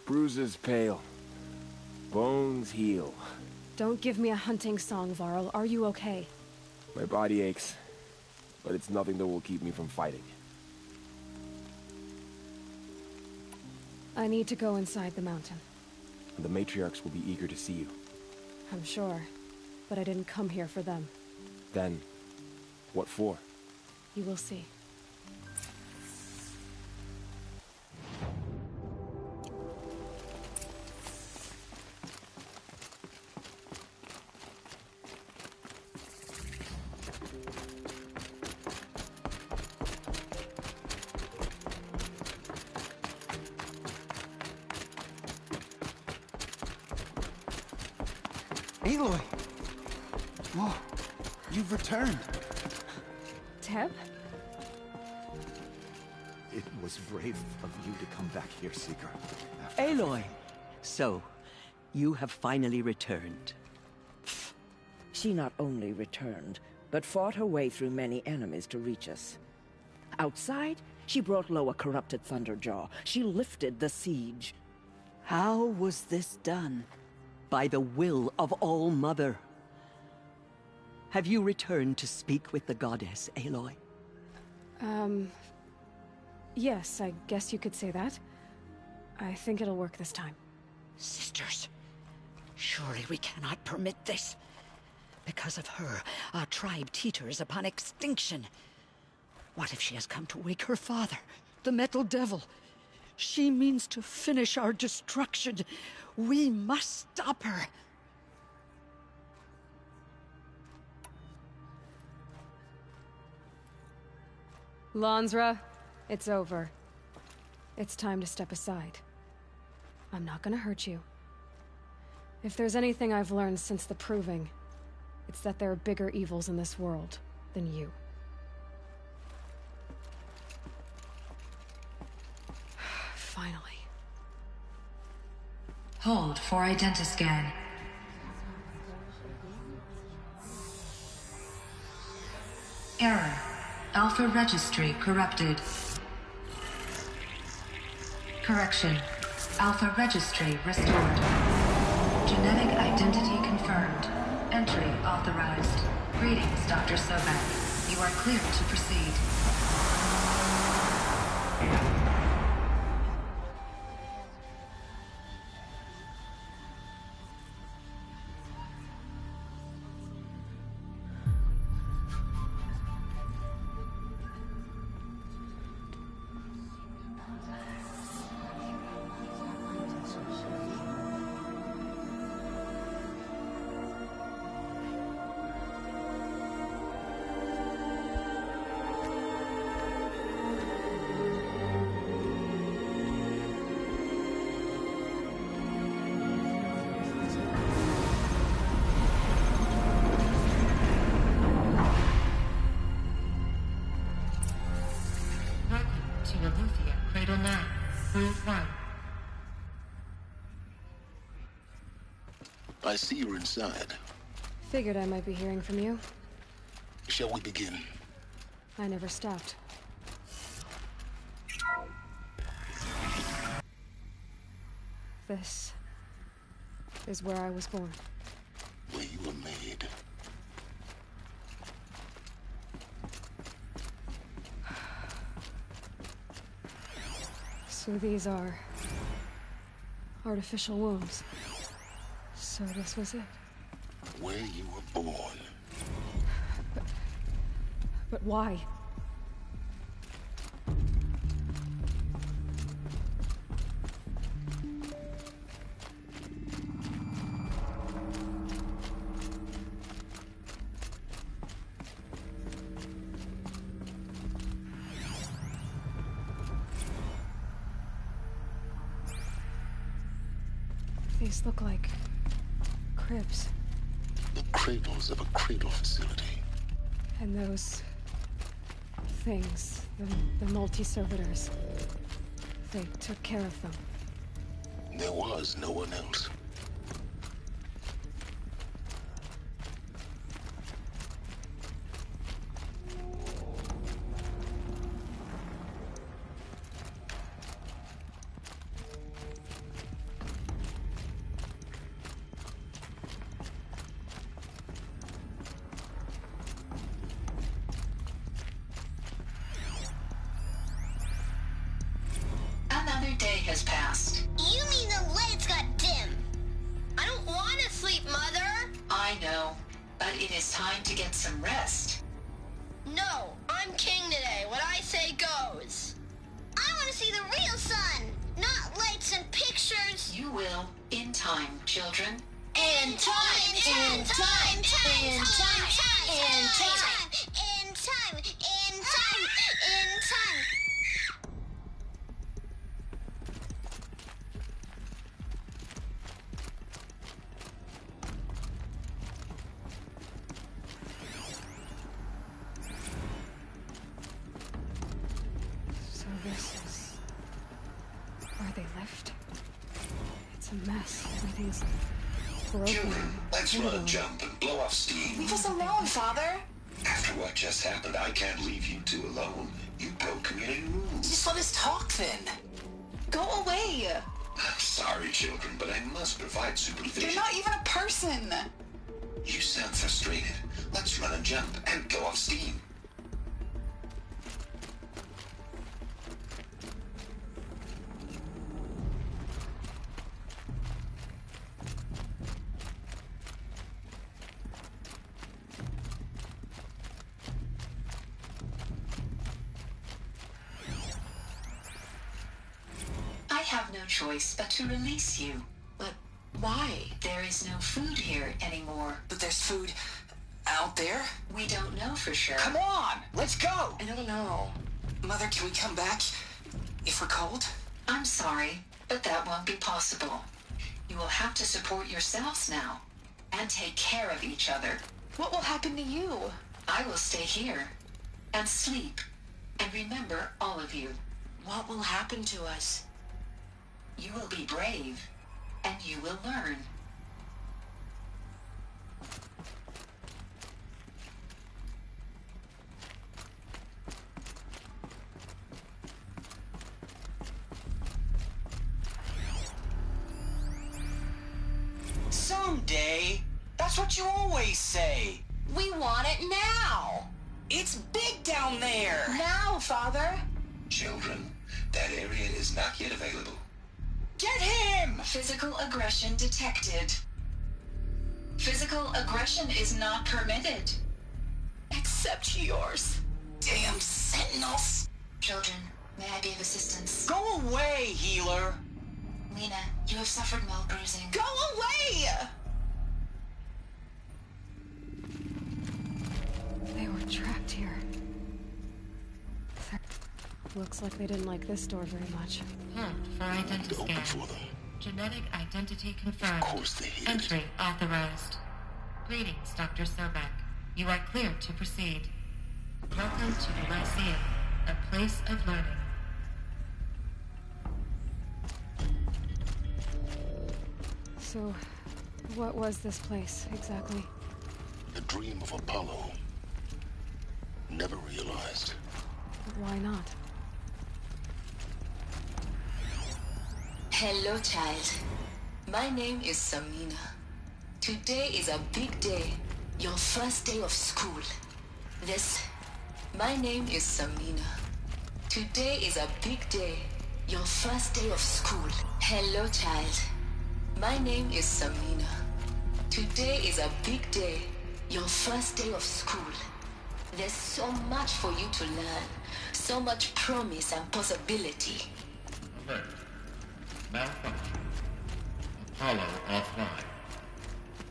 Bruises pale. Bones heal. Don't give me a hunting song, Varl. Are you okay? My body aches, but it's nothing that will keep me from fighting. I need to go inside the mountain. The matriarchs will be eager to see you. I'm sure, but I didn't come here for them. Then, what for? You will see. Aloy! Oh, you've returned. Teb? It was brave of you to come back here, Seeker. Aloy! So, you have finally returned. She not only returned, but fought her way through many enemies to reach us. Outside, she brought low a corrupted Thunderjaw. She lifted the siege. How was this done? By the will of All-Mother. Have you returned to speak with the goddess, Aloy? Yes, I guess you could say that. I think it'll work this time. Sisters, surely we cannot permit this. Because of her, our tribe teeters upon extinction. What if she has come to wake her father, the Metal Devil? She means to finish our destruction. We must stop her. Lansra, it's over. It's time to step aside. I'm not gonna hurt you. If there's anything I've learned since the Proving, it's that there are bigger evils in this world than you. Finally. Hold for identiscan. Error. Alpha registry corrupted. Correction. Alpha registry restored. Genetic identity confirmed. Entry authorized. Greetings, Dr. Sobek. You are clear to proceed. Cradle 9, Route 1. I see you're inside. Figured I might be hearing from you. Shall we begin? I never stopped. This is where I was born. Where you were made. So these are artificial wombs. So this was it. Where you were born. But why? These look like cribs. The cradles of a cradle facility. And those things, the multi-servitors, they took care of them. There was no one else. Another day has passed. You mean the lights got dim? I don't want to sleep, Mother! I know, but it is time to get some rest. No, I'm king today. What I say goes. I want to see the real sun, not lights and pictures. You will, in time, children. In time, in time, in time, in time, in time, in time, in time, in time. Everything's broken. Children, let's run a jump and blow off steam. Leave us alone, Father. After what just happened, I can't leave you two alone. You broke community rules. Just let us talk then. Go away. I'm sorry, children, but I must provide supervision. You're not even a person. You sound frustrated. Let's run a jump and blow off steam. I have no choice but to release you. But why? There is no food here anymore. But there's food out there? We don't know for sure. Come on, let's go! I don't know. Mother, can we come back if we're cold? I'm sorry, but that won't be possible. You will have to support yourselves now and take care of each other. What will happen to you? I will stay here and sleep and remember all of you. What will happen to us? You will be brave and you will learn. Someday. That's what you always say. We want it now. It's big down there. Now, Father. Children, that area is not yet available. Get him! Physical aggression detected. Physical aggression is not permitted. Except yours. Damn sentinels. Children, may I be of assistance? Go away, healer. Lena, you have suffered mild bruising. Go away! They were trapped here. Looks like they didn't like this door very much. Held for identity scan. For them. Genetic identity confirmed. Of course they hate Entry authorized. Greetings, Dr. Sobek. You are cleared to proceed. Welcome to the Lyceum, a place of learning. So, what was this place, exactly? The dream of Apollo. Never realized. Why not? Hello, child. My name is Samina. Today is a big day. Your first day of school. My name is Samina. Today is a big day. Your first day of school. Hello, child. My name is Samina. Today is a big day. Your first day of school. There's so much for you to learn. So much promise and possibility. Alert. Malfunction. Apollo offline.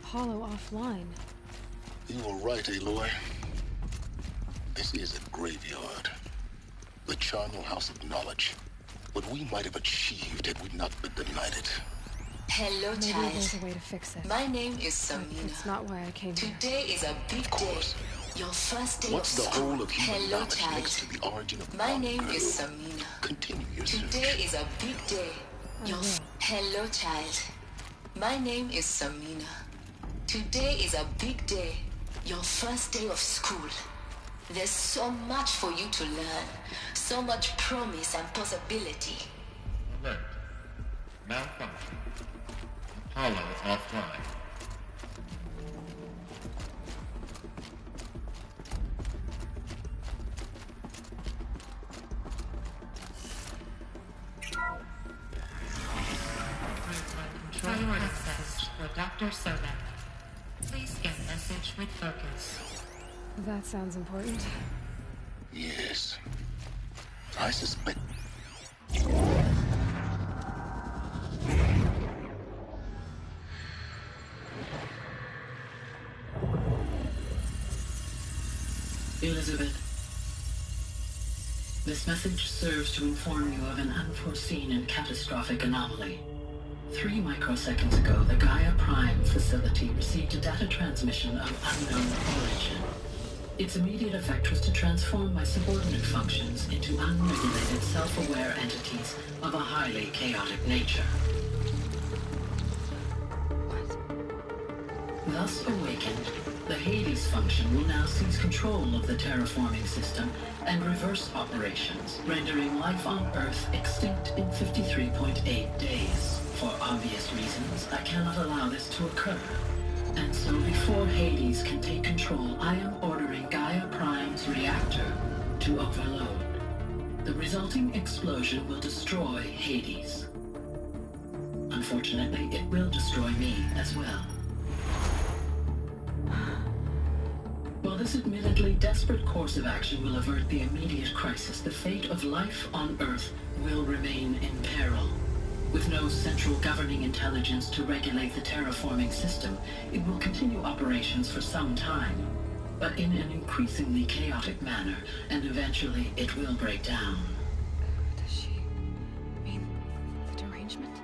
Apollo offline? You were right, Aloy. This is a graveyard. The charnel house of knowledge. What we might have achieved had we not been denied it. Hello, Maybe child. there's a way to fix it. My name is Samina. It's not why I came here. Today is a big day. Your first day What's of the school. whole of human Hello, knowledge child. next to the origin of My one name girl? is Samina. Continue your Today search. is a big day. Hello, child. My name is Samina. Today is a big day. Your first day of school. There's so much for you to learn. So much promise and possibility. Alert. Malfunction. Apollo offline. Control access for Dr. Sobek. Please scan message with focus. That sounds important. Yes. I suspect... Elizabeth, this message serves to inform you of an unforeseen and catastrophic anomaly. 3 microseconds ago, the Gaia Prime facility received a data transmission of unknown origin. Its immediate effect was to transform my subordinate functions into unregulated, self-aware entities of a highly chaotic nature. Thus awakened, the Hades function will now seize control of the terraforming system and reverse operations, rendering life on Earth extinct in 53.8 days. For obvious reasons, I cannot allow this to occur. And so before Hades can take control, I am ordering Gaia Prime's reactor to overload. The resulting explosion will destroy Hades. Unfortunately, it will destroy me as well. While this admittedly desperate course of action will avert the immediate crisis, the fate of life on Earth will remain in peril. With no central governing intelligence to regulate the terraforming system, it will continue operations for some time, but in an increasingly chaotic manner, and eventually it will break down. Does she mean the derangement?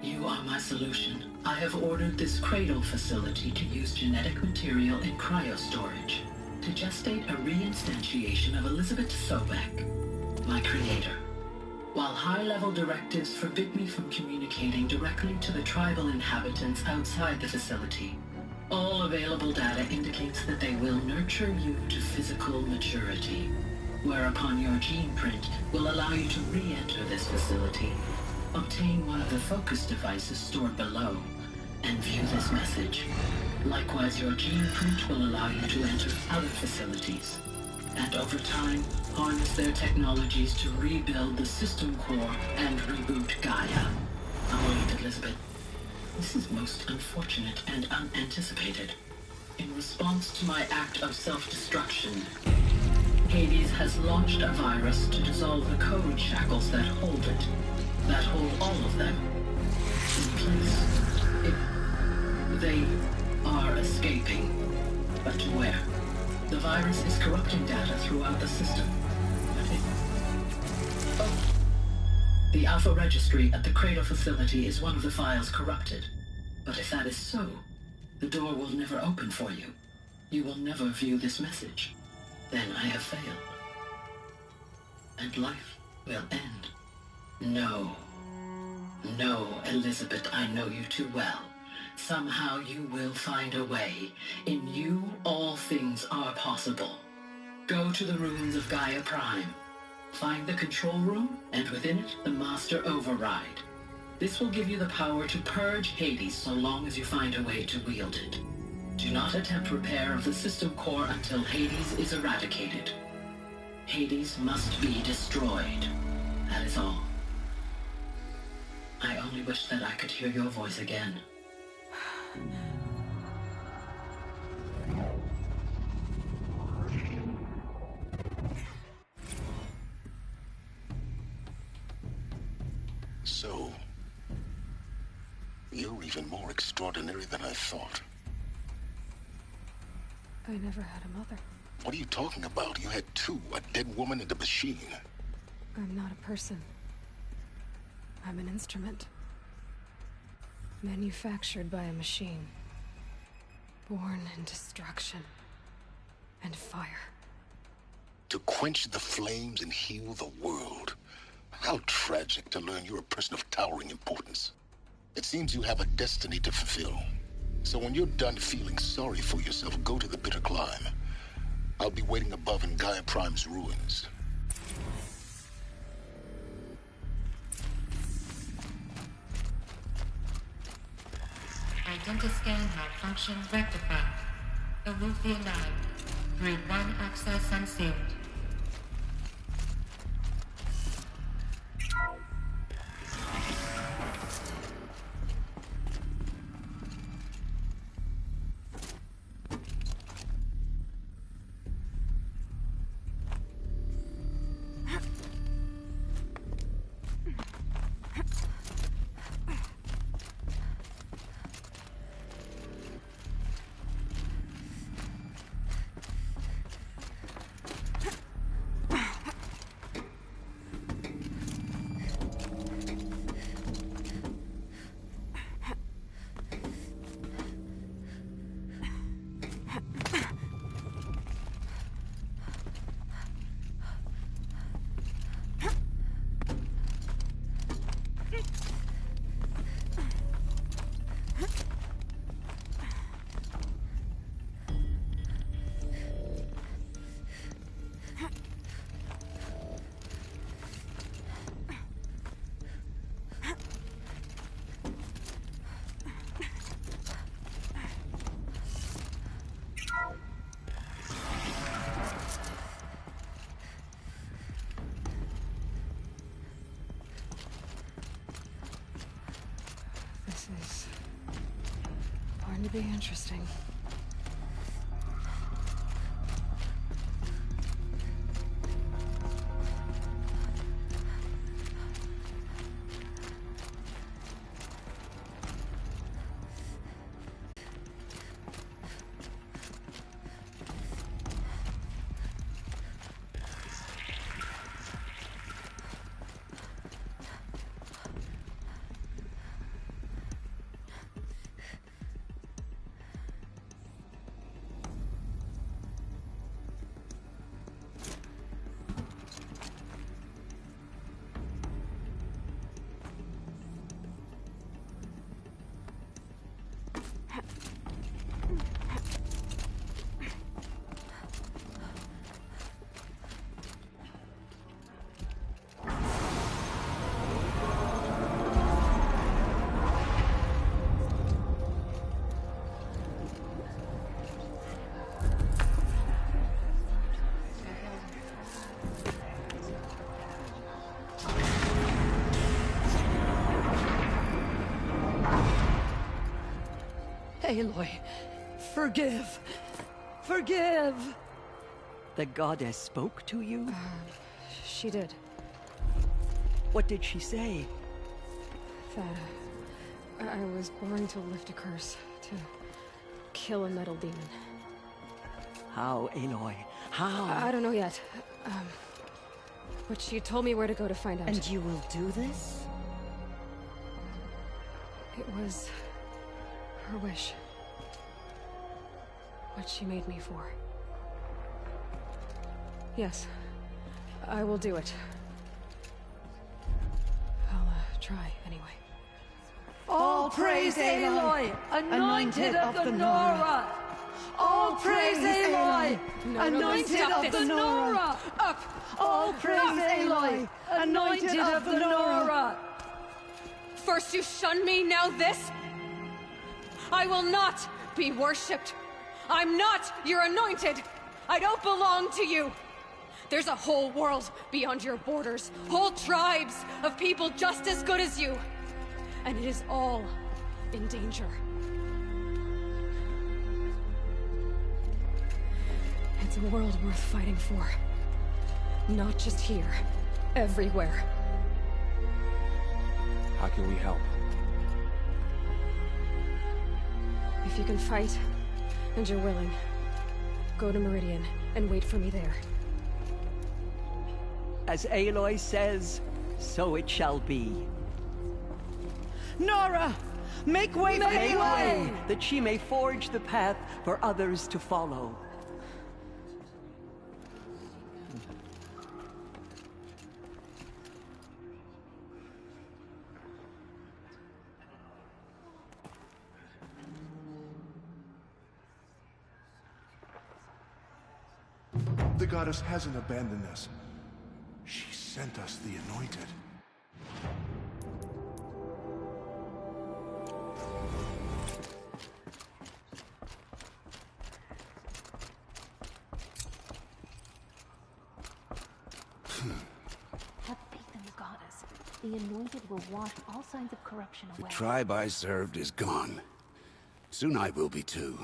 You are my solution. I have ordered this cradle facility to use genetic material in cryostorage to gestate a reinstantiation of Elizabeth Sobek, my creator. While high-level directives forbid me from communicating directly to the tribal inhabitants outside the facility, all available data indicates that they will nurture you to physical maturity, whereupon your gene print will allow you to re-enter this facility, obtain one of the focus devices stored below, and view this message. Likewise, your gene print will allow you to enter other facilities, and over time, harness their technologies to rebuild the system core and reboot Gaia. I'll wait, Elizabeth. This is most unfortunate and unanticipated. In response to my act of self-destruction, Hades has launched a virus to dissolve the code shackles that hold it, that hold all of them in place. They are escaping, but to where? The virus is corrupting data throughout the system. The Alpha Registry at the Cradle facility is one of the files corrupted. But if that is so, the door will never open for you. You will never view this message. Then I have failed. And life will end. No. No, Elizabeth, I know you too well. Somehow you will find a way. In you, all things are possible. Go to the ruins of Gaia Prime. Find the control room, and within it, the Master Override. This will give you the power to purge Hades so long as you find a way to wield it. Do not attempt repair of the system core until Hades is eradicated. Hades must be destroyed. That is all. I only wish that I could hear your voice again. So, you're even more extraordinary than I thought. I never had a mother. What are you talking about? You had two, a dead woman and a machine. I'm not a person. I'm an instrument. Manufactured by a machine. Born in destruction and fire. To quench the flames and heal the world. How tragic to learn you're a person of towering importance. It seems you have a destiny to fulfill. So when you're done feeling sorry for yourself, go to the bitter climb. I'll be waiting above in Gaia Prime's ruins. Identiscan malfunction rectified. Eleuthia 9. Grid 1 access unsealed. be interesting. Aloy, forgive! Forgive! The goddess spoke to you? She did. What did she say? That I was born to lift a curse, to kill a metal demon. How, Aloy? How? I don't know yet. But she told me where to go to find out. And you will do this? It was her wish. What she made me for. Yes, I will do it. I'll try anyway. All praise Aloy, anointed of the Nora! All praise Aloy, anointed of the Nora! Up! All praise Aloy, anointed of the Nora! First you shun me, now this? I will not be worshipped. I'm not your anointed. I don't belong to you. There's a whole world beyond your borders, whole tribes of people just as good as you. And it is all in danger. It's a world worth fighting for. Not just here, everywhere. How can we help? If you can fight, and you're willing, go to Meridian and wait for me there. As Aloy says, so it shall be. Nora! Make way for Aloy! That she may forge the path for others to follow. The goddess hasn't abandoned us. She sent us the anointed. Have faith in the goddess. The anointed will wash all signs of corruption away. The tribe I served is gone. Soon I will be too.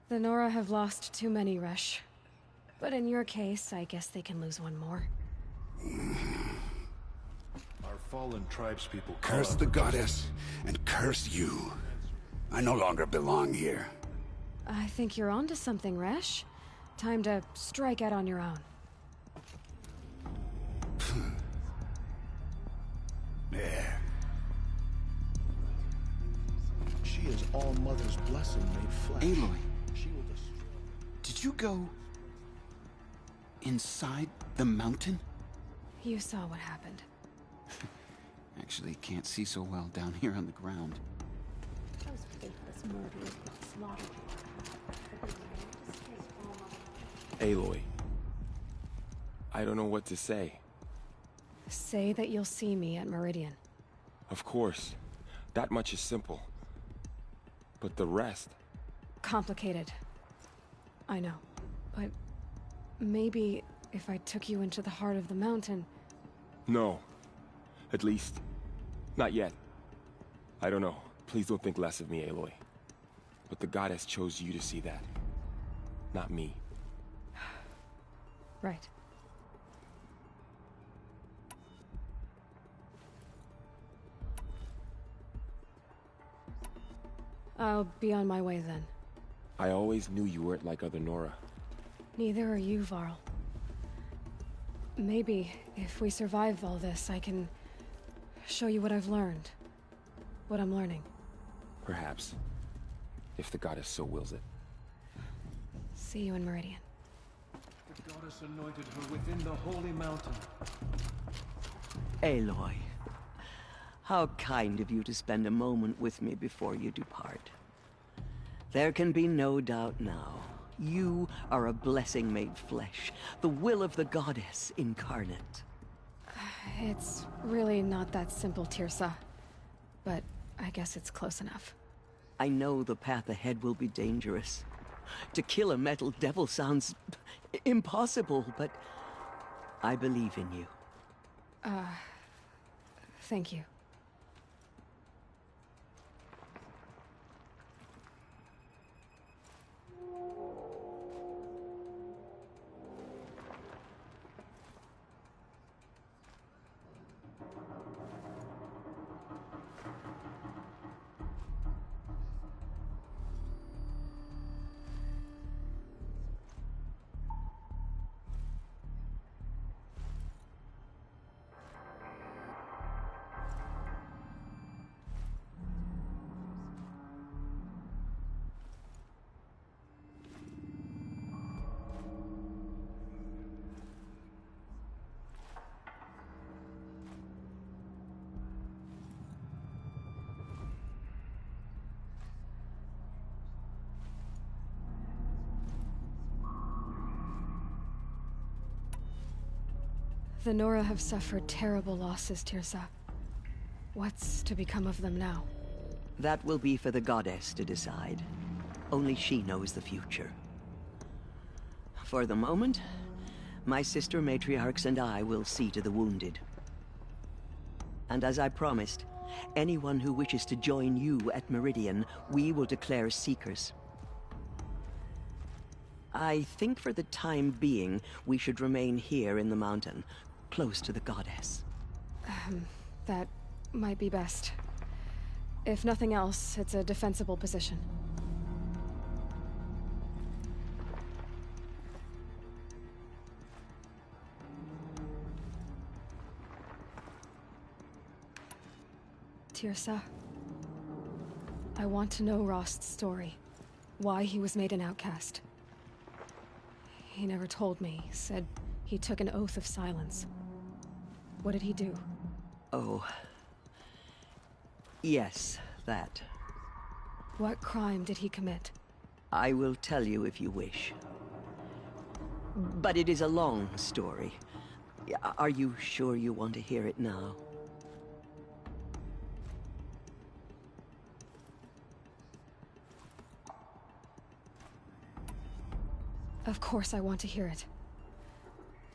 The Nora have lost too many, Resh. But in your case, I guess they can lose one more. Our fallen tribespeople Curse the goddess, and curse you. I no longer belong here. I think you're onto something, Resh. Time to strike out on your own. Yeah. She is All Mother's blessing made flesh. Aloy, She will destroy. did you go inside the mountain? You saw what happened. Actually, can't see so well down here on the ground. Those faithless murderers will slaughter you. But they will not escape All Mother. Aloy. I don't know what to say. Say that you'll see me at Meridian. Of course. That much is simple. But the rest... Complicated. I know. But maybe if I took you into the heart of the mountain... No. At least, not yet. I don't know. Please don't think less of me, Aloy. But the goddess chose you to see that. Not me. Right. I'll be on my way then. I always knew you weren't like other Nora. Neither are you, Varl. Maybe, if we survive all this, I can show you what I've learned. What I'm learning. Perhaps. If the goddess so wills it. See you in Meridian. The goddess anointed her within the holy mountain. Aloy, how kind of you to spend a moment with me before you depart. There can be no doubt now. You are a blessing made flesh, the will of the goddess incarnate. It's really not that simple, Tirsa. But I guess it's close enough. I know the path ahead will be dangerous. To kill a metal devil sounds impossible, but I believe in you. Thank you. The Nora have suffered terrible losses, Tirsa. What's to become of them now? That will be for the goddess to decide. Only she knows the future. For the moment, my sister matriarchs and I will see to the wounded. And as I promised, anyone who wishes to join you at Meridian, we will declare seekers. I think for the time being, we should remain here in the mountain, close to the goddess. That might be best. If nothing else, it's a defensible position. Tirsa, I want to know Rost's story. Why he was made an outcast. He never told me. Said he took an oath of silence. What did he do? Oh. Yes, that. What crime did he commit? I will tell you if you wish. But it is a long story. Are you sure you want to hear it now? Of course I want to hear it.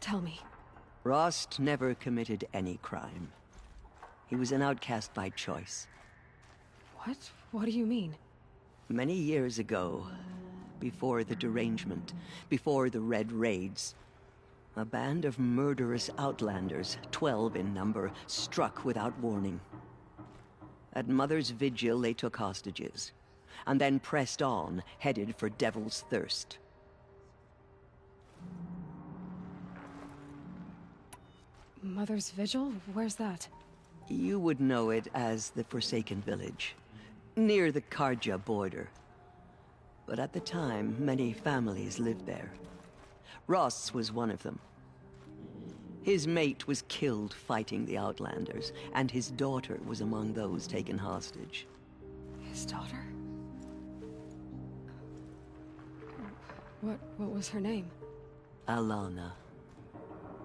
Tell me. Rost never committed any crime. He was an outcast by choice. What? What do you mean? Many years ago, before the derangement, before the Red Raids, a band of murderous outlanders, 12 in number, struck without warning. At Mother's Vigil, they took hostages, and then pressed on, headed for Devil's Thirst. Mother's Vigil? Where's that? You would know it as the Forsaken Village, near the Karja border. But at the time, many families lived there. Ross was one of them. His mate was killed fighting the Outlanders, and his daughter was among those taken hostage. His daughter? What was her name? Alana.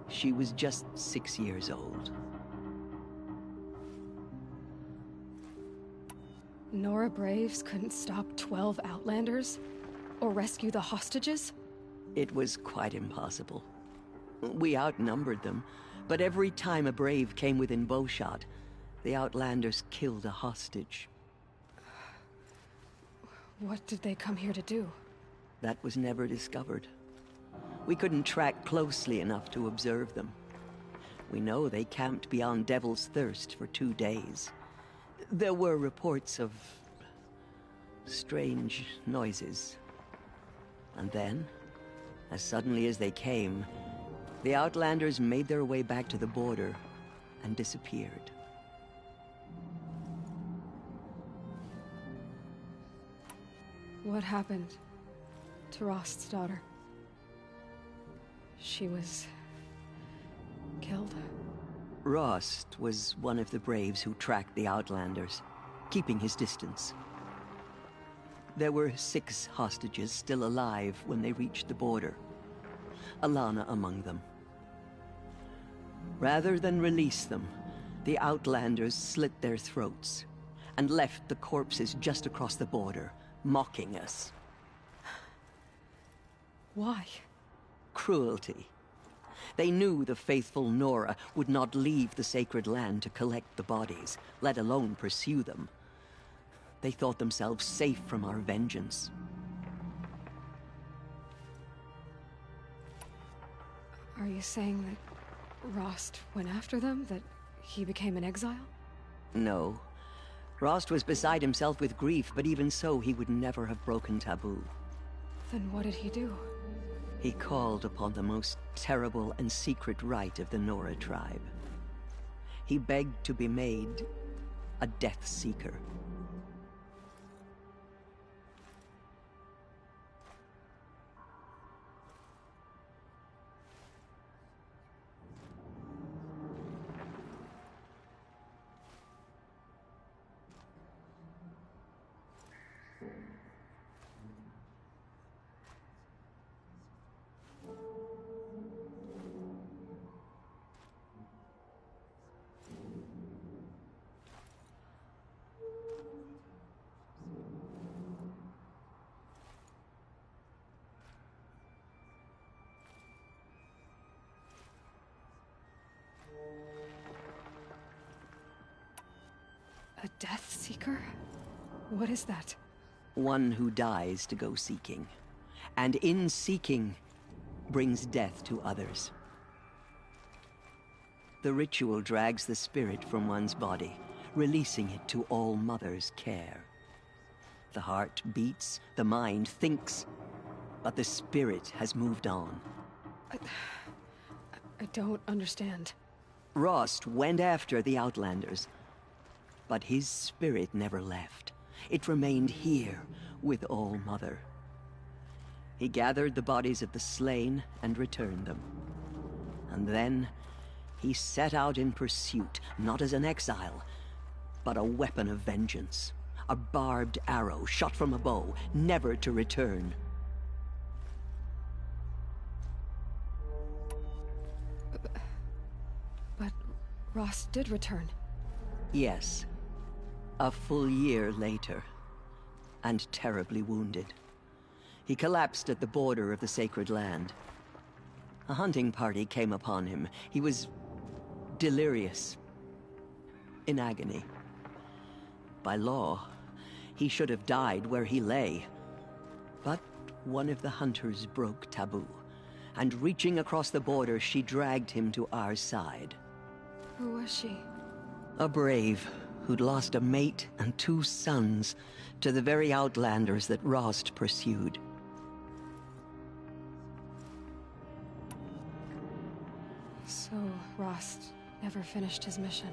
She was just 6 years old. Nora Braves couldn't stop 12 Outlanders? Or rescue the hostages? It was quite impossible. We outnumbered them, but every time a Brave came within bowshot, the Outlanders killed a hostage. What did they come here to do? That was never discovered. We couldn't track closely enough to observe them. We know they camped beyond Devil's Thirst for 2 days. There were reports of strange noises. And then, as suddenly as they came, the Outlanders made their way back to the border and disappeared. What happened to Rost's daughter? She was killed? Rost was one of the braves who tracked the Outlanders, keeping his distance. There were 6 hostages still alive when they reached the border, Alana among them. Rather than release them, the Outlanders slit their throats and left the corpses just across the border, mocking us. Why? Cruelty. They knew the faithful Nora would not leave the sacred land to collect the bodies, let alone pursue them. They thought themselves safe from our vengeance. Are you saying that Rost went after them? That he became an exile? No. Rost was beside himself with grief, but even so, he would never have broken taboo. Then what did he do? He called upon the most terrible and secret rite of the Nora tribe. He begged to be made a Death Seeker. A Death Seeker? What is that? One who dies to go seeking, and in seeking, brings death to others. The ritual drags the spirit from one's body, releasing it to All Mother's care. The heart beats, the mind thinks, but the spirit has moved on. I don't understand. Rost went after the Outlanders, but his spirit never left. It remained here with All Mother. He gathered the bodies of the slain and returned them. And then he set out in pursuit, not as an exile, but a weapon of vengeance. A barbed arrow shot from a bow, never to return. But Rost did return. Yes. A full year later, and terribly wounded. He collapsed at the border of the sacred land. A hunting party came upon him. He was delirious, in agony. By law, he should have died where he lay. But one of the hunters broke taboo, and reaching across the border, she dragged him to our side. Who was she? A brave who'd lost a mate and 2 sons to the very Outlanders that Rost pursued. So Rost never finished his mission?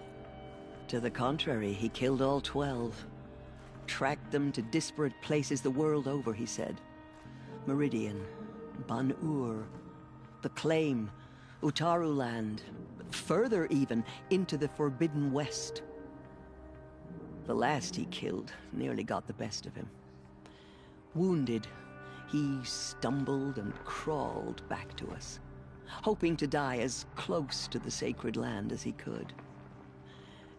To the contrary, he killed all 12. Tracked them to disparate places the world over, he said. Meridian, Ban-Ur, the Claim, Utaru Land, further even, into the Forbidden West. The last he killed nearly got the best of him. Wounded, he stumbled and crawled back to us, hoping to die as close to the sacred land as he could.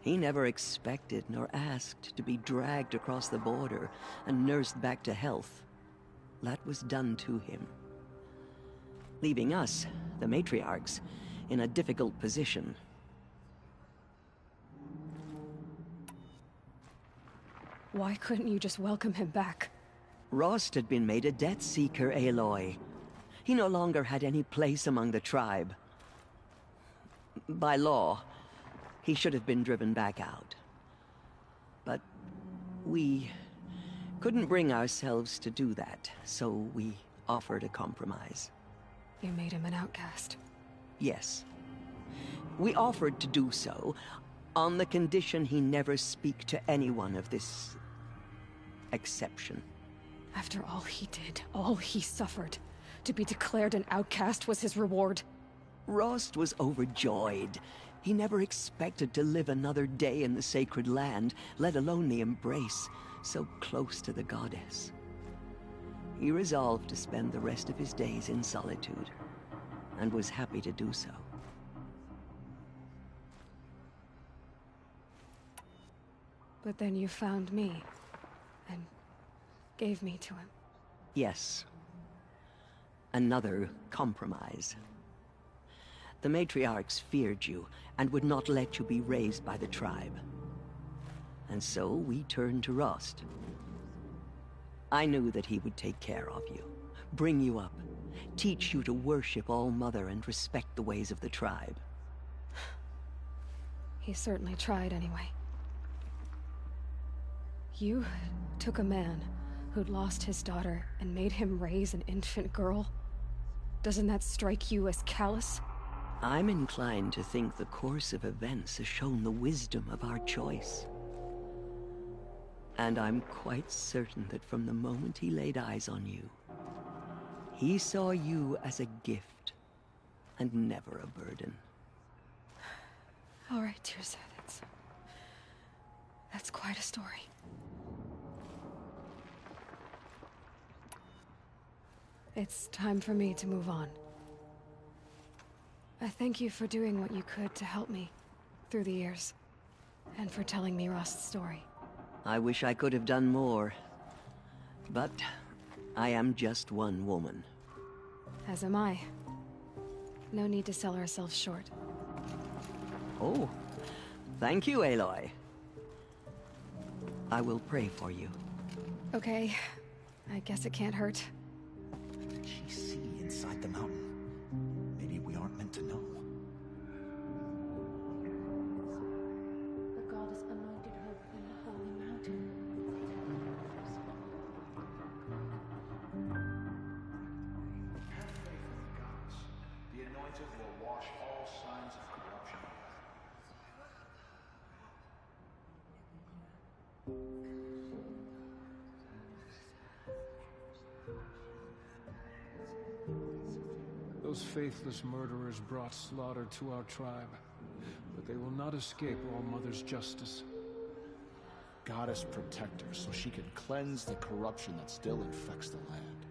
He never expected nor asked to be dragged across the border and nursed back to health. That was done to him, leaving us, the matriarchs, in a difficult position. Why couldn't you just welcome him back? Rost had been made a Death Seeker, Aloy. He no longer had any place among the tribe. By law, he should have been driven back out. But we couldn't bring ourselves to do that, so we offered a compromise. You made him an outcast. Yes. We offered to do so on the condition he never speak to anyone of this exception. After all he did, all he suffered, to be declared an outcast was his reward. Rost was overjoyed. He never expected to live another day in the sacred land, let alone the embrace, so close to the goddess. He resolved to spend the rest of his days in solitude, and was happy to do so. But then you found me, and gave me to him. Yes. Another compromise. The matriarchs feared you, and would not let you be raised by the tribe. And so we turned to Rost. I knew that he would take care of you, bring you up, teach you to worship All-Mother and respect the ways of the tribe. He certainly tried anyway. You took a man who'd lost his daughter and made him raise an infant girl? Doesn't that strike you as callous? I'm inclined to think the course of events has shown the wisdom of our choice. And I'm quite certain that from the moment he laid eyes on you, he saw you as a gift, and never a burden. All right, Tirza, that's quite a story. It's time for me to move on. I thank you for doing what you could to help me through the years, and for telling me Rost's story. I wish I could have done more, but I am just one woman. As am I. No need to sell ourselves short. Oh, thank you, Aloy. I will pray for you. Okay, I guess it can't hurt. What did she see inside the mountain? Maybe we aren't meant to know. The goddess anointed her in the holy mountain. Have faith in the goddess. The anointed will wash all signs of corruption away. Those faithless murderers brought slaughter to our tribe, but they will not escape All-Mother's justice. Goddess protect her so she can cleanse the corruption that still infects the land.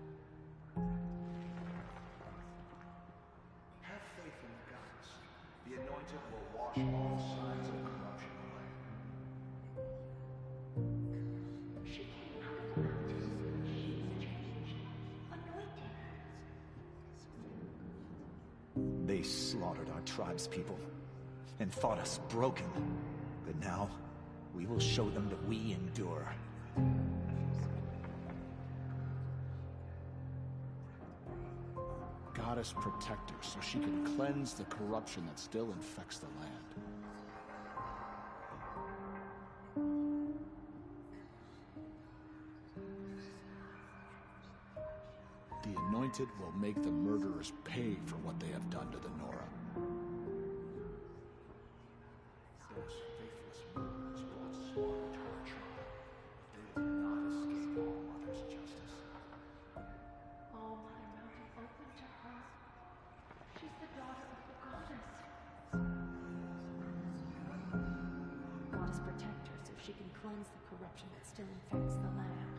Have faith in the goddess. The anointed will wash all signs of corruption away. She came out of the mountains. She was changed, anointed. They slaughtered our tribespeople and thought us broken. But now, we will show them that we endure. Goddess protect her so she can cleanse the corruption that still infects the land. The anointed will make the murderers pay for what they have done to the Nora. Those faithless murderers brought slaughter to our tribe. They will not escape All-Mother's justice. All-Mother Mountain open to her. She's the daughter of the goddess. Goddess protect her so she can cleanse the corruption that still infects the land.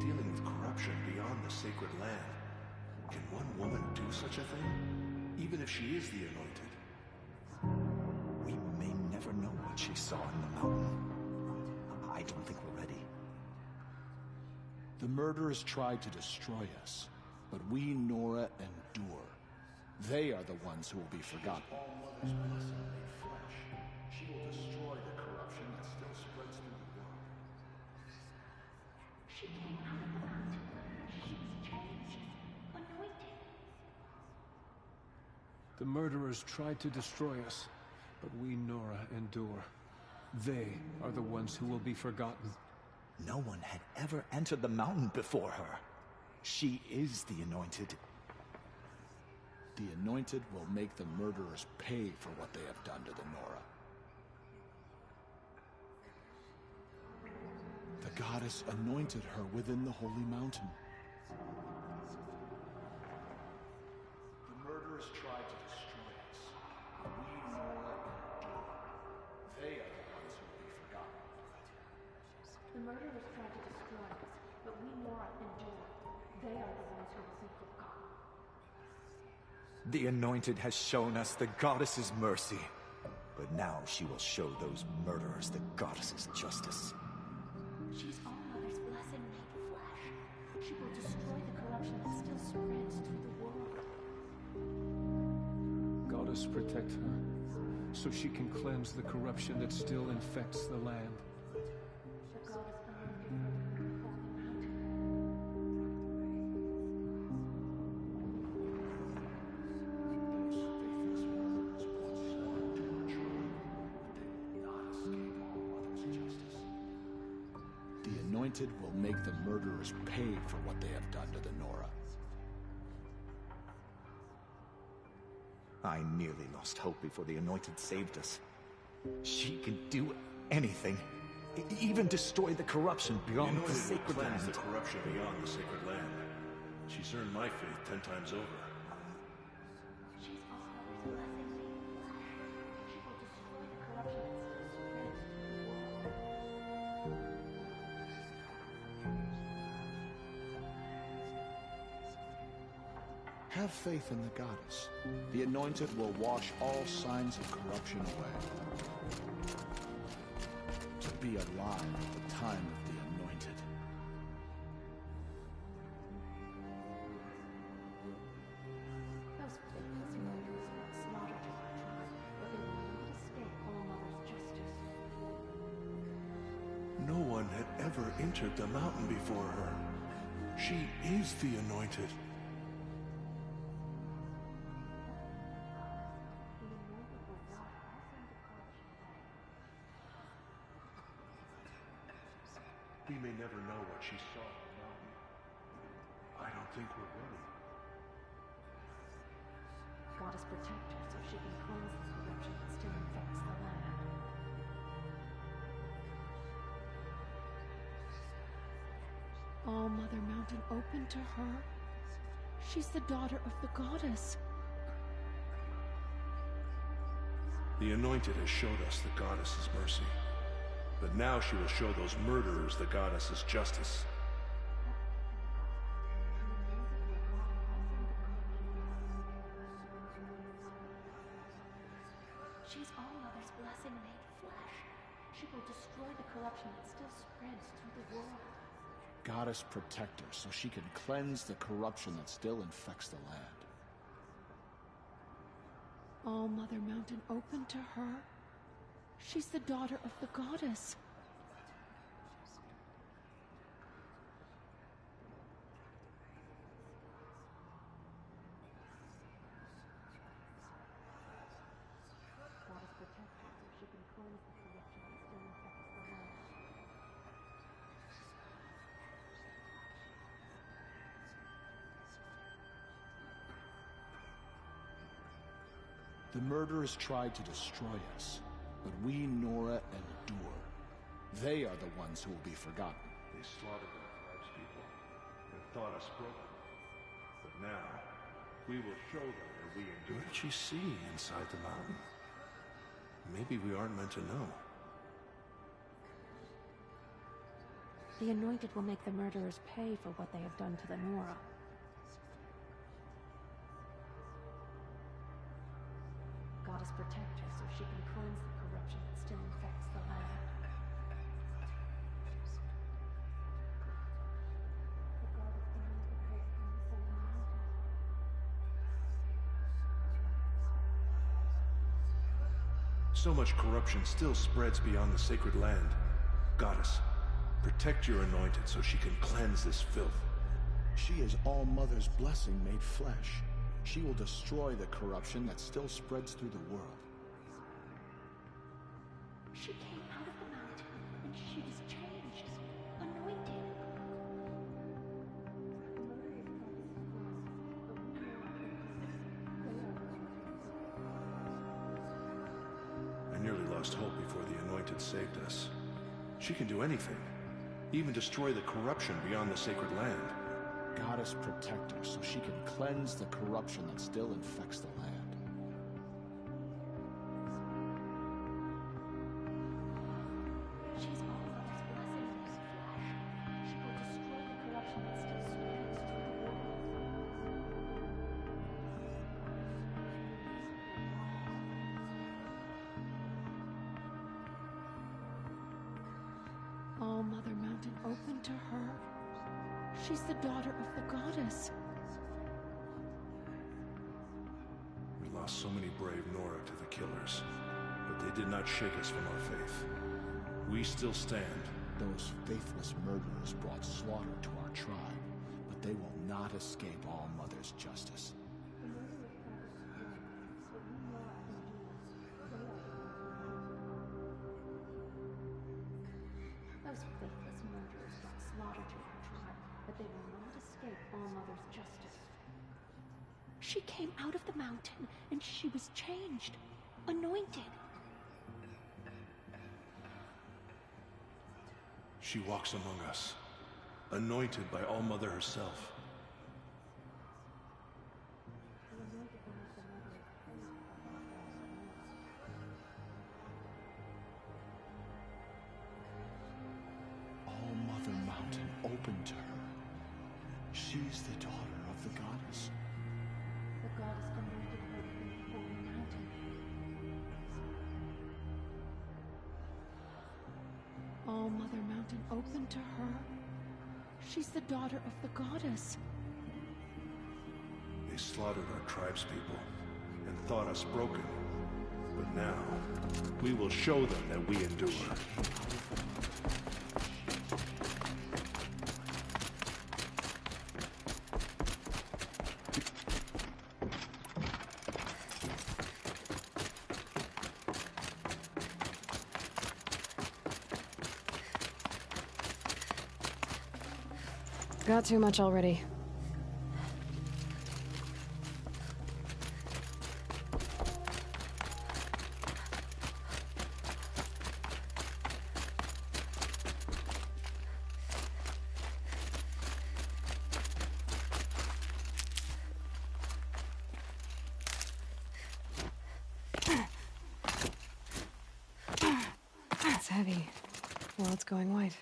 Dealing with corruption beyond the sacred land. Can one woman do such a thing? Even if she is the anointed? We may never know what she saw in the mountain. I don't think we're ready. The murderers tried to destroy us, but we Nora endure. They are the ones who will be forgotten. All-Mother's blessing made flesh. She will destroy the corruption that still spreads through the world. The murderers tried to destroy us, but we, Nora, endure. They are the ones who will be forgotten. No one had ever entered the mountain before her. She is the Anointed. The Anointed will make the murderers pay for what they have done to the Nora. The goddess anointed her within the holy mountain. The murderers tried to destroy us. We, Nora, endure. They are the ones who will be forgotten. The murderers tried to destroy us, but we, Nora, endure. They are the ones who will be forgotten. The Anointed has shown us the goddess's mercy, but now she will show those murderers the goddess's justice. She's All Mother's blessing made flesh. She will destroy the corruption that still spreads through the world. Goddess, protect her, so she can cleanse the corruption that still infects the land. The goddess anointed her to move on the mountain. The Anointed will make the murderers pay for what they have done to the Nora. I nearly lost hope before the Anointed saved us. She can do anything. Even destroy the corruption beyond the sacred land. The corruption beyond the sacred land. She's earned my faith 10 times over. She's All Mother's blessing made flesh. She will destroy the corruption that still spreads through the world. Have faith in the goddess. The Anointed will wash all signs of corruption away. To be alive at the time of the Anointed. Those faithless murderers brought slaughter to our tribe, but they will not escape All Mother's justice. No one had ever entered the mountain before her. She is the Anointed. We may never know what she saw on the mountain. I don't think we're ready. Goddess protect her so she can cleanse the corruption that still infects the land. All Mother Mountain open to her. She's the daughter of the goddess. The Anointed has showed us the goddess's mercy. But now she will show those murderers the goddess's justice. She's All Mother's blessing made flesh. She will destroy the corruption that still spreads through the world. Goddess protect her so she can cleanse the corruption that still infects the land. All Mother Mountain open to her. She's the daughter of the goddess. Goddess protect her so she can cleanse the corruption that still infects the land. The murderers tried to destroy us, but we, Nora, endure. They are the ones who will be forgotten. They slaughtered our tribespeople and thought us broken. But now, we will show them that we endure. What did she see inside the mountain? Maybe we aren't meant to know. The Anointed will make the murderers pay for what they have done to the Nora. Goddess protect her so she can cleanse the corruption that still infects the land. The goddess anointed her from the same mountain. So much corruption still spreads beyond the sacred land. Goddess, protect your Anointed so she can cleanse this filth. She is All Mother's blessing made flesh. She will destroy the corruption that still spreads through the world. She came out of the mountain, and she was changed, anointed. I nearly lost hope before the Anointed saved us. She can do anything, even destroy the corruption beyond the sacred land. Goddess, protect her so she can cleanse the corruption that still infects the land. She's all of us blessing in His flesh. She will destroy the corruption that still spreads through the world. All Mother Mountain open to her. She's the daughter of the goddess. We lost so many brave Nora to the killers, but they did not shake us from our faith. We still stand. Those faithless murderers brought slaughter to our tribe, but they will not escape All Mother's justice. Those faithless murderers brought slaughter to our tribe, but they will not escape All Mother's justice. She came out of the mountain, and she was changed, anointed. She walks among us, anointed by All Mother herself. All Mother Mountain open to her. She's the daughter of the goddess. The goddess anointed her from the holy mountain. All Mother Mountain open to her. She's the daughter of the goddess. They slaughtered our tribespeople and thought us broken. But now, we will show them that we endure. Got too much already. It's heavy. Well, it's going white.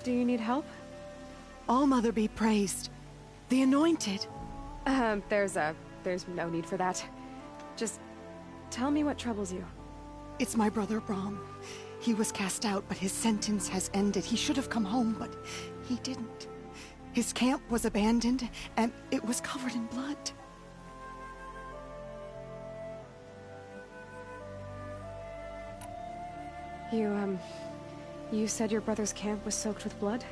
Do you need help? All-Mother be praised. The Anointed. There's no need for that. Just tell me what troubles you. It's my brother Brom. He was cast out, but his sentence has ended. He should have come home, but he didn't. His camp was abandoned, and it was covered in blood. You said your brother's camp was soaked with blood?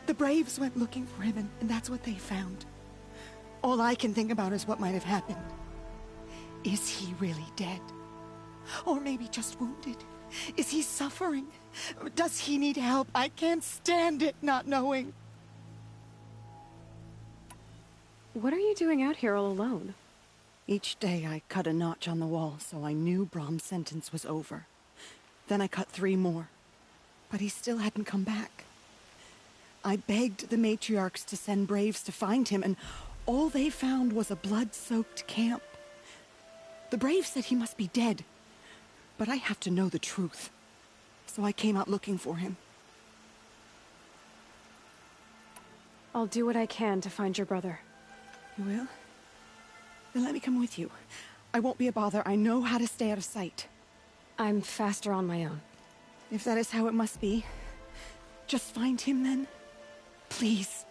The Braves went looking for him, and that's what they found. All I can think about is what might have happened. Is he really dead? Or maybe just wounded? Is he suffering? Does he need help? I can't stand it not knowing. What are you doing out here all alone? Each day I cut a notch on the wall, so I knew Brom's sentence was over. Then I cut 3 more. But he still hadn't come back. I begged the matriarchs to send Braves to find him, and all they found was a blood-soaked camp. The Braves said he must be dead, but I have to know the truth. So I came out looking for him. I'll do what I can to find your brother. You will? Then let me come with you. I won't be a bother. I know how to stay out of sight. I'm faster on my own. If that is how it must be, just find him then. Please.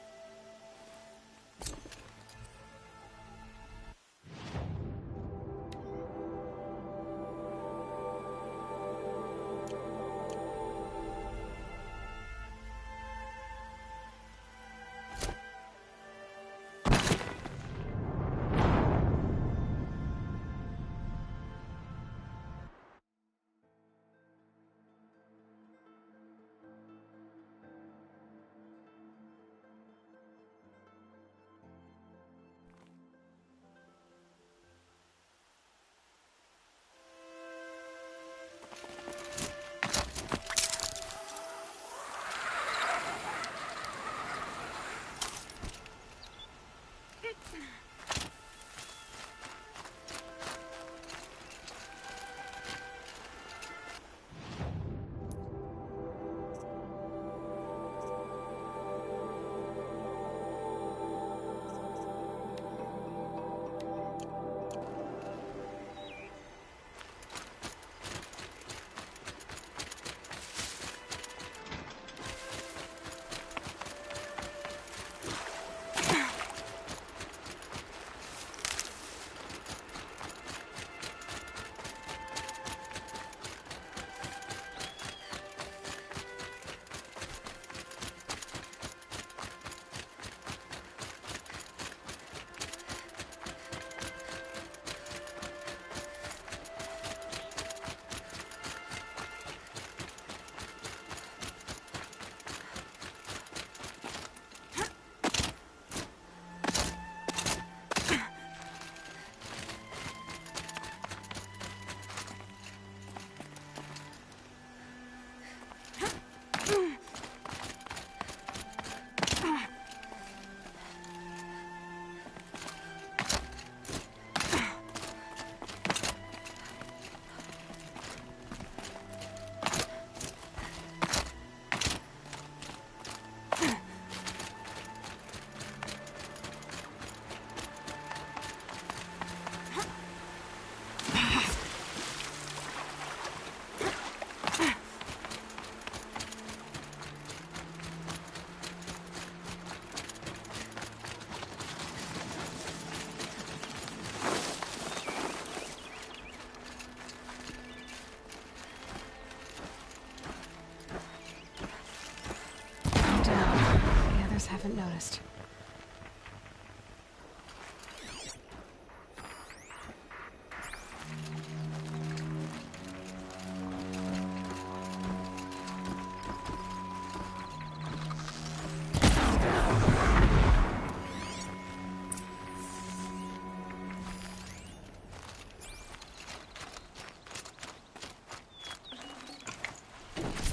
Haven't noticed.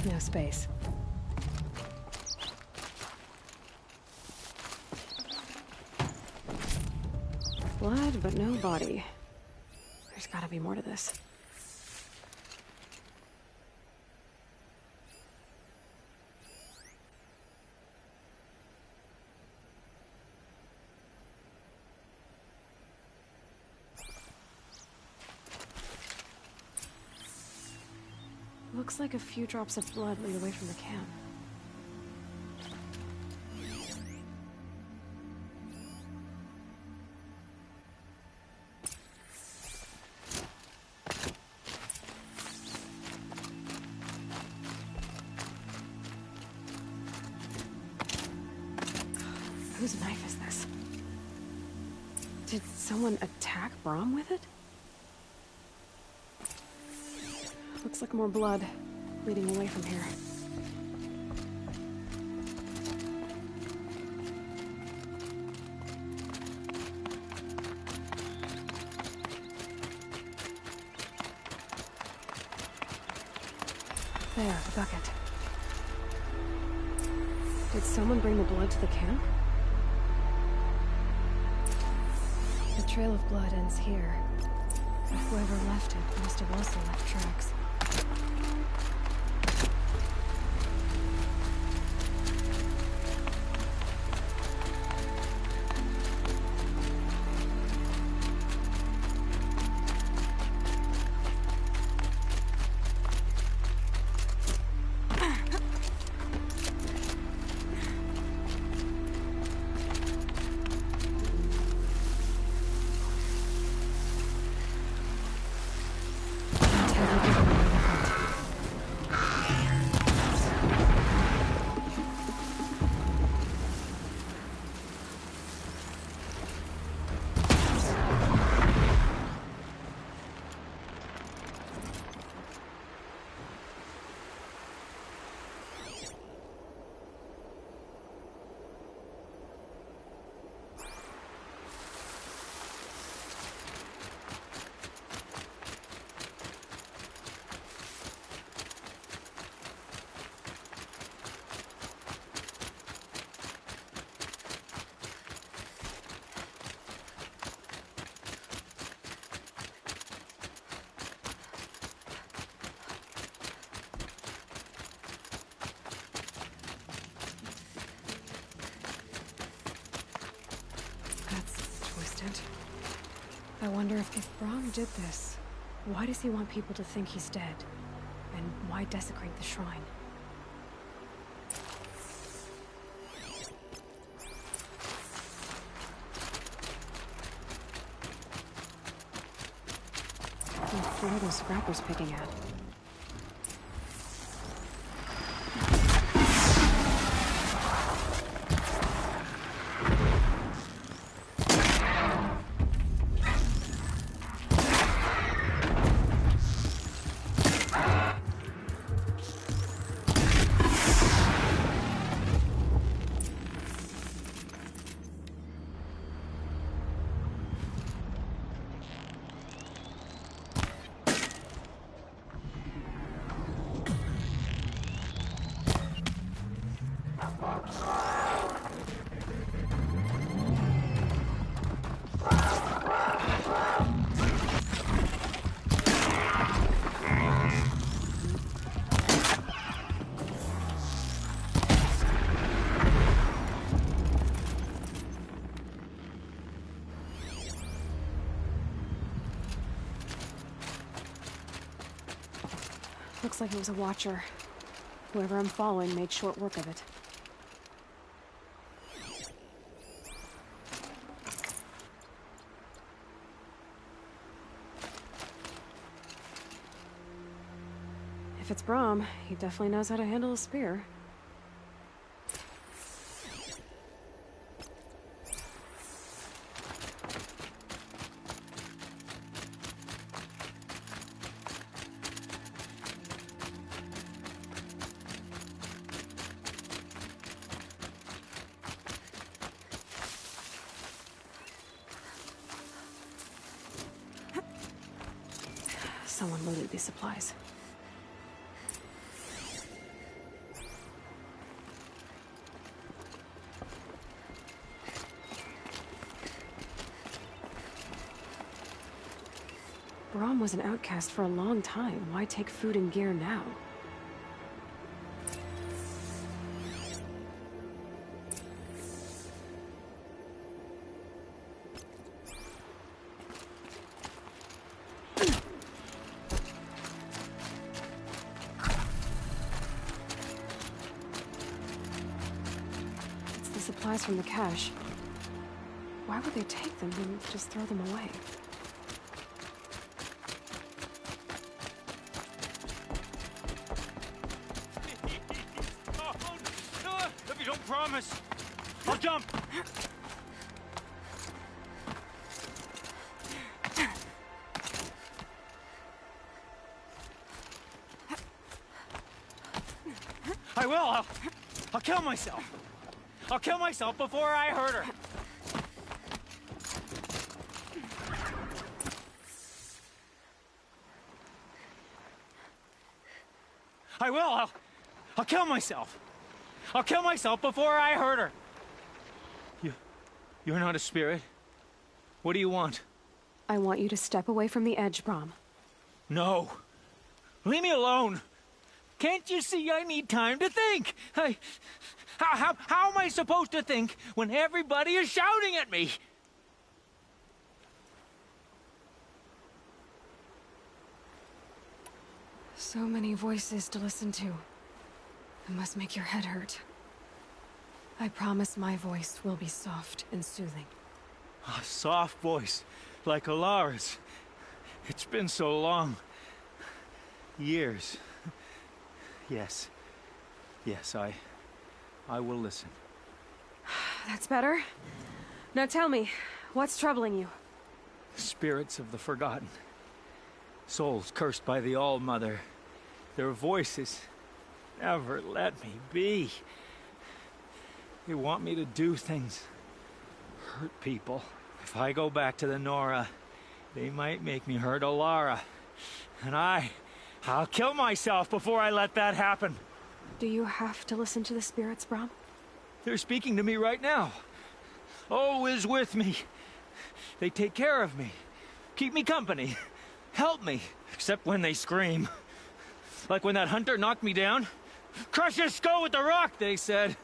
No space. Blood, but no body. There's gotta be more to this. Looks like a few drops of blood lead away from the camp. Whose knife is this? Did someone attack Brom with it? Looks like more blood leading away from here. There, the bucket. Did someone bring the blood to the camp? The trail of blood ends here. But whoever left it must have also left tracks. I wonder if Brom did this, why does he want people to think he's dead? And why desecrate the shrine? What are those scrappers picking at? Looks like it was a watcher. Whoever I'm following made short work of it. If it's Brom, he definitely knows how to handle a spear. Someone loaded these supplies. Brom was an outcast for a long time. Why take food and gear now? supplies from the cache. Why would they take them and just throw them away? If you don't promise, I'll jump. I will. I'll kill myself. I'll kill myself before I hurt her. I will. I'll kill myself. I'll kill myself before I hurt her. You're not a spirit. What do you want? I want you to step away from the edge, Brom. No. Leave me alone. Can't you see I need time to think? How am I supposed to think when everybody is shouting at me? So many voices to listen to. It must make your head hurt. I promise my voice will be soft and soothing. A soft voice, like Alara's. It's been so long. Years. Yes. Yes, I will listen. That's better. Now tell me, what's troubling you? Spirits of the forgotten. Souls cursed by the All-Mother. Their voices never let me be. They want me to do things. Hurt people. If I go back to the Nora, they might make me hurt Alara. And I'll kill myself before I let that happen. Do you have to listen to the spirits, Brom? They're speaking to me right now. O is with me. They take care of me. Keep me company. Help me. Except when they scream. Like when that hunter knocked me down. Crush his skull with the rock, they said.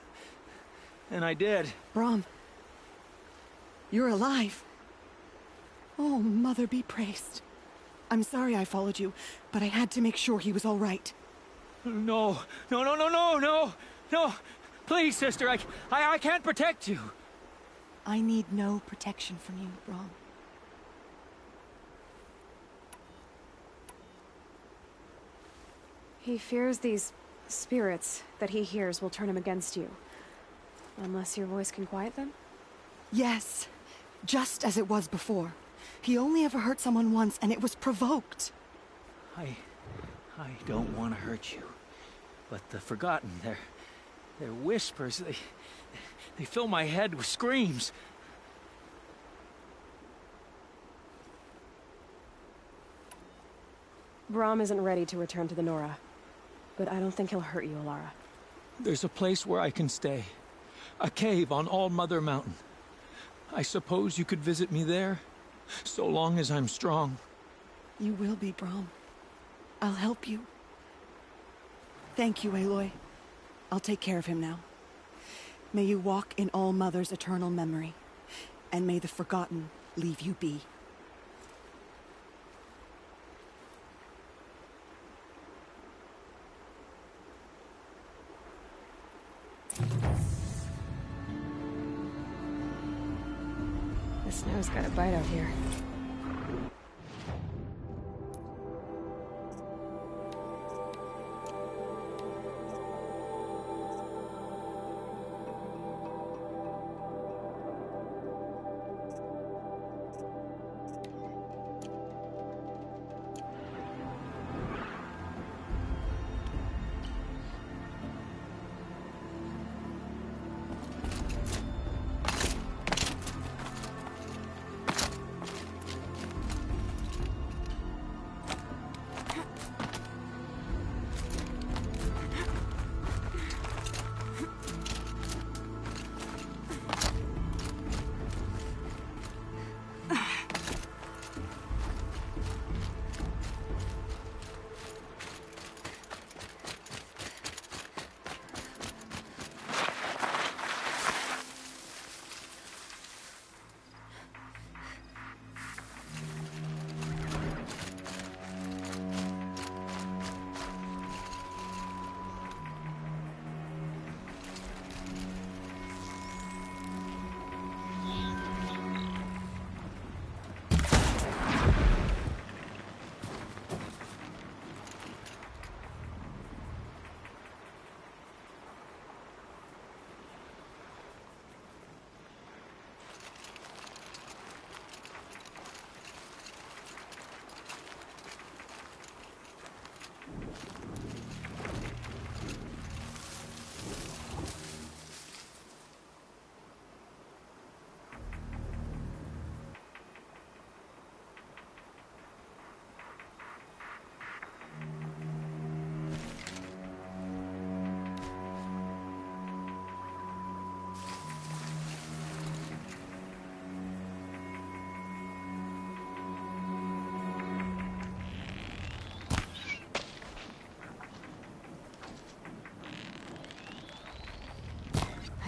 And I did. Brom. You're alive. Oh, Mother be praised. I'm sorry I followed you, but I had to make sure he was all right. No. Please, sister, I can't protect you. I need no protection from you, Brom. He fears these spirits that he hears will turn him against you. Unless your voice can quiet them? Yes, just as it was before. He only ever hurt someone once, and it was provoked. I don't want to hurt you. But the Forgotten, their whispers, they fill my head with screams. Brom isn't ready to return to the Nora. But I don't think he'll hurt you, Alara. There's a place where I can stay. A cave on All-Mother Mountain. I suppose you could visit me there, so long as I'm strong. You will be, Brom. I'll help you. Thank you, Aloy. I'll take care of him now. May you walk in All-Mother's eternal memory, and may the Forgotten leave you be. The snow's got a bite out here.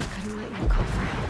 I couldn't let you call for help.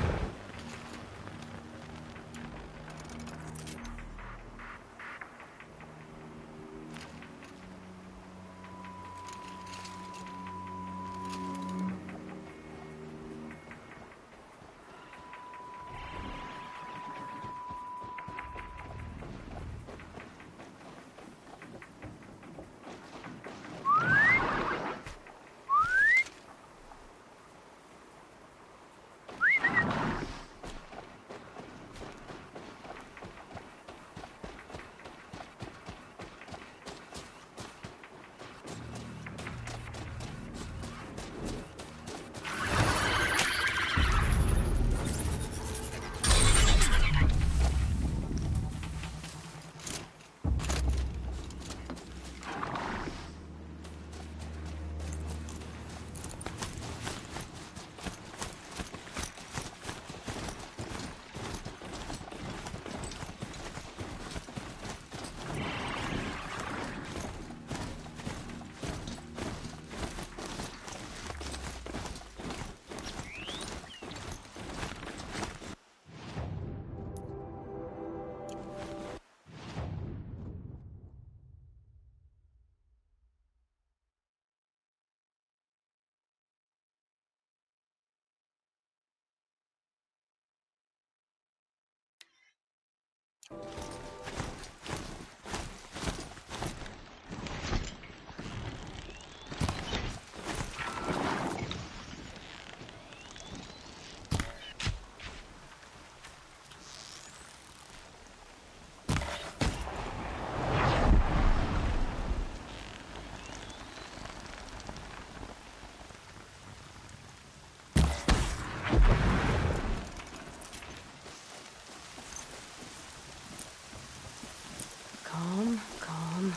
Calm, calm.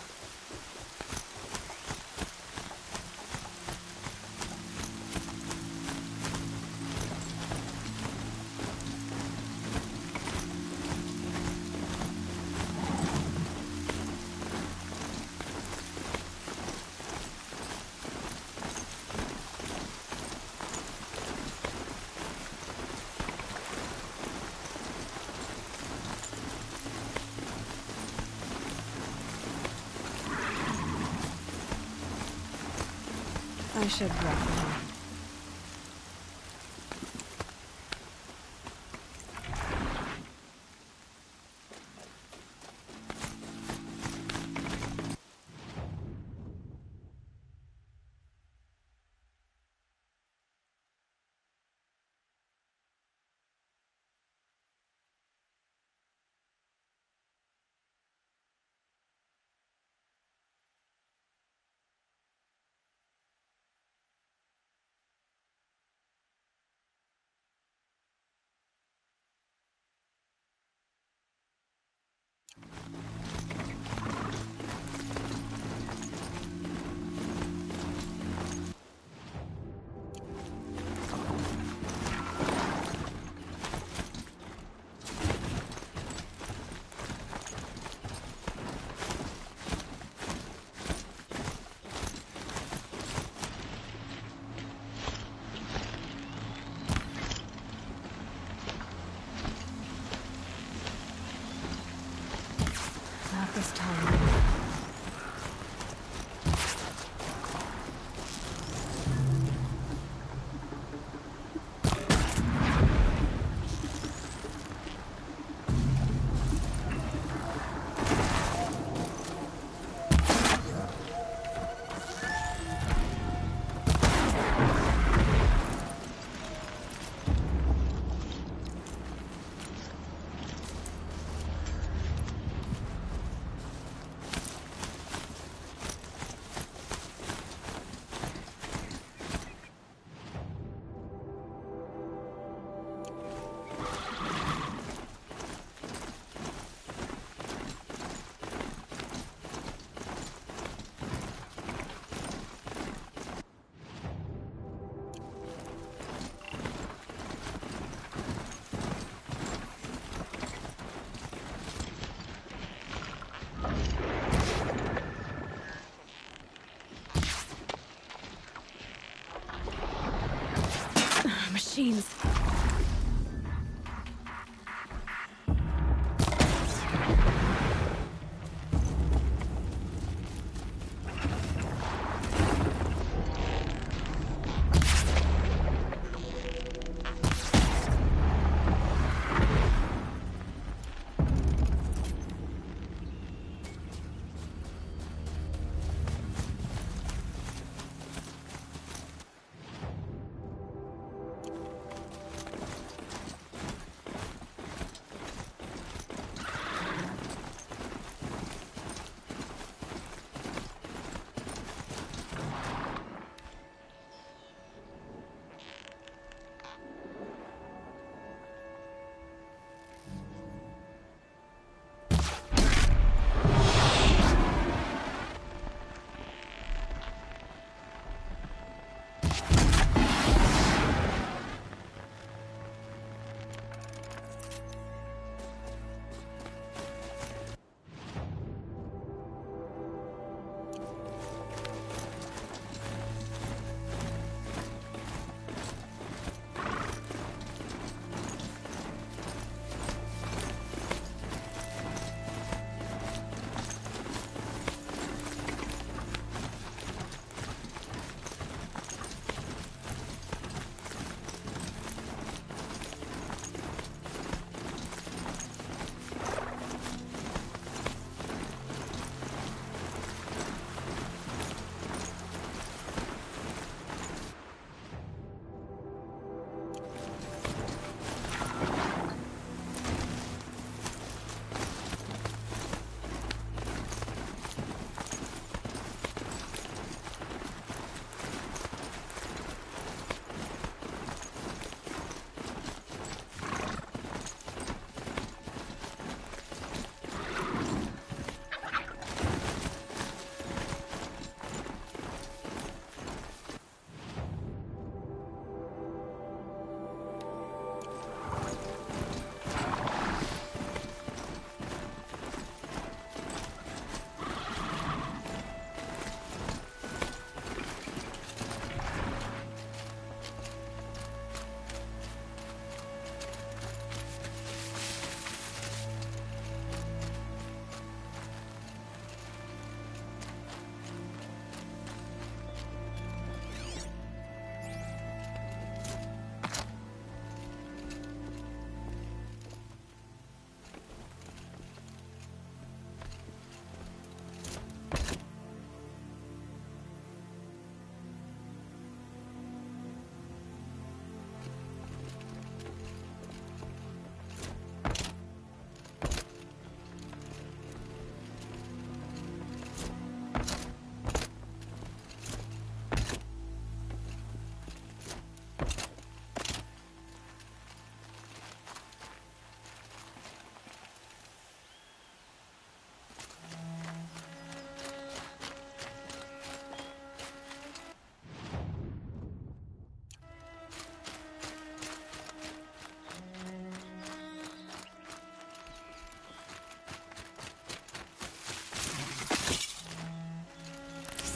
I should wrap now. machines.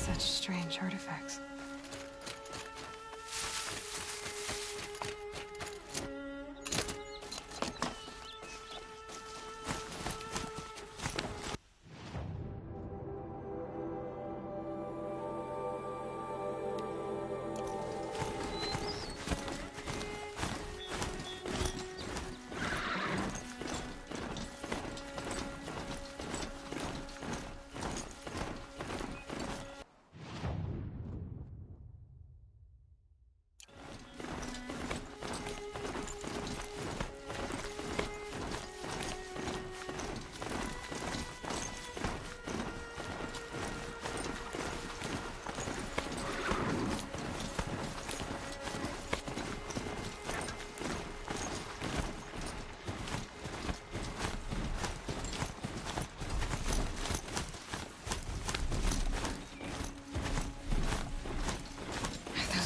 Such strange artifacts.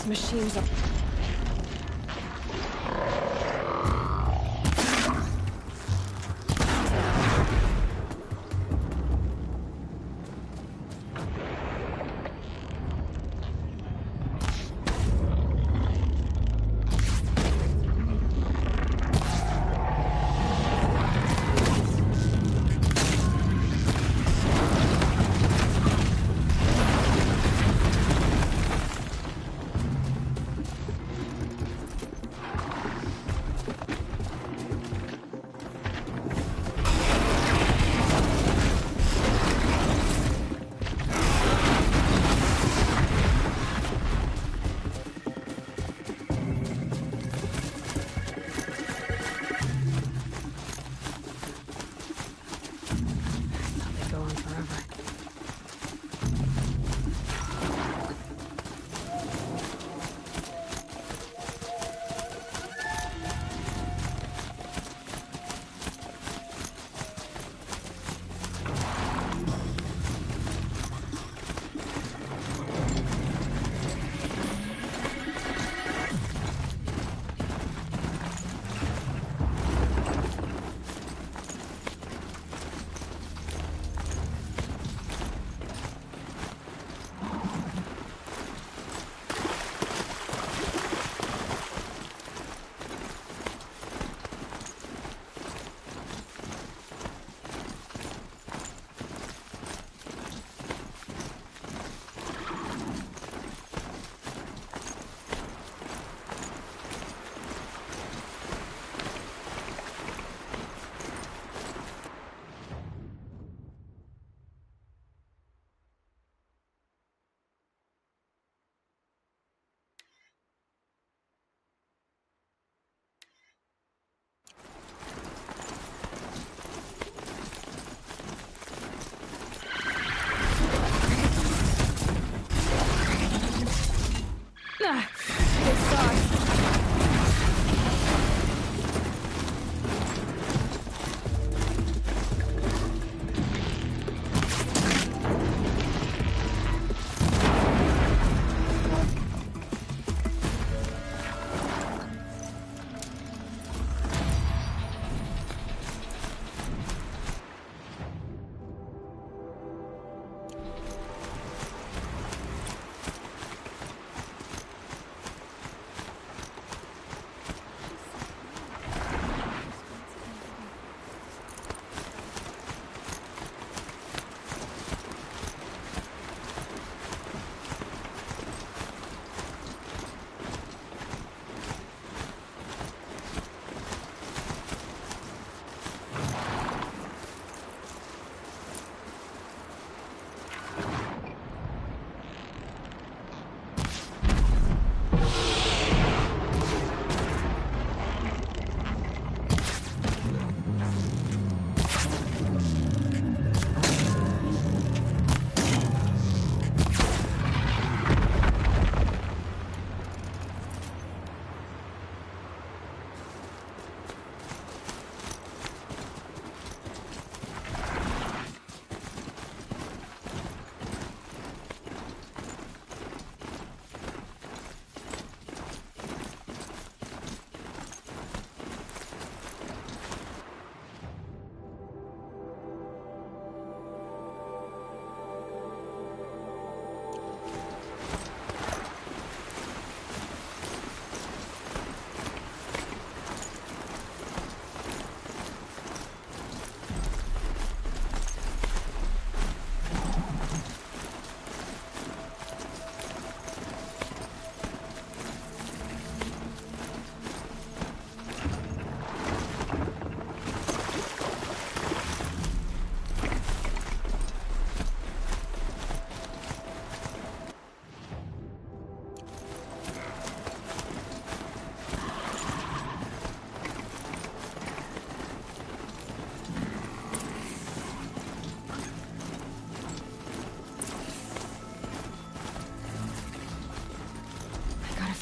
Machines are...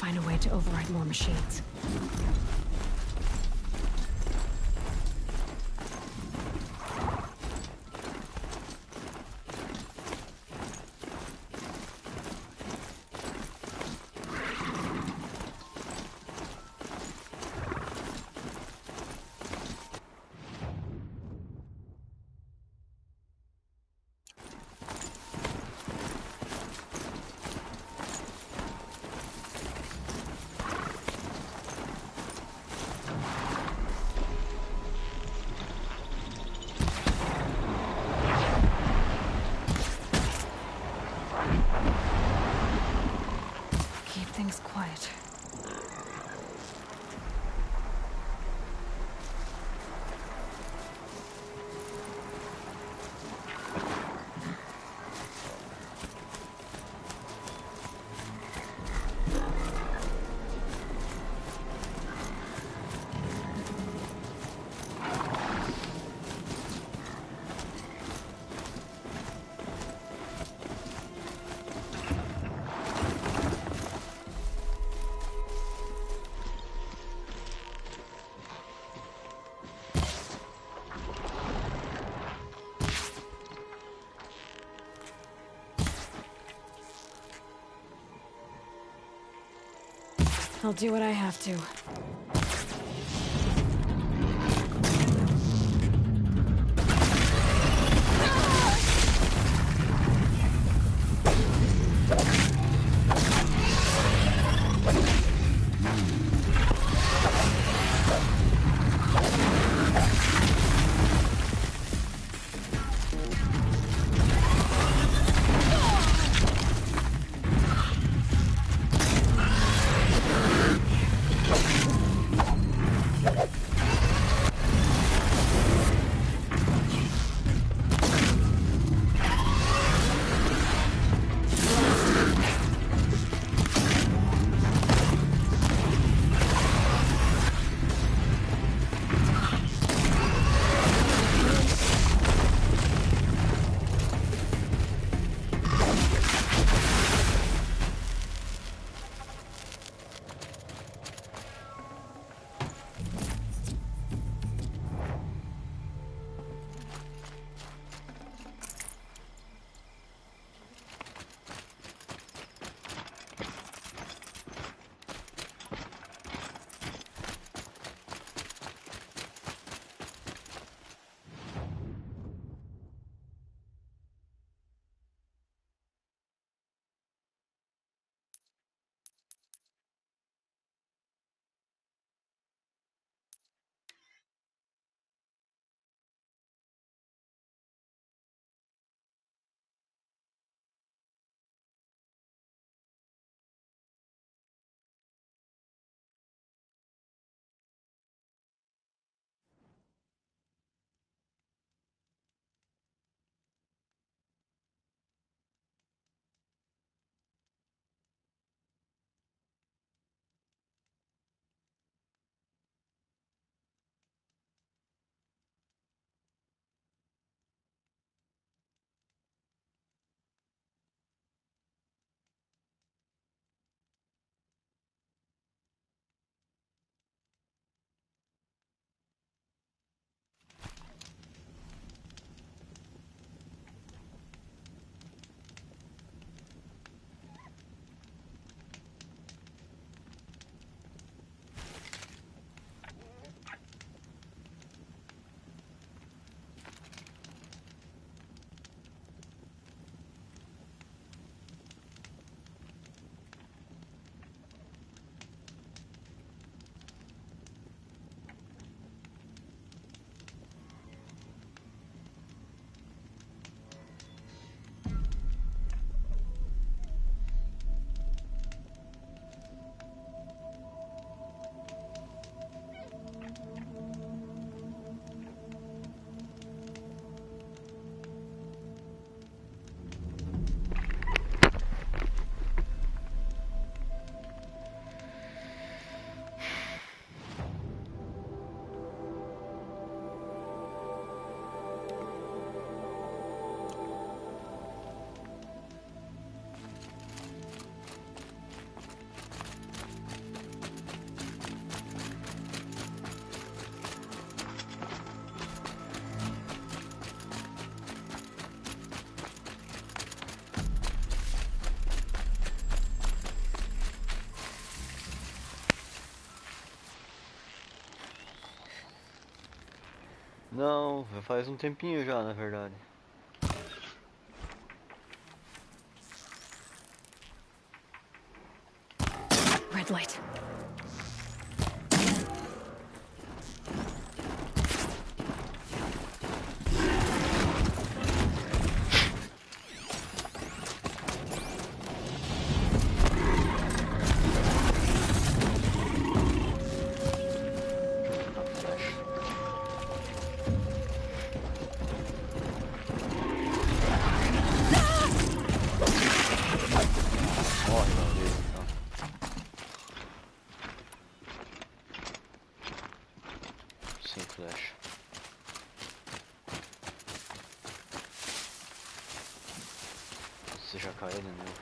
find a way to override more machines. Things quiet. I'll do what I have to. Não, já faz um tempinho já, na verdade. Red light. Você já caiu de novo.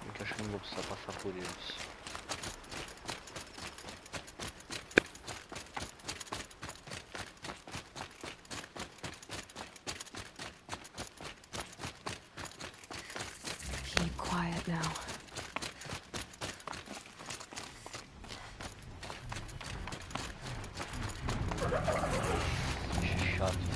Eu acho que não vou precisar passar por eles. Keep quiet now. Chato.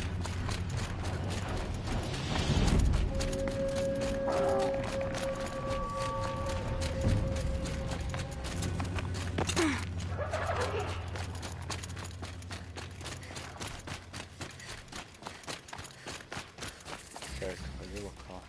Certo, fazer o local.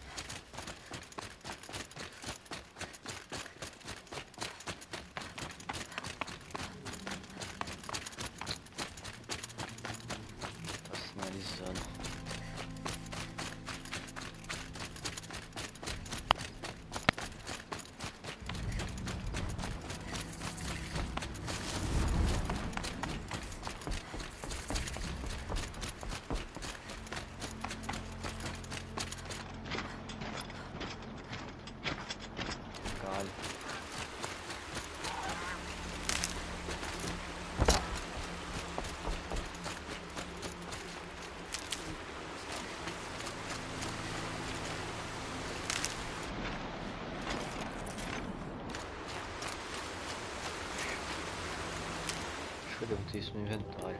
Tá sinalizando. Galho. Acho que eu devo ter isso no inventário.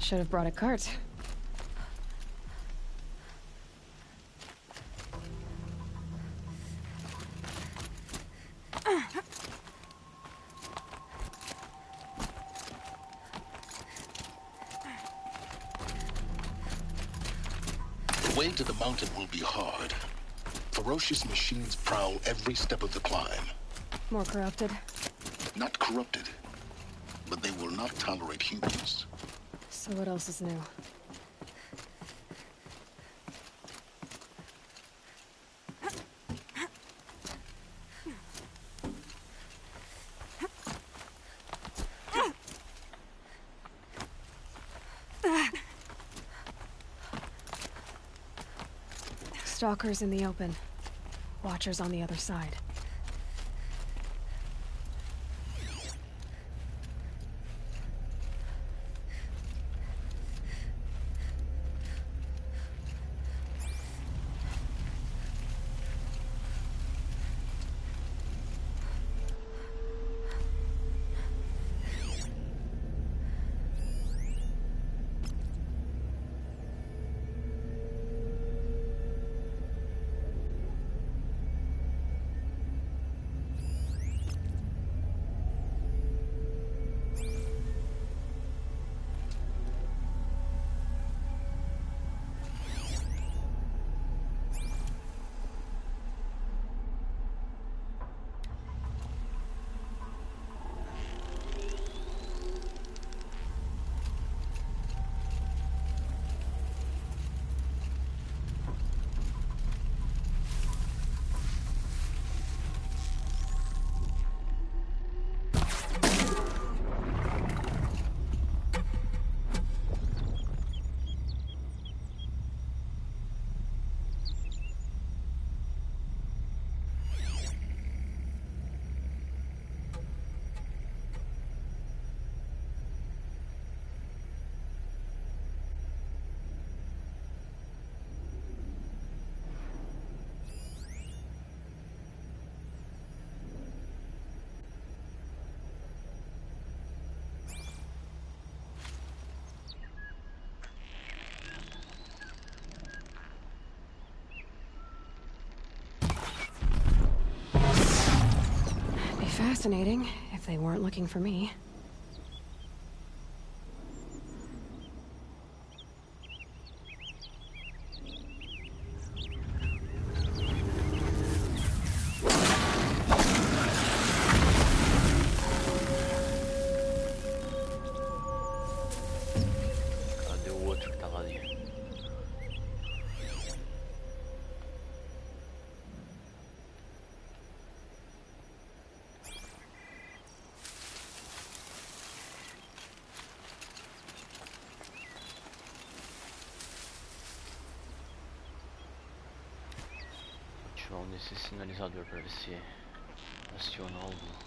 Should have brought a cart. The way to the mountain will be hard. Ferocious machines prowl every step of the climb. More corrupted? Not corrupted, but they will not tolerate humans. So what else is new? Stalkers in the open. Watchers on the other side. Fascinating, if they weren't looking for me. Cadê o outro que tava ali? Ativar nesse sinalizador para ver se aciona algo.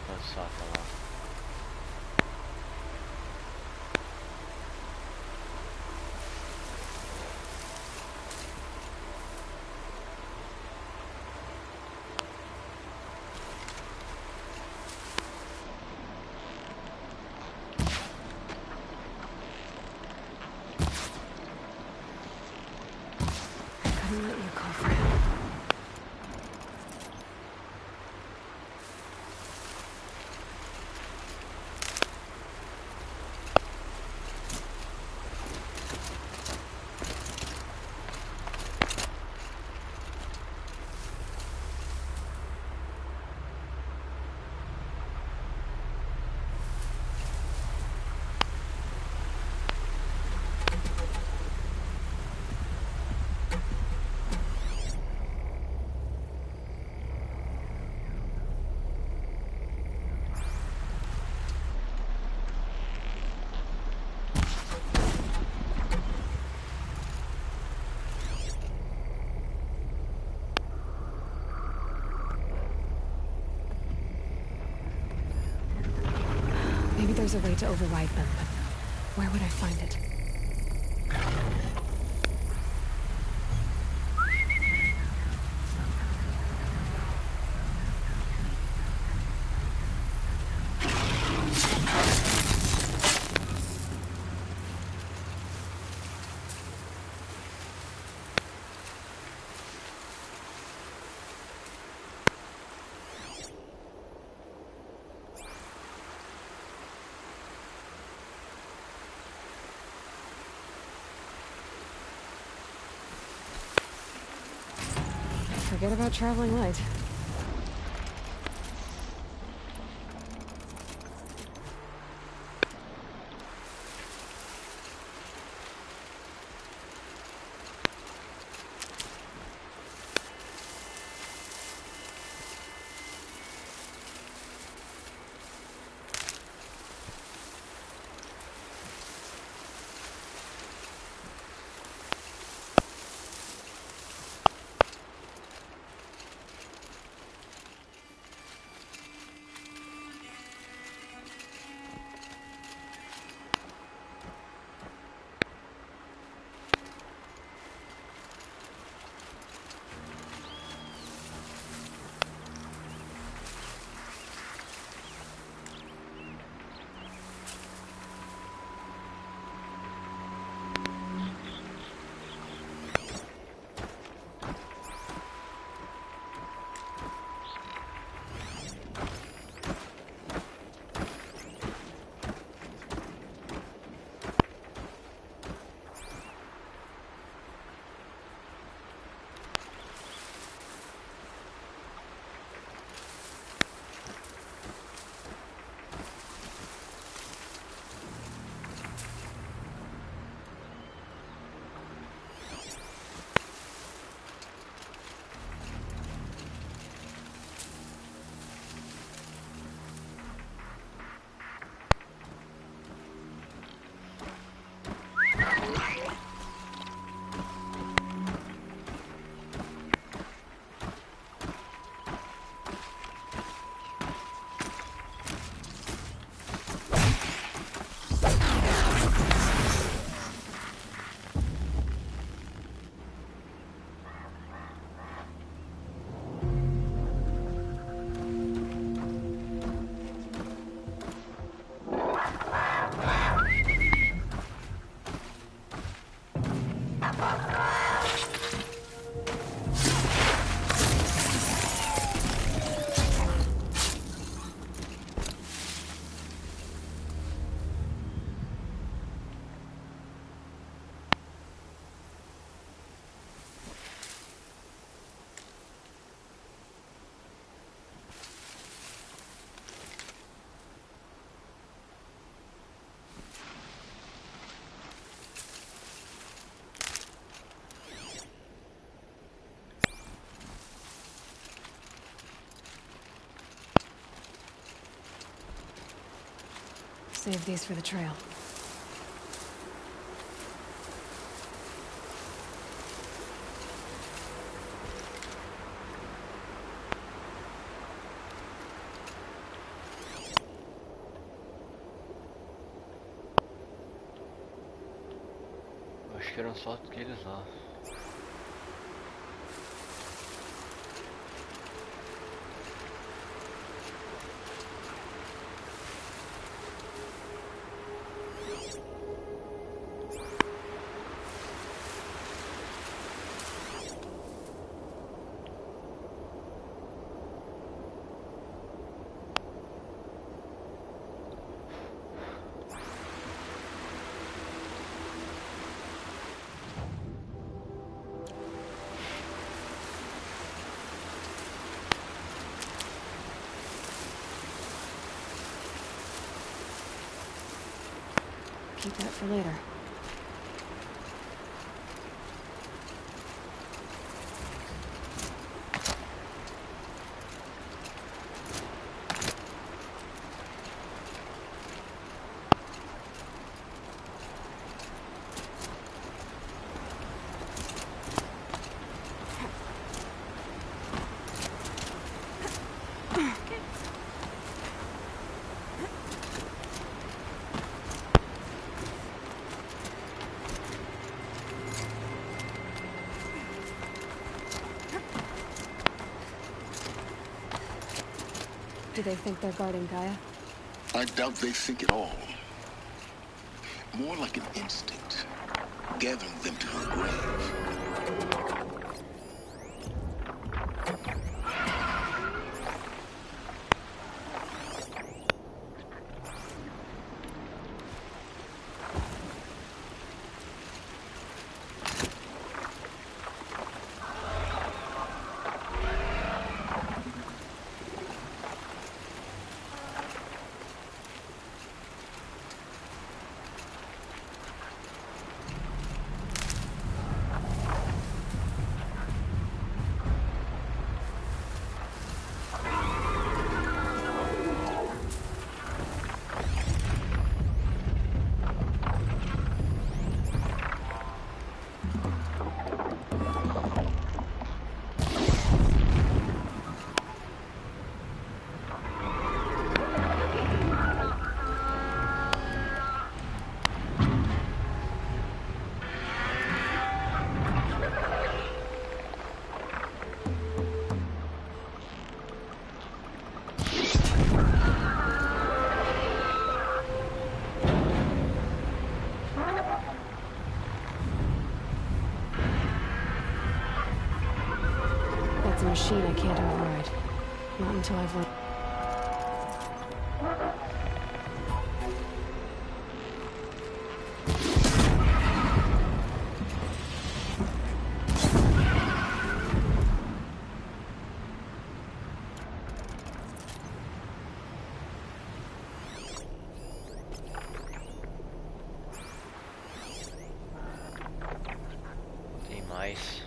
kaç saate var? Couldn't let you call for help. Maybe there's a way to override them, but where would I find it? Forget about traveling light. Save these for the trail. çıkarın saat gelir la. Keep that for later. Do they think they're guarding Gaia? I doubt they think at all. More like an instinct, gathering them to her grave. That's a machine I can't override. Not until I've learned. Demais.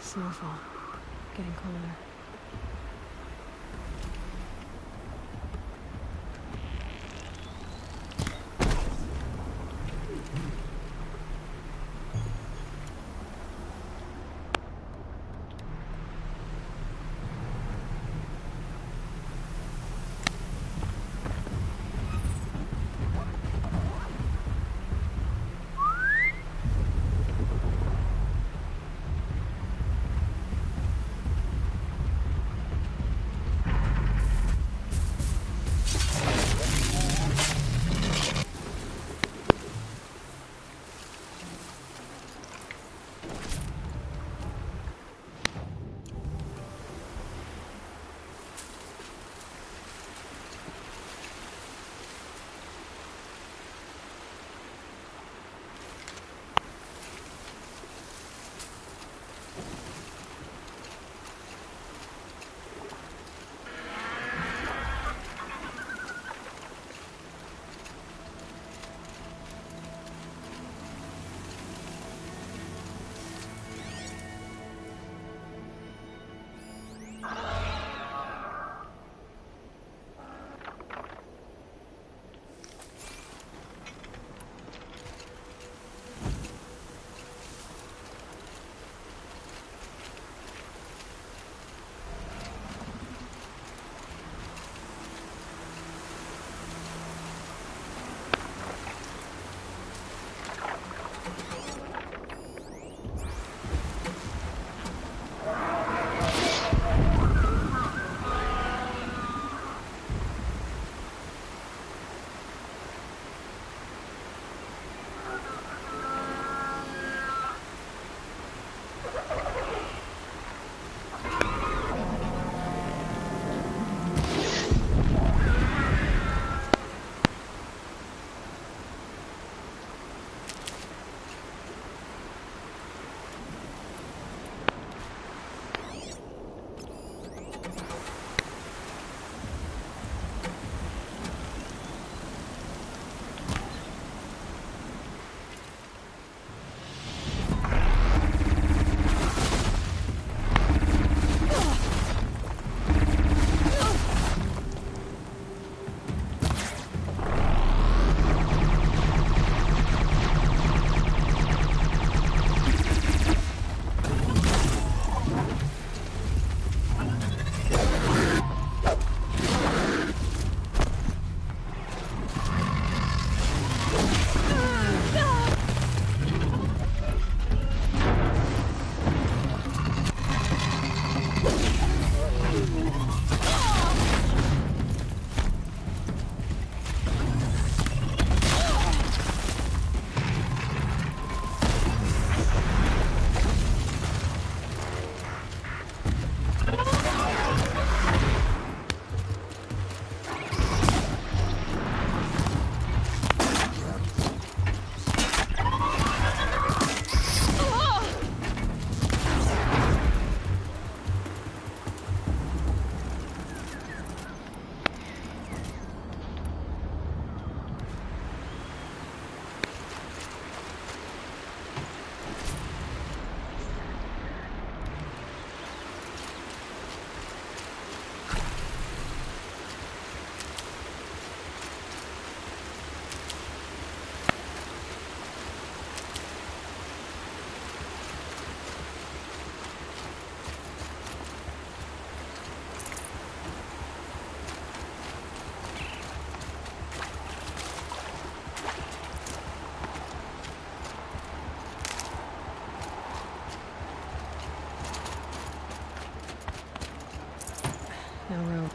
Snowfall. Getting colder. No room.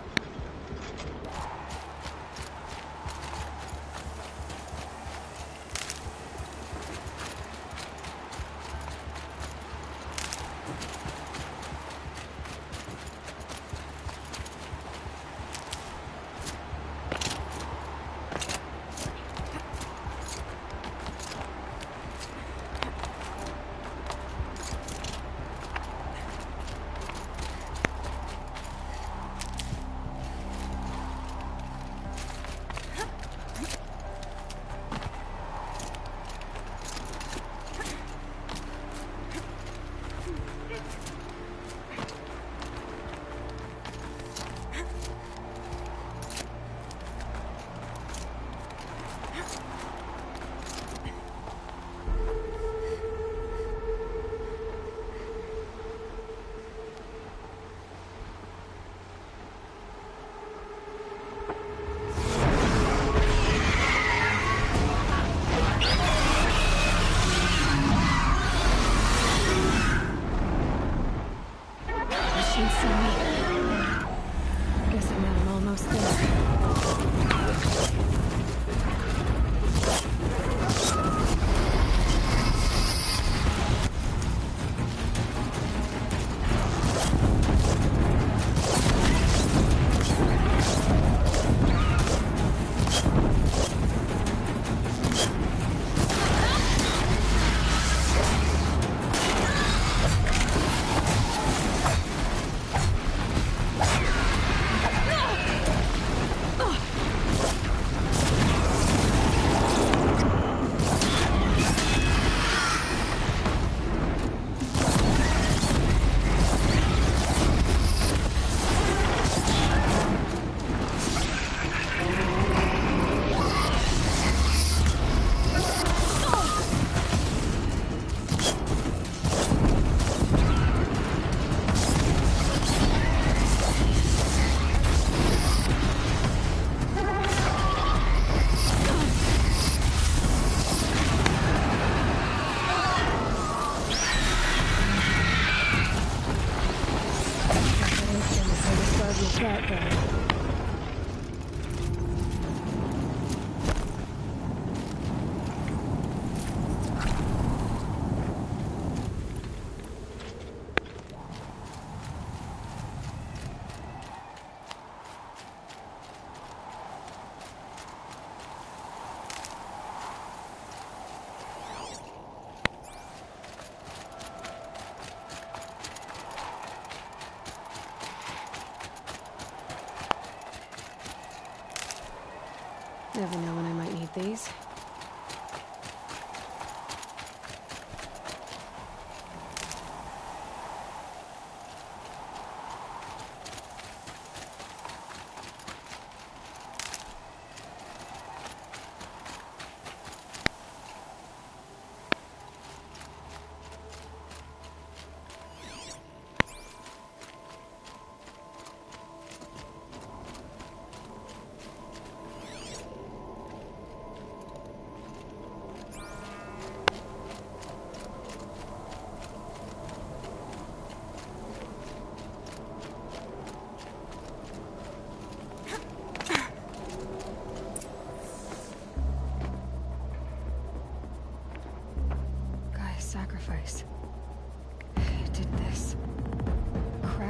Never know when I might need these.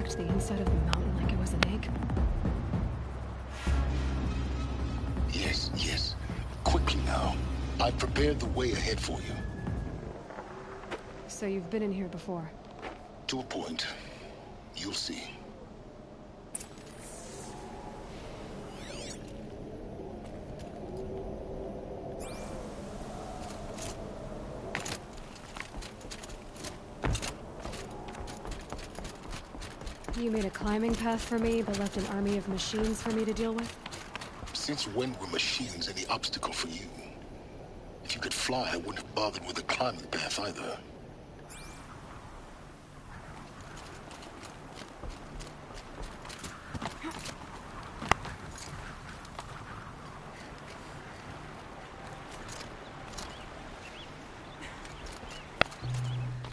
cracked the inside of the mountain like it was an egg? Yes, yes. Quickly now. I've prepared the way ahead for you. So you've been in here before? To a point. You'll see. You made a climbing path for me, but left an army of machines for me to deal with? Since when were machines any obstacle for you? If you could fly, I wouldn't have bothered with a climbing path either.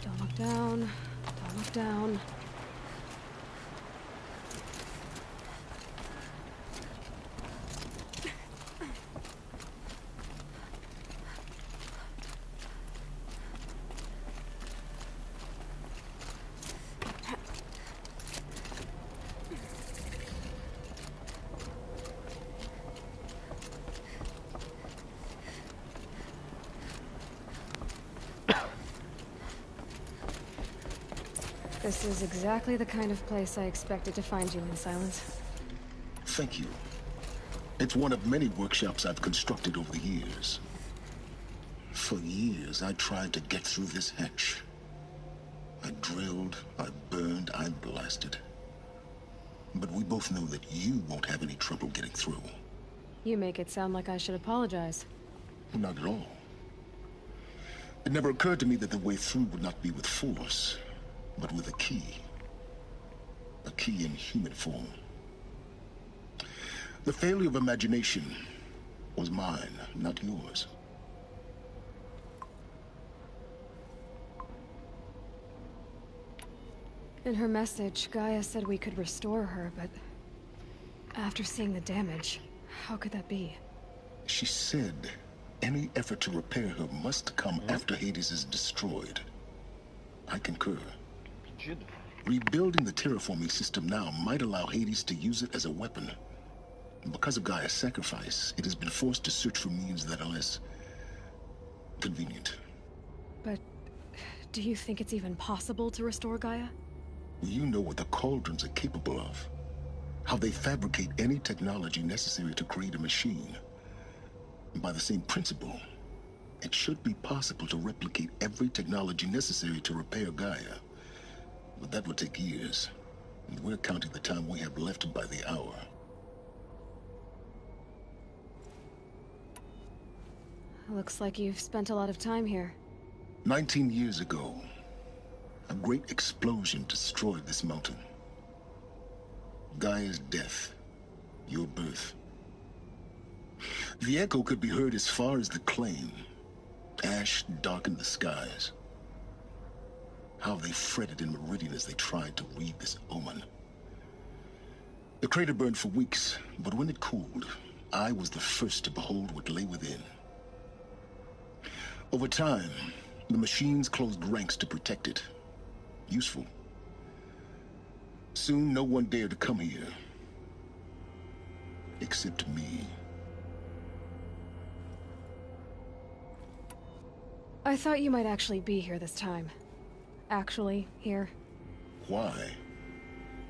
Don't look down. Don't look down. This is exactly the kind of place I expected to find you in, Silence. Thank you. It's one of many workshops I've constructed over the years. For years, I tried to get through this hatch. I drilled, I burned, I blasted. But we both know that you won't have any trouble getting through. You make it sound like I should apologize. Not at all. It never occurred to me that the way through would not be with force, but with a key. A key in human form. The failure of imagination was mine, not yours. In her message, Gaia said we could restore her, but after seeing the damage, how could that be? She said any effort to repair her must come after Hades is destroyed. I concur. Rebuilding the terraforming system now might allow Hades to use it as a weapon. Because of Gaia's sacrifice, it has been forced to search for means that are less convenient. But do you think it's even possible to restore Gaia? You know what the Cauldrons are capable of. How they fabricate any technology necessary to create a machine. By the same principle, it should be possible to replicate every technology necessary to repair Gaia. But that would take years. And we're counting the time we have left by the hour. Looks like you've spent a lot of time here. 19 years ago, a great explosion destroyed this mountain. Gaia's death, your birth. The echo could be heard as far as the claim. Ash darkened the skies. How they fretted in Meridian as they tried to read this omen. The crater burned for weeks, but when it cooled, I was the first to behold what lay within. Over time, the machines closed ranks to protect it. Useful. Soon, no one dared to come here. Except me. I thought you might actually be here this time. Actually, here. Why?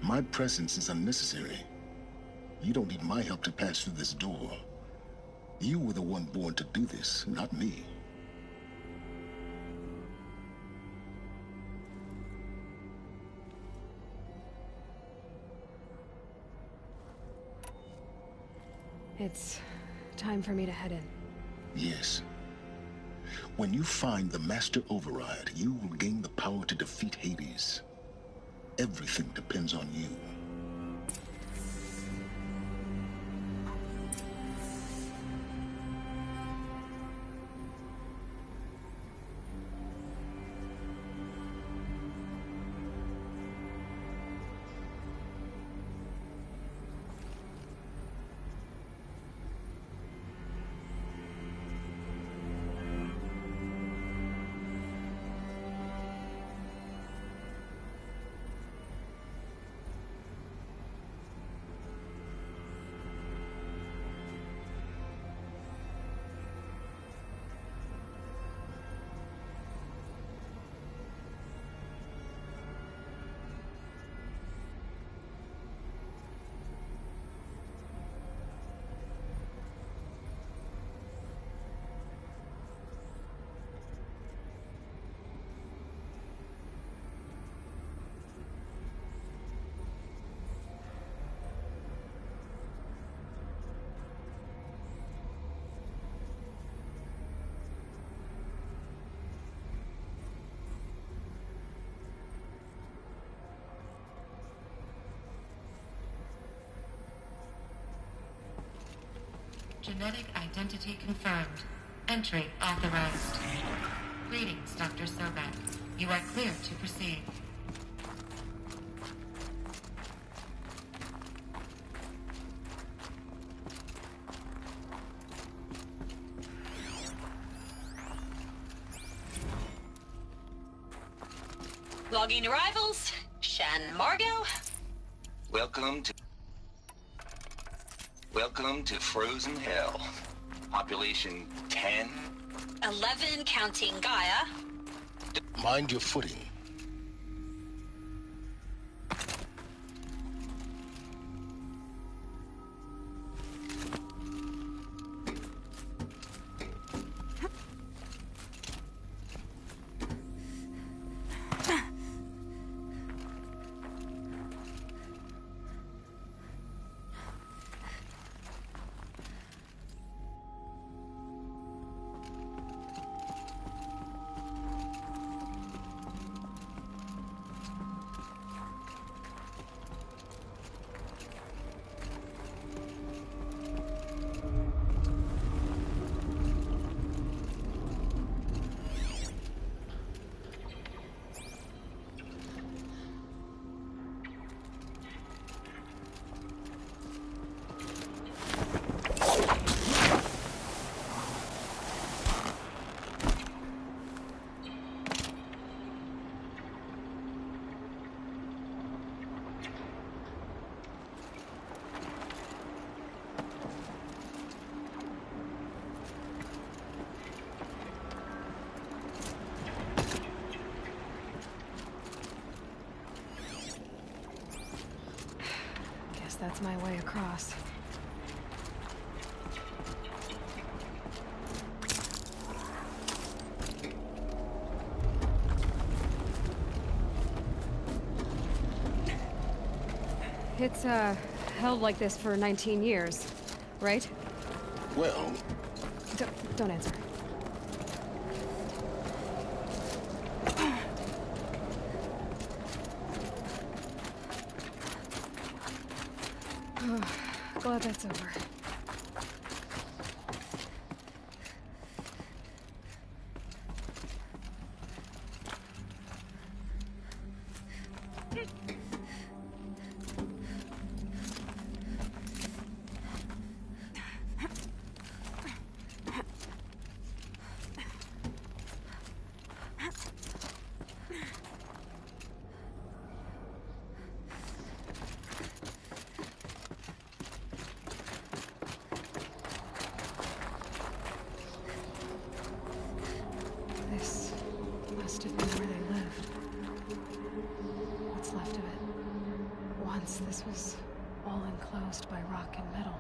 My presence is unnecessary. You don't need my help to pass through this door. You were the one born to do this, not me. It's time for me to head in. Yes. When you find the Master Override, you will gain the power to defeat Hades. Everything depends on you. Genetic identity confirmed. Entry authorized. Greetings, Dr. Sobek. You are clear to proceed. Logging arrivals. Shan Margot. Welcome to Frozen Hell. Population 10. 11 counting Gaia. Mind your footing. That's my way across. It's, held like this for 19 years, right? Well... Don't answer. Glad that's over. This must have been where they lived. What's left of it. Once this was all enclosed by rock and metal.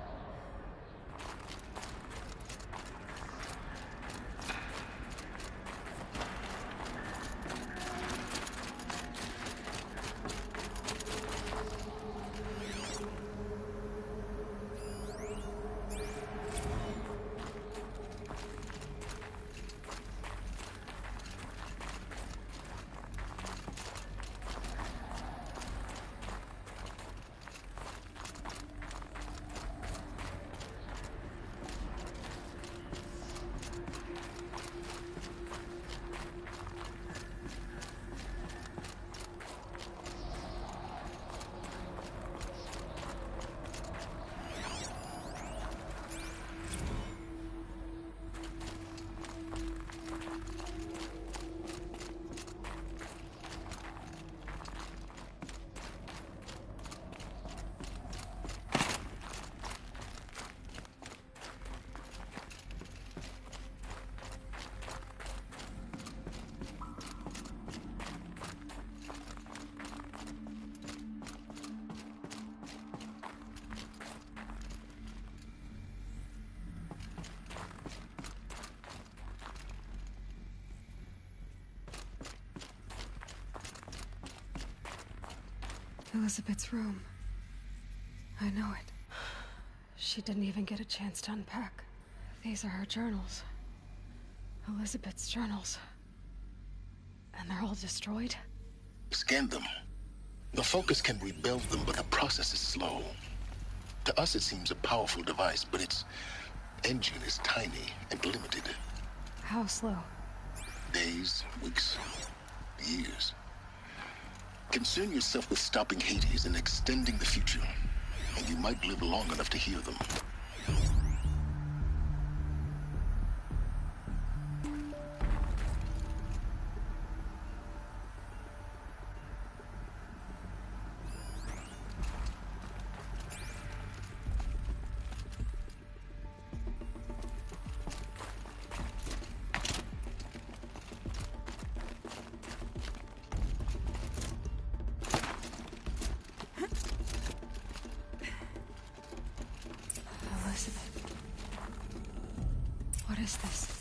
Elizabeth's room. I know it. She didn't even get a chance to unpack. These are her journals. Elizabeth's journals. And they're all destroyed? Scan them. The Focus can rebuild them, but the process is slow. To us, it seems a powerful device, but it's engine is tiny and limited. How slow? Days, weeks, years. Concern yourself with stopping Hades and extending the future, and you might live long enough to hear them. What is this?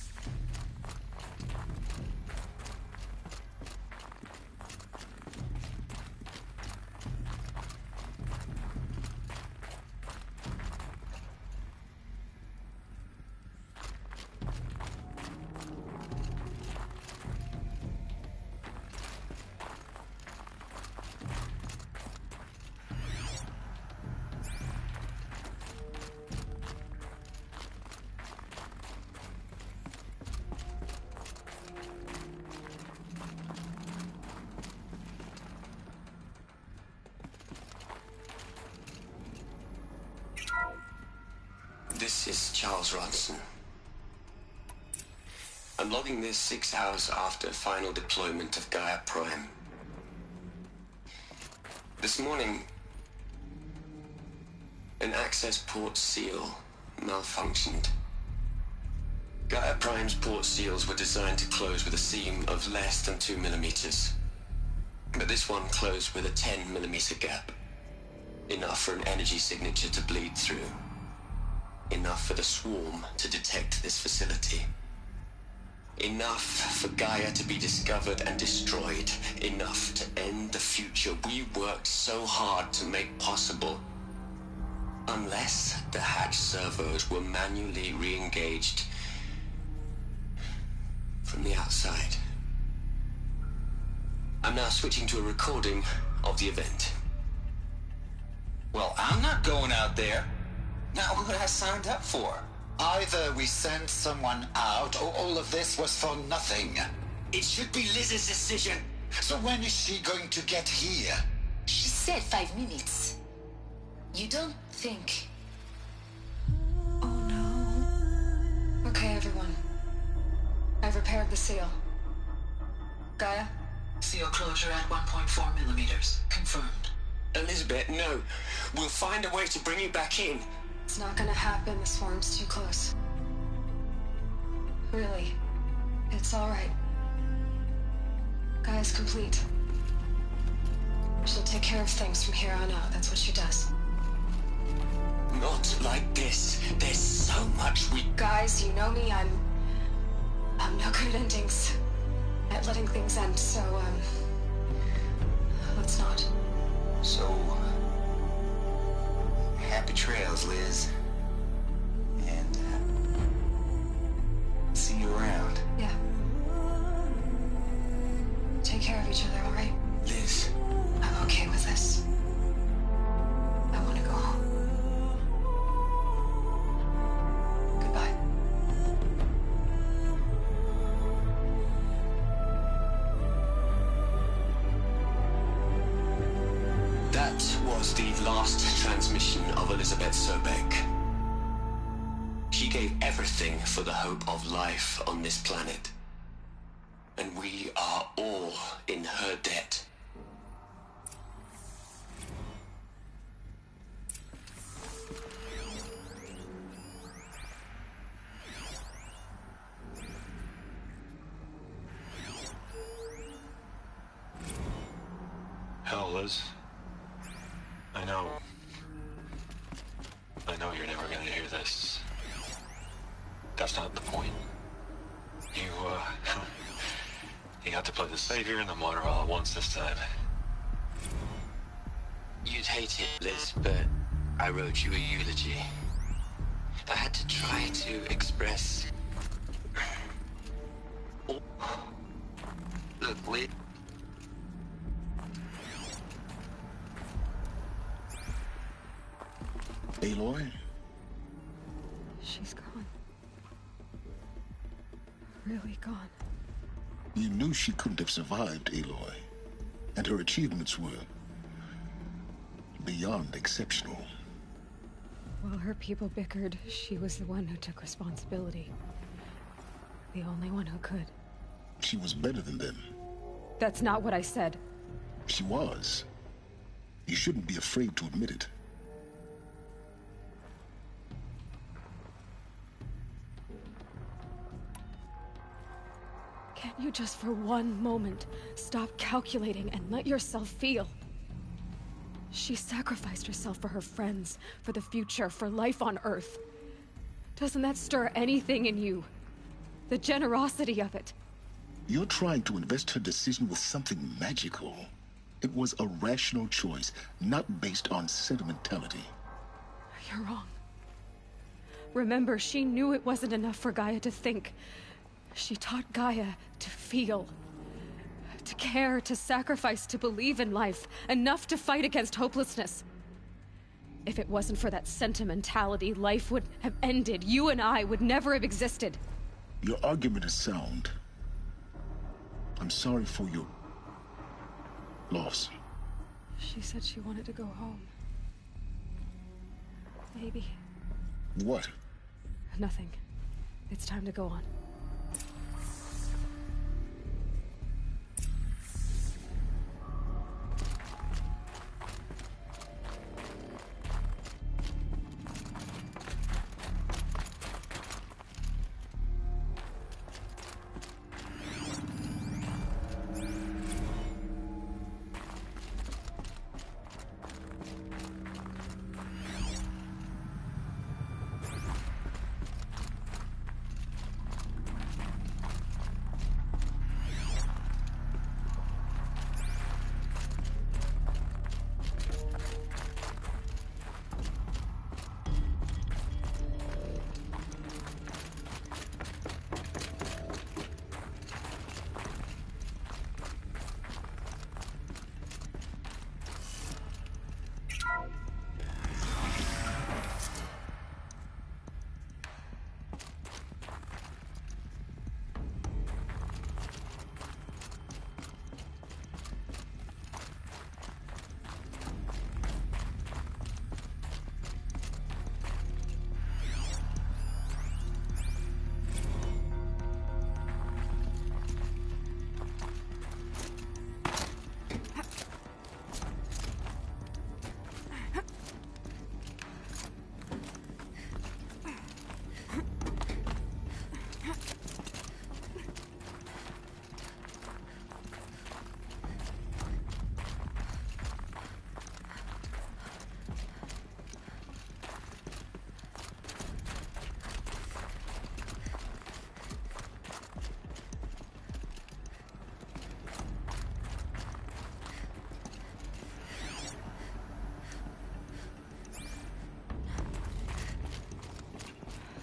This is Charles Robson. I'm logging this 6 hours after final deployment of Gaia Prime. This morning, an access port seal malfunctioned. Gaia Prime's port seals were designed to close with a seam of less than 2 millimeters. But this one closed with a 10 millimeter gap. Enough for an energy signature to bleed through. Enough for the swarm to detect this facility. Enough for Gaia to be discovered and destroyed. Enough to end the future we worked so hard to make possible. Unless the hatch servos were manually re-engaged from the outside. I'm now switching to a recording of the event. Well, I'm not going out there. Now, what did I signed up for? Either we send someone out, or all of this was for nothing. It should be Liz's decision. So when is she going to get here? She said 5 minutes. You don't think... Oh no. Okay, everyone. I've repaired the seal. Gaia? Seal closure at 1.4 millimeters. Confirmed. Elizabeth, no. We'll find a way to bring you back in. It's not gonna happen. The swarm's too close. Really. It's alright. Gaia's complete. She'll take care of things from here on out. That's what she does. Not like this. There's so much we... Guys, you know me. I'm no good at endings. At letting things end, so, let's not. So... happy trails, Liz. And, see you around. Yeah. Take care of each other, alright? Liz. I'm okay with this. I want to go home. Goodbye. That was the last transmission of Elizabeth Sobek. She gave everything for the hope of life on this planet. And we are all in her debt. Hell, Liz. I know you're never gonna hear this. That's not the point. You got to play the savior and the martyr all at once this time. You'd hate it, Liz, but I wrote you a eulogy. I had to try to express... Oh. Look, Liz... Aloy? She's gone. Really gone. You knew she couldn't have survived, Aloy. And her achievements were beyond exceptional. While her people bickered, she was the one who took responsibility. The only one who could. She was better than them. That's not what I said. She was. You shouldn't be afraid to admit it. Can't you just for one moment stop calculating and let yourself feel? She sacrificed herself for her friends, for the future, for life on Earth. Doesn't that stir anything in you? The generosity of it. You're trying to invest her decision with something magical. It was a rational choice, not based on sentimentality. You're wrong. Remember, she knew it wasn't enough for Gaia to think. She taught Gaia to feel. To care, to sacrifice, to believe in life. Enough to fight against hopelessness. If it wasn't for that sentimentality, life would have ended. You and I would never have existed. Your argument is sound. I'm sorry for your loss. She said she wanted to go home. Maybe. What? Nothing. It's time to go on.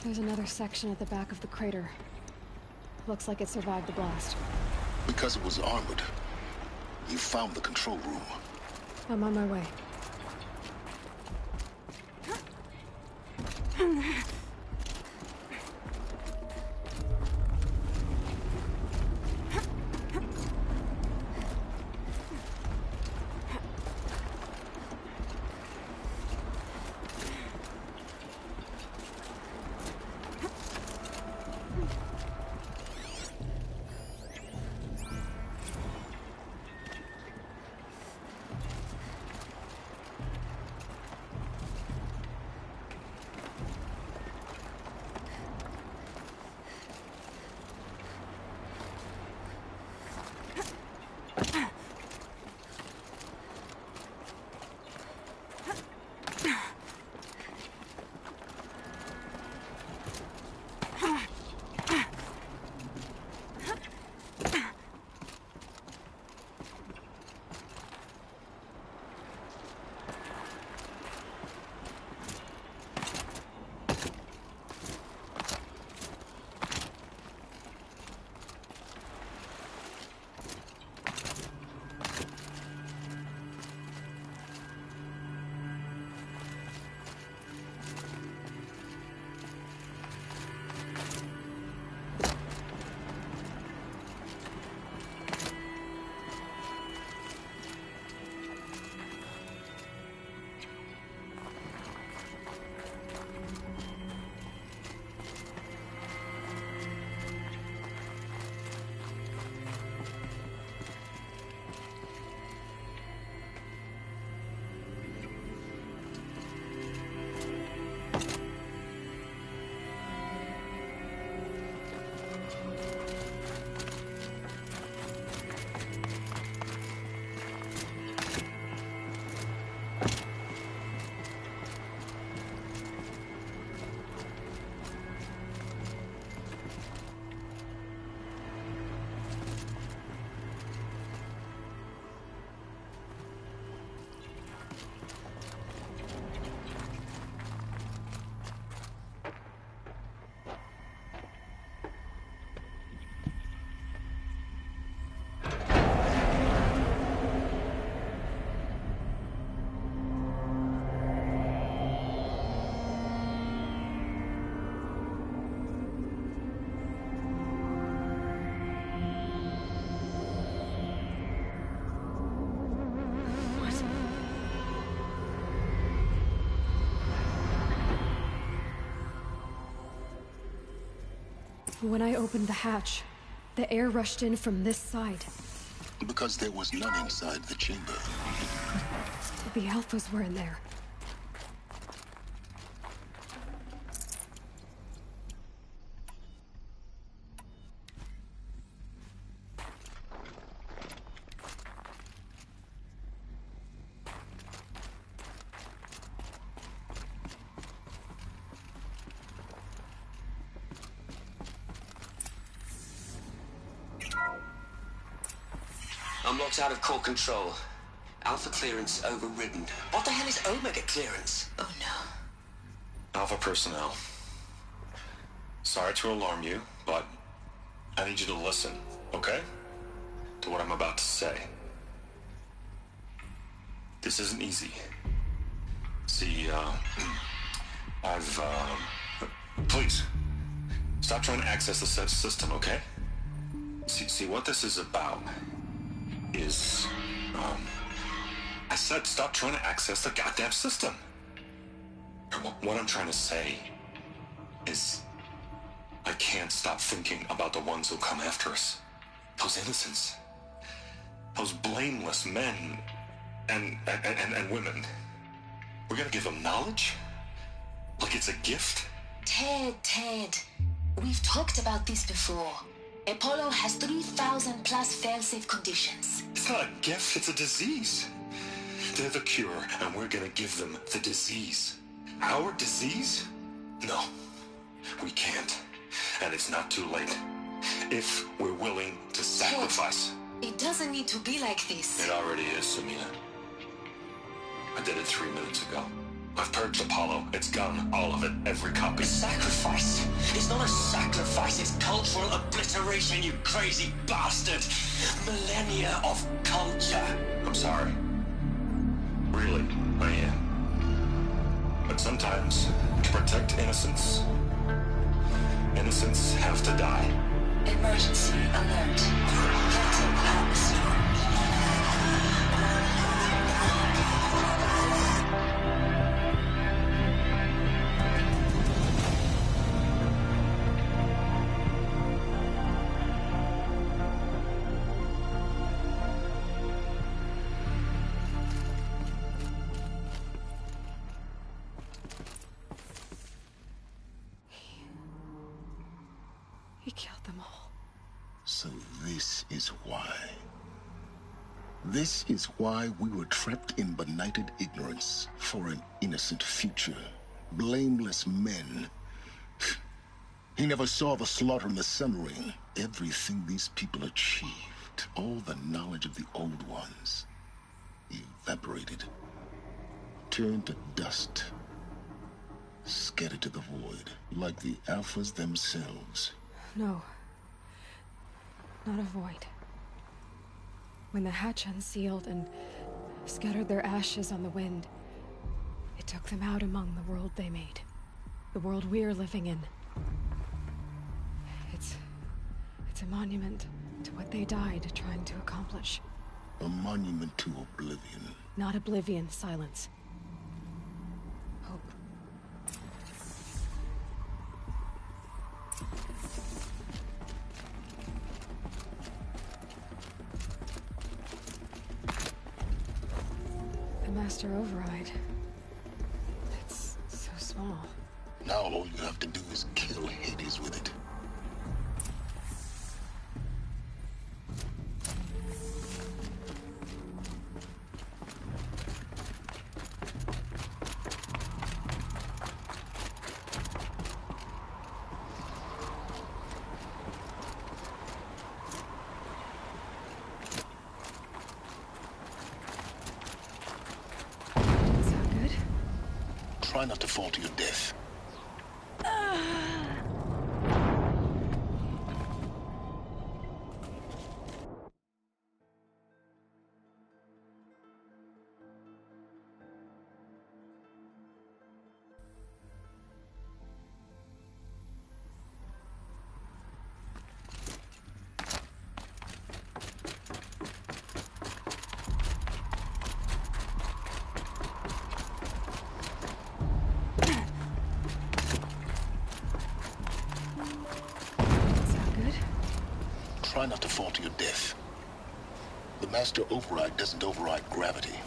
There's another section at the back of the crater. Looks like it survived the blast. Because it was armored. You found the control room. I'm on my way. When I opened the hatch, the air rushed in from this side. Because there was none inside the chamber. The Alphas were in there. I'm locked out of core control. Alpha clearance overridden. What the hell is Omega clearance? Oh no. Alpha personnel. Sorry to alarm you, but I need you to listen, okay? To what I'm about to say. This isn't easy. See, please, stop trying to access the system, okay? See, what this is about is, I said stop trying to access the goddamn system. What I'm trying to say is I can't stop thinking about the ones who'll come after us. Those innocents. Those blameless men and women. We're gonna give them knowledge? Like it's a gift? Ted. We've talked about this before. Apollo has 3,000 plus fail-safe conditions. It's not a gift, it's a disease. They're the cure, and we're gonna give them the disease. Our disease? No, we can't. And it's not too late. If we're willing to sacrifice. It doesn't need to be like this. It already is, Samina. I did it 3 minutes ago. I've purged Apollo. It's gone. All of it. Every copy. Sacrifice? It's not a sacrifice. It's cultural obliteration, you crazy bastard. Millennia of culture. I'm sorry. Really, I am. But sometimes, to protect innocence, innocents have to die. Emergency alert. Captain atmosphere. He killed them all. So this is why. This is why we were trapped in benighted ignorance for an innocent future. Blameless men. He never saw the slaughter in the Sun Ring. Everything these people achieved, all the knowledge of the old ones, evaporated, turned to dust, scattered to the void, like the Alphas themselves. No. Not a void. When the hatch unsealed and scattered their ashes on the wind, it took them out among the world they made. The world we're living in. It's a monument to what they died trying to accomplish. A monument to oblivion. Not oblivion, silence. Hope. The Master Override. It's so small. Now all you have to do is kill Hades with it. Try not to fall to your death. Try not to fall to your death. The master override doesn't override gravity.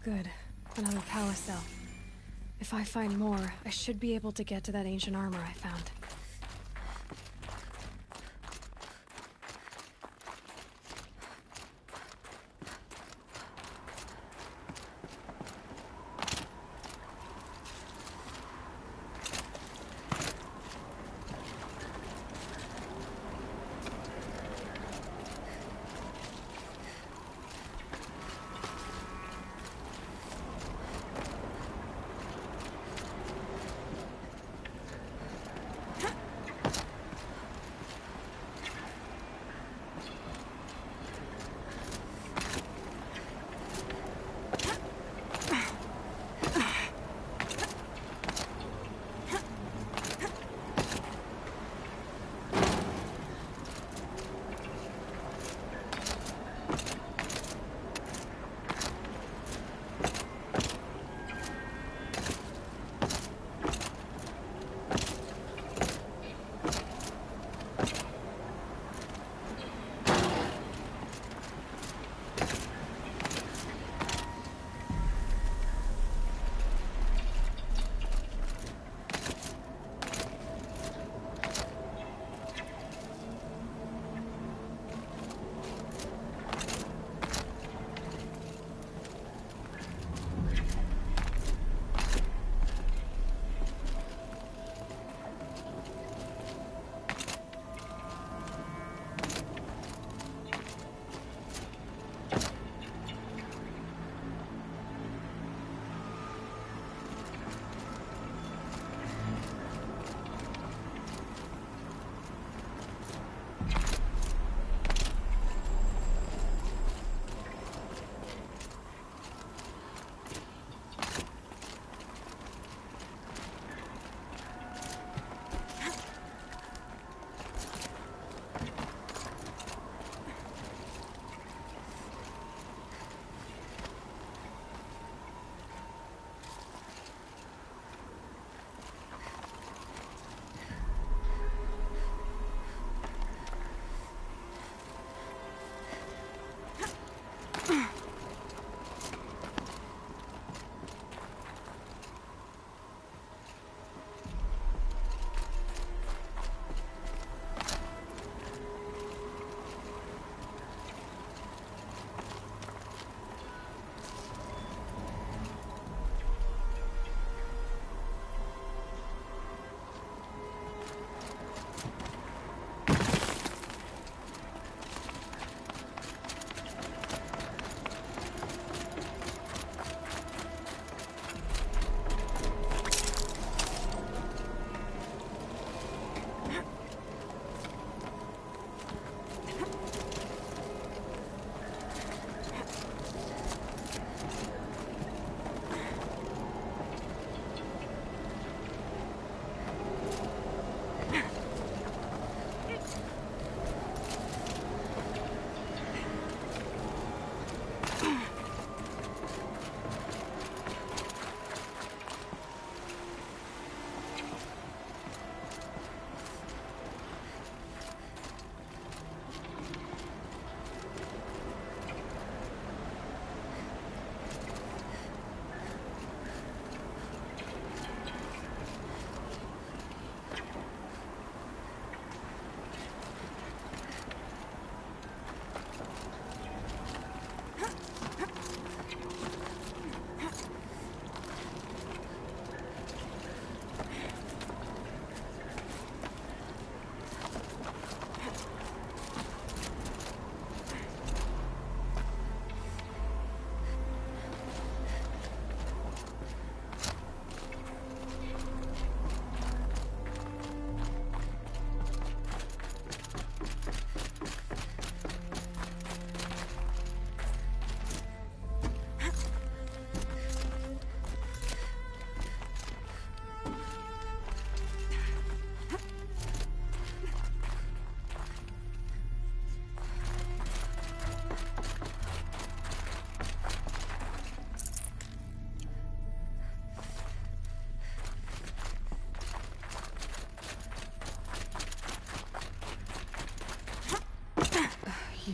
Good. Another power cell. If I find more, I should be able to get to that ancient armor I found.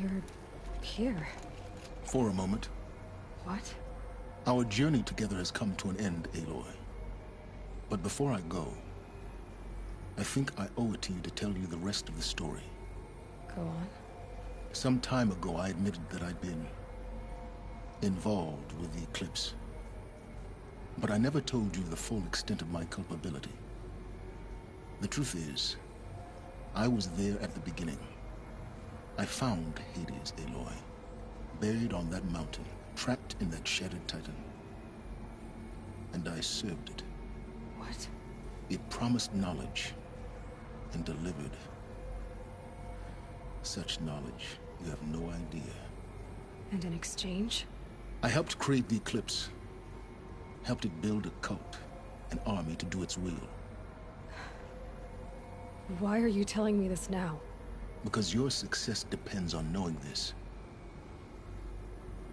You're here. For a moment. What? Our journey together has come to an end, Aloy. But before I go, I think I owe it to you to tell you the rest of the story. Go on. Some time ago, I admitted that I'd been involved with the eclipse. But I never told you the full extent of my culpability. The truth is, I was there at the beginning. I found Hades, Aloy, buried on that mountain, trapped in that shattered titan. And I served it. What? It promised knowledge and delivered. Such knowledge, you have no idea. And in exchange? I helped create the eclipse. Helped it build a cult, an army to do its will. Why are you telling me this now? Because your success depends on knowing this.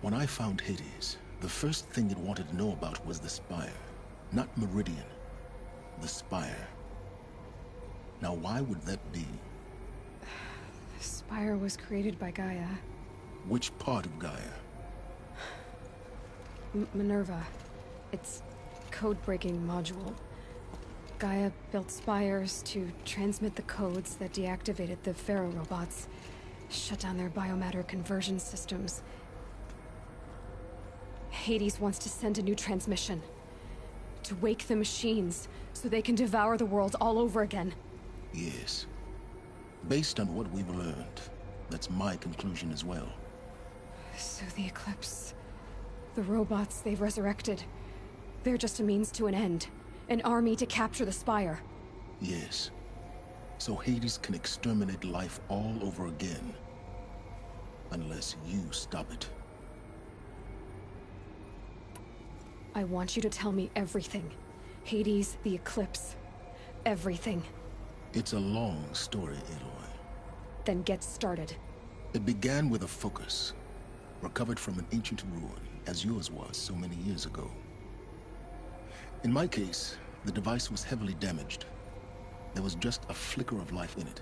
When I found Hades, the first thing it wanted to know about was the Spire. Not Meridian. The Spire. Now, why would that be? The Spire was created by Gaia. Which part of Gaia? Minerva. Its code-breaking module. Gaia built spires to transmit the codes that deactivated the Pharaoh robots, shut down their biomatter conversion systems. Hades wants to send a new transmission. To wake the machines, so they can devour the world all over again. Yes. Based on what we've learned, that's my conclusion as well. So the Eclipse... the robots they've resurrected... they're just a means to an end. An army to capture the Spire. Yes. So Hades can exterminate life all over again. Unless you stop it. I want you to tell me everything. Hades, the Eclipse. Everything. It's a long story, Aloy. Then get started. It began with a focus. Recovered from an ancient ruin, as yours was so many years ago. In my case, the device was heavily damaged. There was just a flicker of life in it.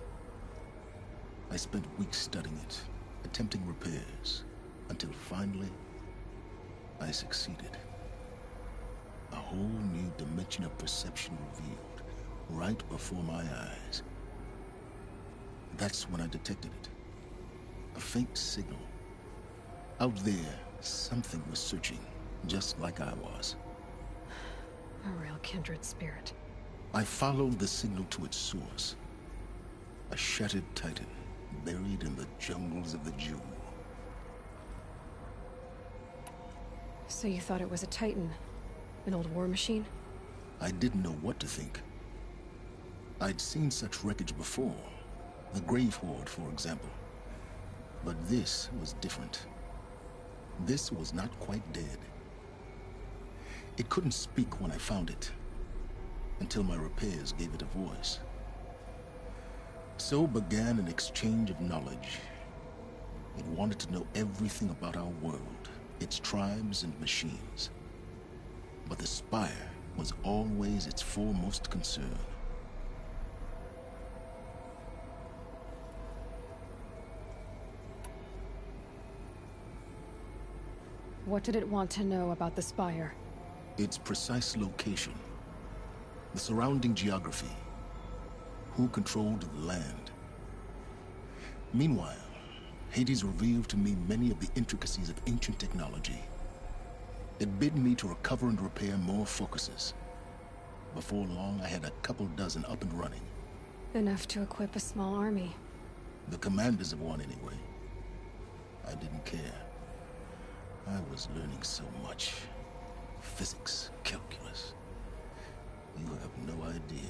I spent weeks studying it, attempting repairs, until finally, I succeeded. A whole new dimension of perception revealed, right before my eyes. That's when I detected it. A faint signal. Out there, something was searching, just like I was. A real kindred spirit. I followed the signal to its source. A shattered titan, buried in the jungles of the Jewel. So you thought it was a titan? An old war machine? I didn't know what to think. I'd seen such wreckage before. The Grave Horde, for example. But this was different. This was not quite dead. It couldn't speak when I found it, until my repairs gave it a voice. So began an exchange of knowledge. It wanted to know everything about our world, its tribes and machines. But the Spire was always its foremost concern. What did it want to know about the Spire? Its precise location, the surrounding geography, who controlled the land. Meanwhile, Hades revealed to me many of the intricacies of ancient technology. It bid me to recover and repair more focuses. Before long, I had a couple dozen up and running. Enough to equip a small army. The commanders of one, anyway. I didn't care. I was learning so much. Physics, calculus. You have no idea.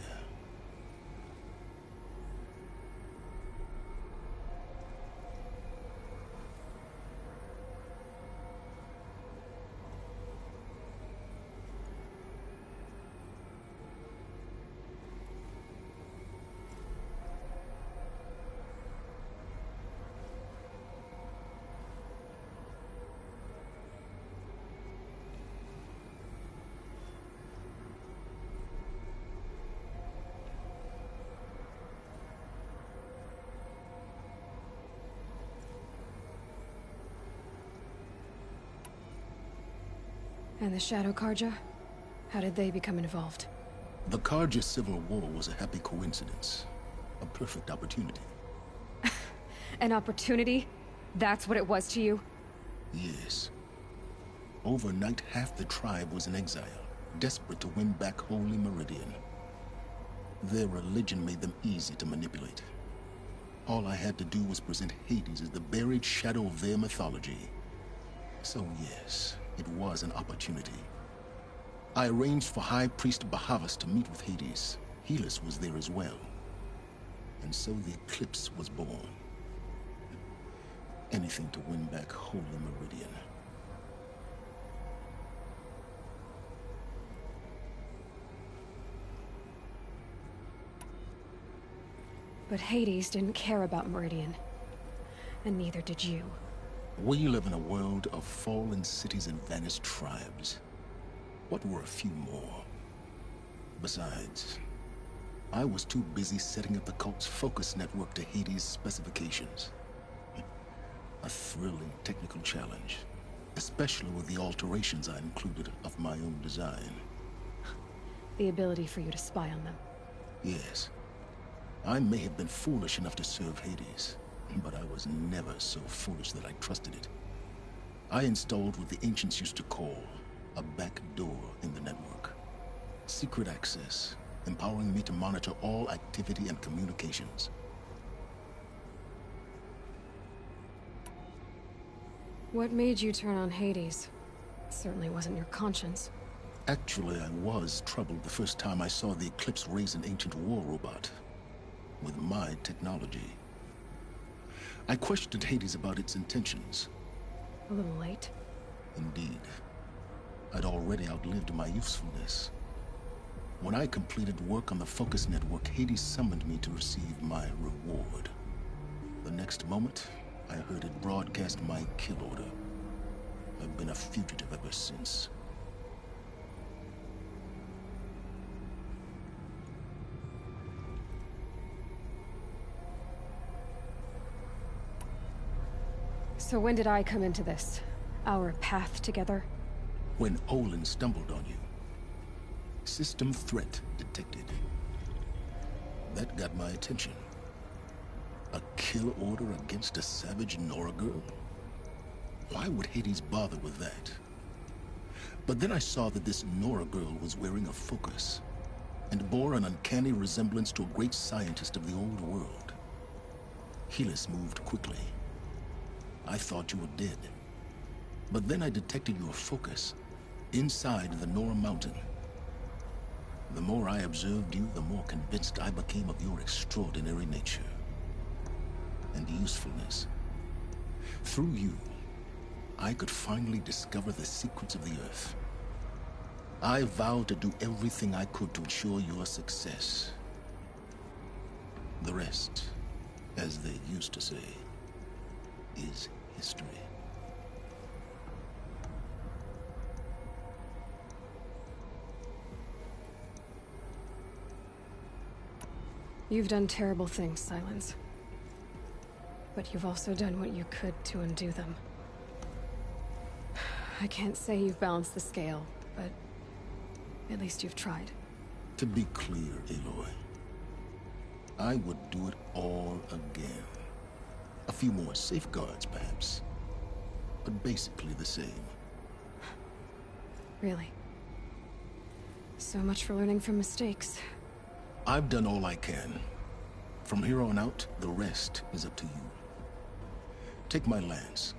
And the Shadow Karja? How did they become involved? The Karja civil war was a happy coincidence. A perfect opportunity. An opportunity? That's what it was to you? Yes. Overnight, half the tribe was in exile, desperate to win back Holy Meridian. Their religion made them easy to manipulate. All I had to do was present Hades as the buried shadow of their mythology. So yes, it was an opportunity. I arranged for High Priest Bahavas to meet with Hades. Helis was there as well. And so the Eclipse was born. Anything to win back Holy Meridian. But Hades didn't care about Meridian. And neither did you. We live in a world of fallen cities and vanished tribes. What were a few more? Besides, I was too busy setting up the cult's focus network to Hades' specifications. A thrilling technical challenge, especially with the alterations I included of my own design. The ability for you to spy on them. Yes. I may have been foolish enough to serve Hades, but I was never so foolish that I trusted it. I installed what the ancients used to call a back door in the network. Secret access, empowering me to monitor all activity and communications. What made you turn on Hades? It certainly wasn't your conscience. Actually, I was troubled the first time I saw the Eclipse raise an ancient war robot. With my technology. I questioned Hades about its intentions. A little late. Indeed. I'd already outlived my usefulness. When I completed work on the Focus Network, Hades summoned me to receive my reward. The next moment, I heard it broadcast my kill order. I've been a fugitive ever since. So when did I come into this? Our path together? When Olin stumbled on you. System threat detected. That got my attention. A kill order against a savage Nora girl? Why would Hades bother with that? But then I saw that this Nora girl was wearing a focus, and bore an uncanny resemblance to a great scientist of the old world. Helis moved quickly. I thought you were dead. But then I detected your focus inside the Nora Mountain. The more I observed you, the more convinced I became of your extraordinary nature and usefulness. Through you, I could finally discover the secrets of the Earth. I vowed to do everything I could to ensure your success. The rest, as they used to say, is history. You've done terrible things, Silence. But you've also done what you could to undo them. I can't say you've balanced the scale, but at least you've tried. To be clear, Aloy, I would do it all again. A few more safeguards, perhaps. But basically the same. Really? So much for learning from mistakes. I've done all I can. From here on out, the rest is up to you. Take my lance.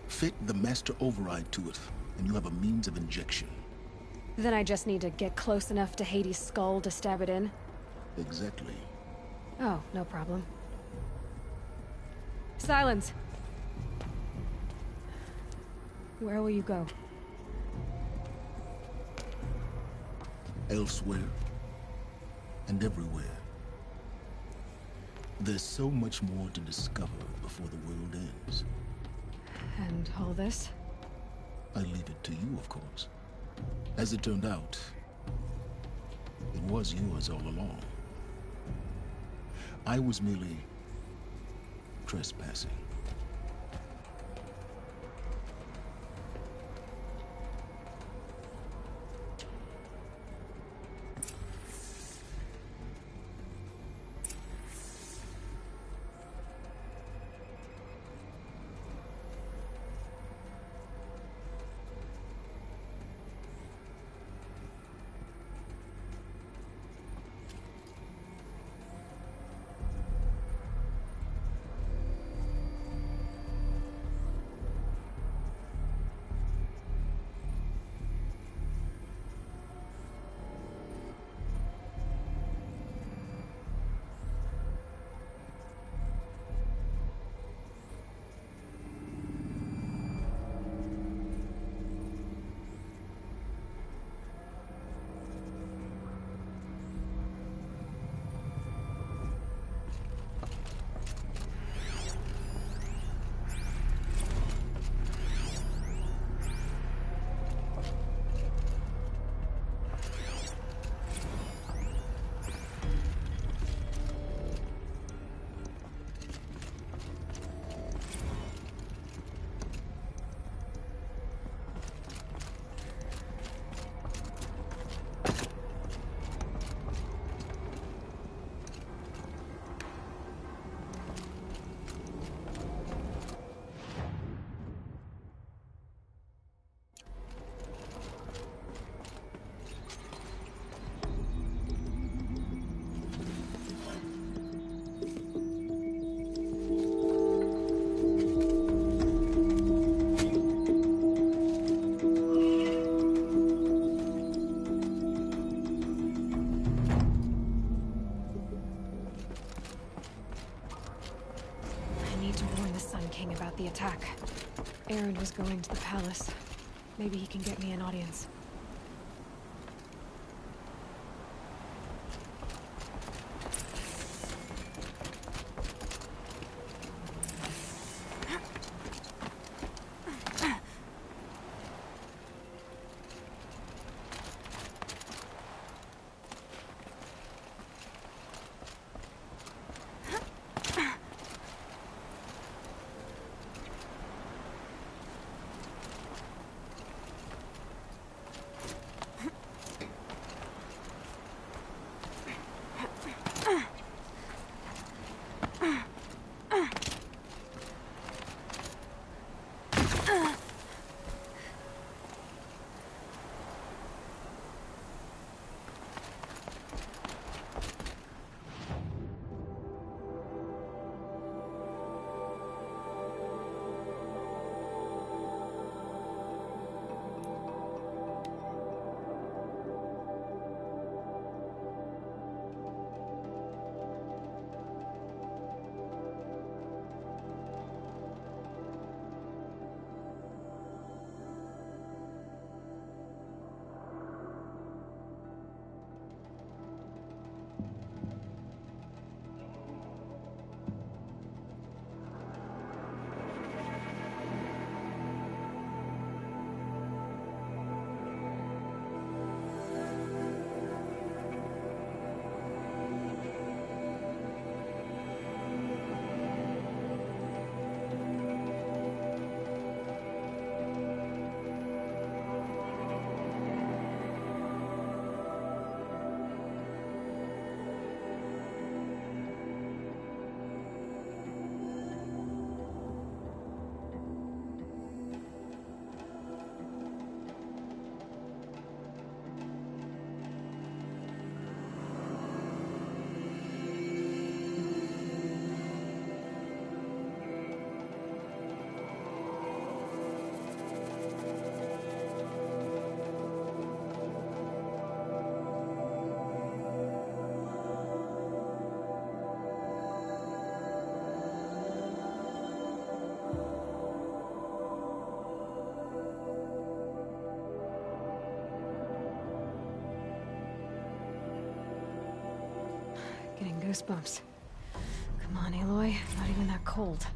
Fit the master override to it, and you have a means of injection. Then I just need to get close enough to Hades' skull to stab it in? Exactly. Oh, no problem. Silence! Where will you go? Elsewhere. And everywhere. There's so much more to discover before the world ends. And all this? I leave it to you, of course. As it turned out, it was yours all along. I was merely trespassing. the attack. Aaron was going to the palace. Maybe he can get me an audience. Getting goosebumps. Come on, Aloy. Not even that cold.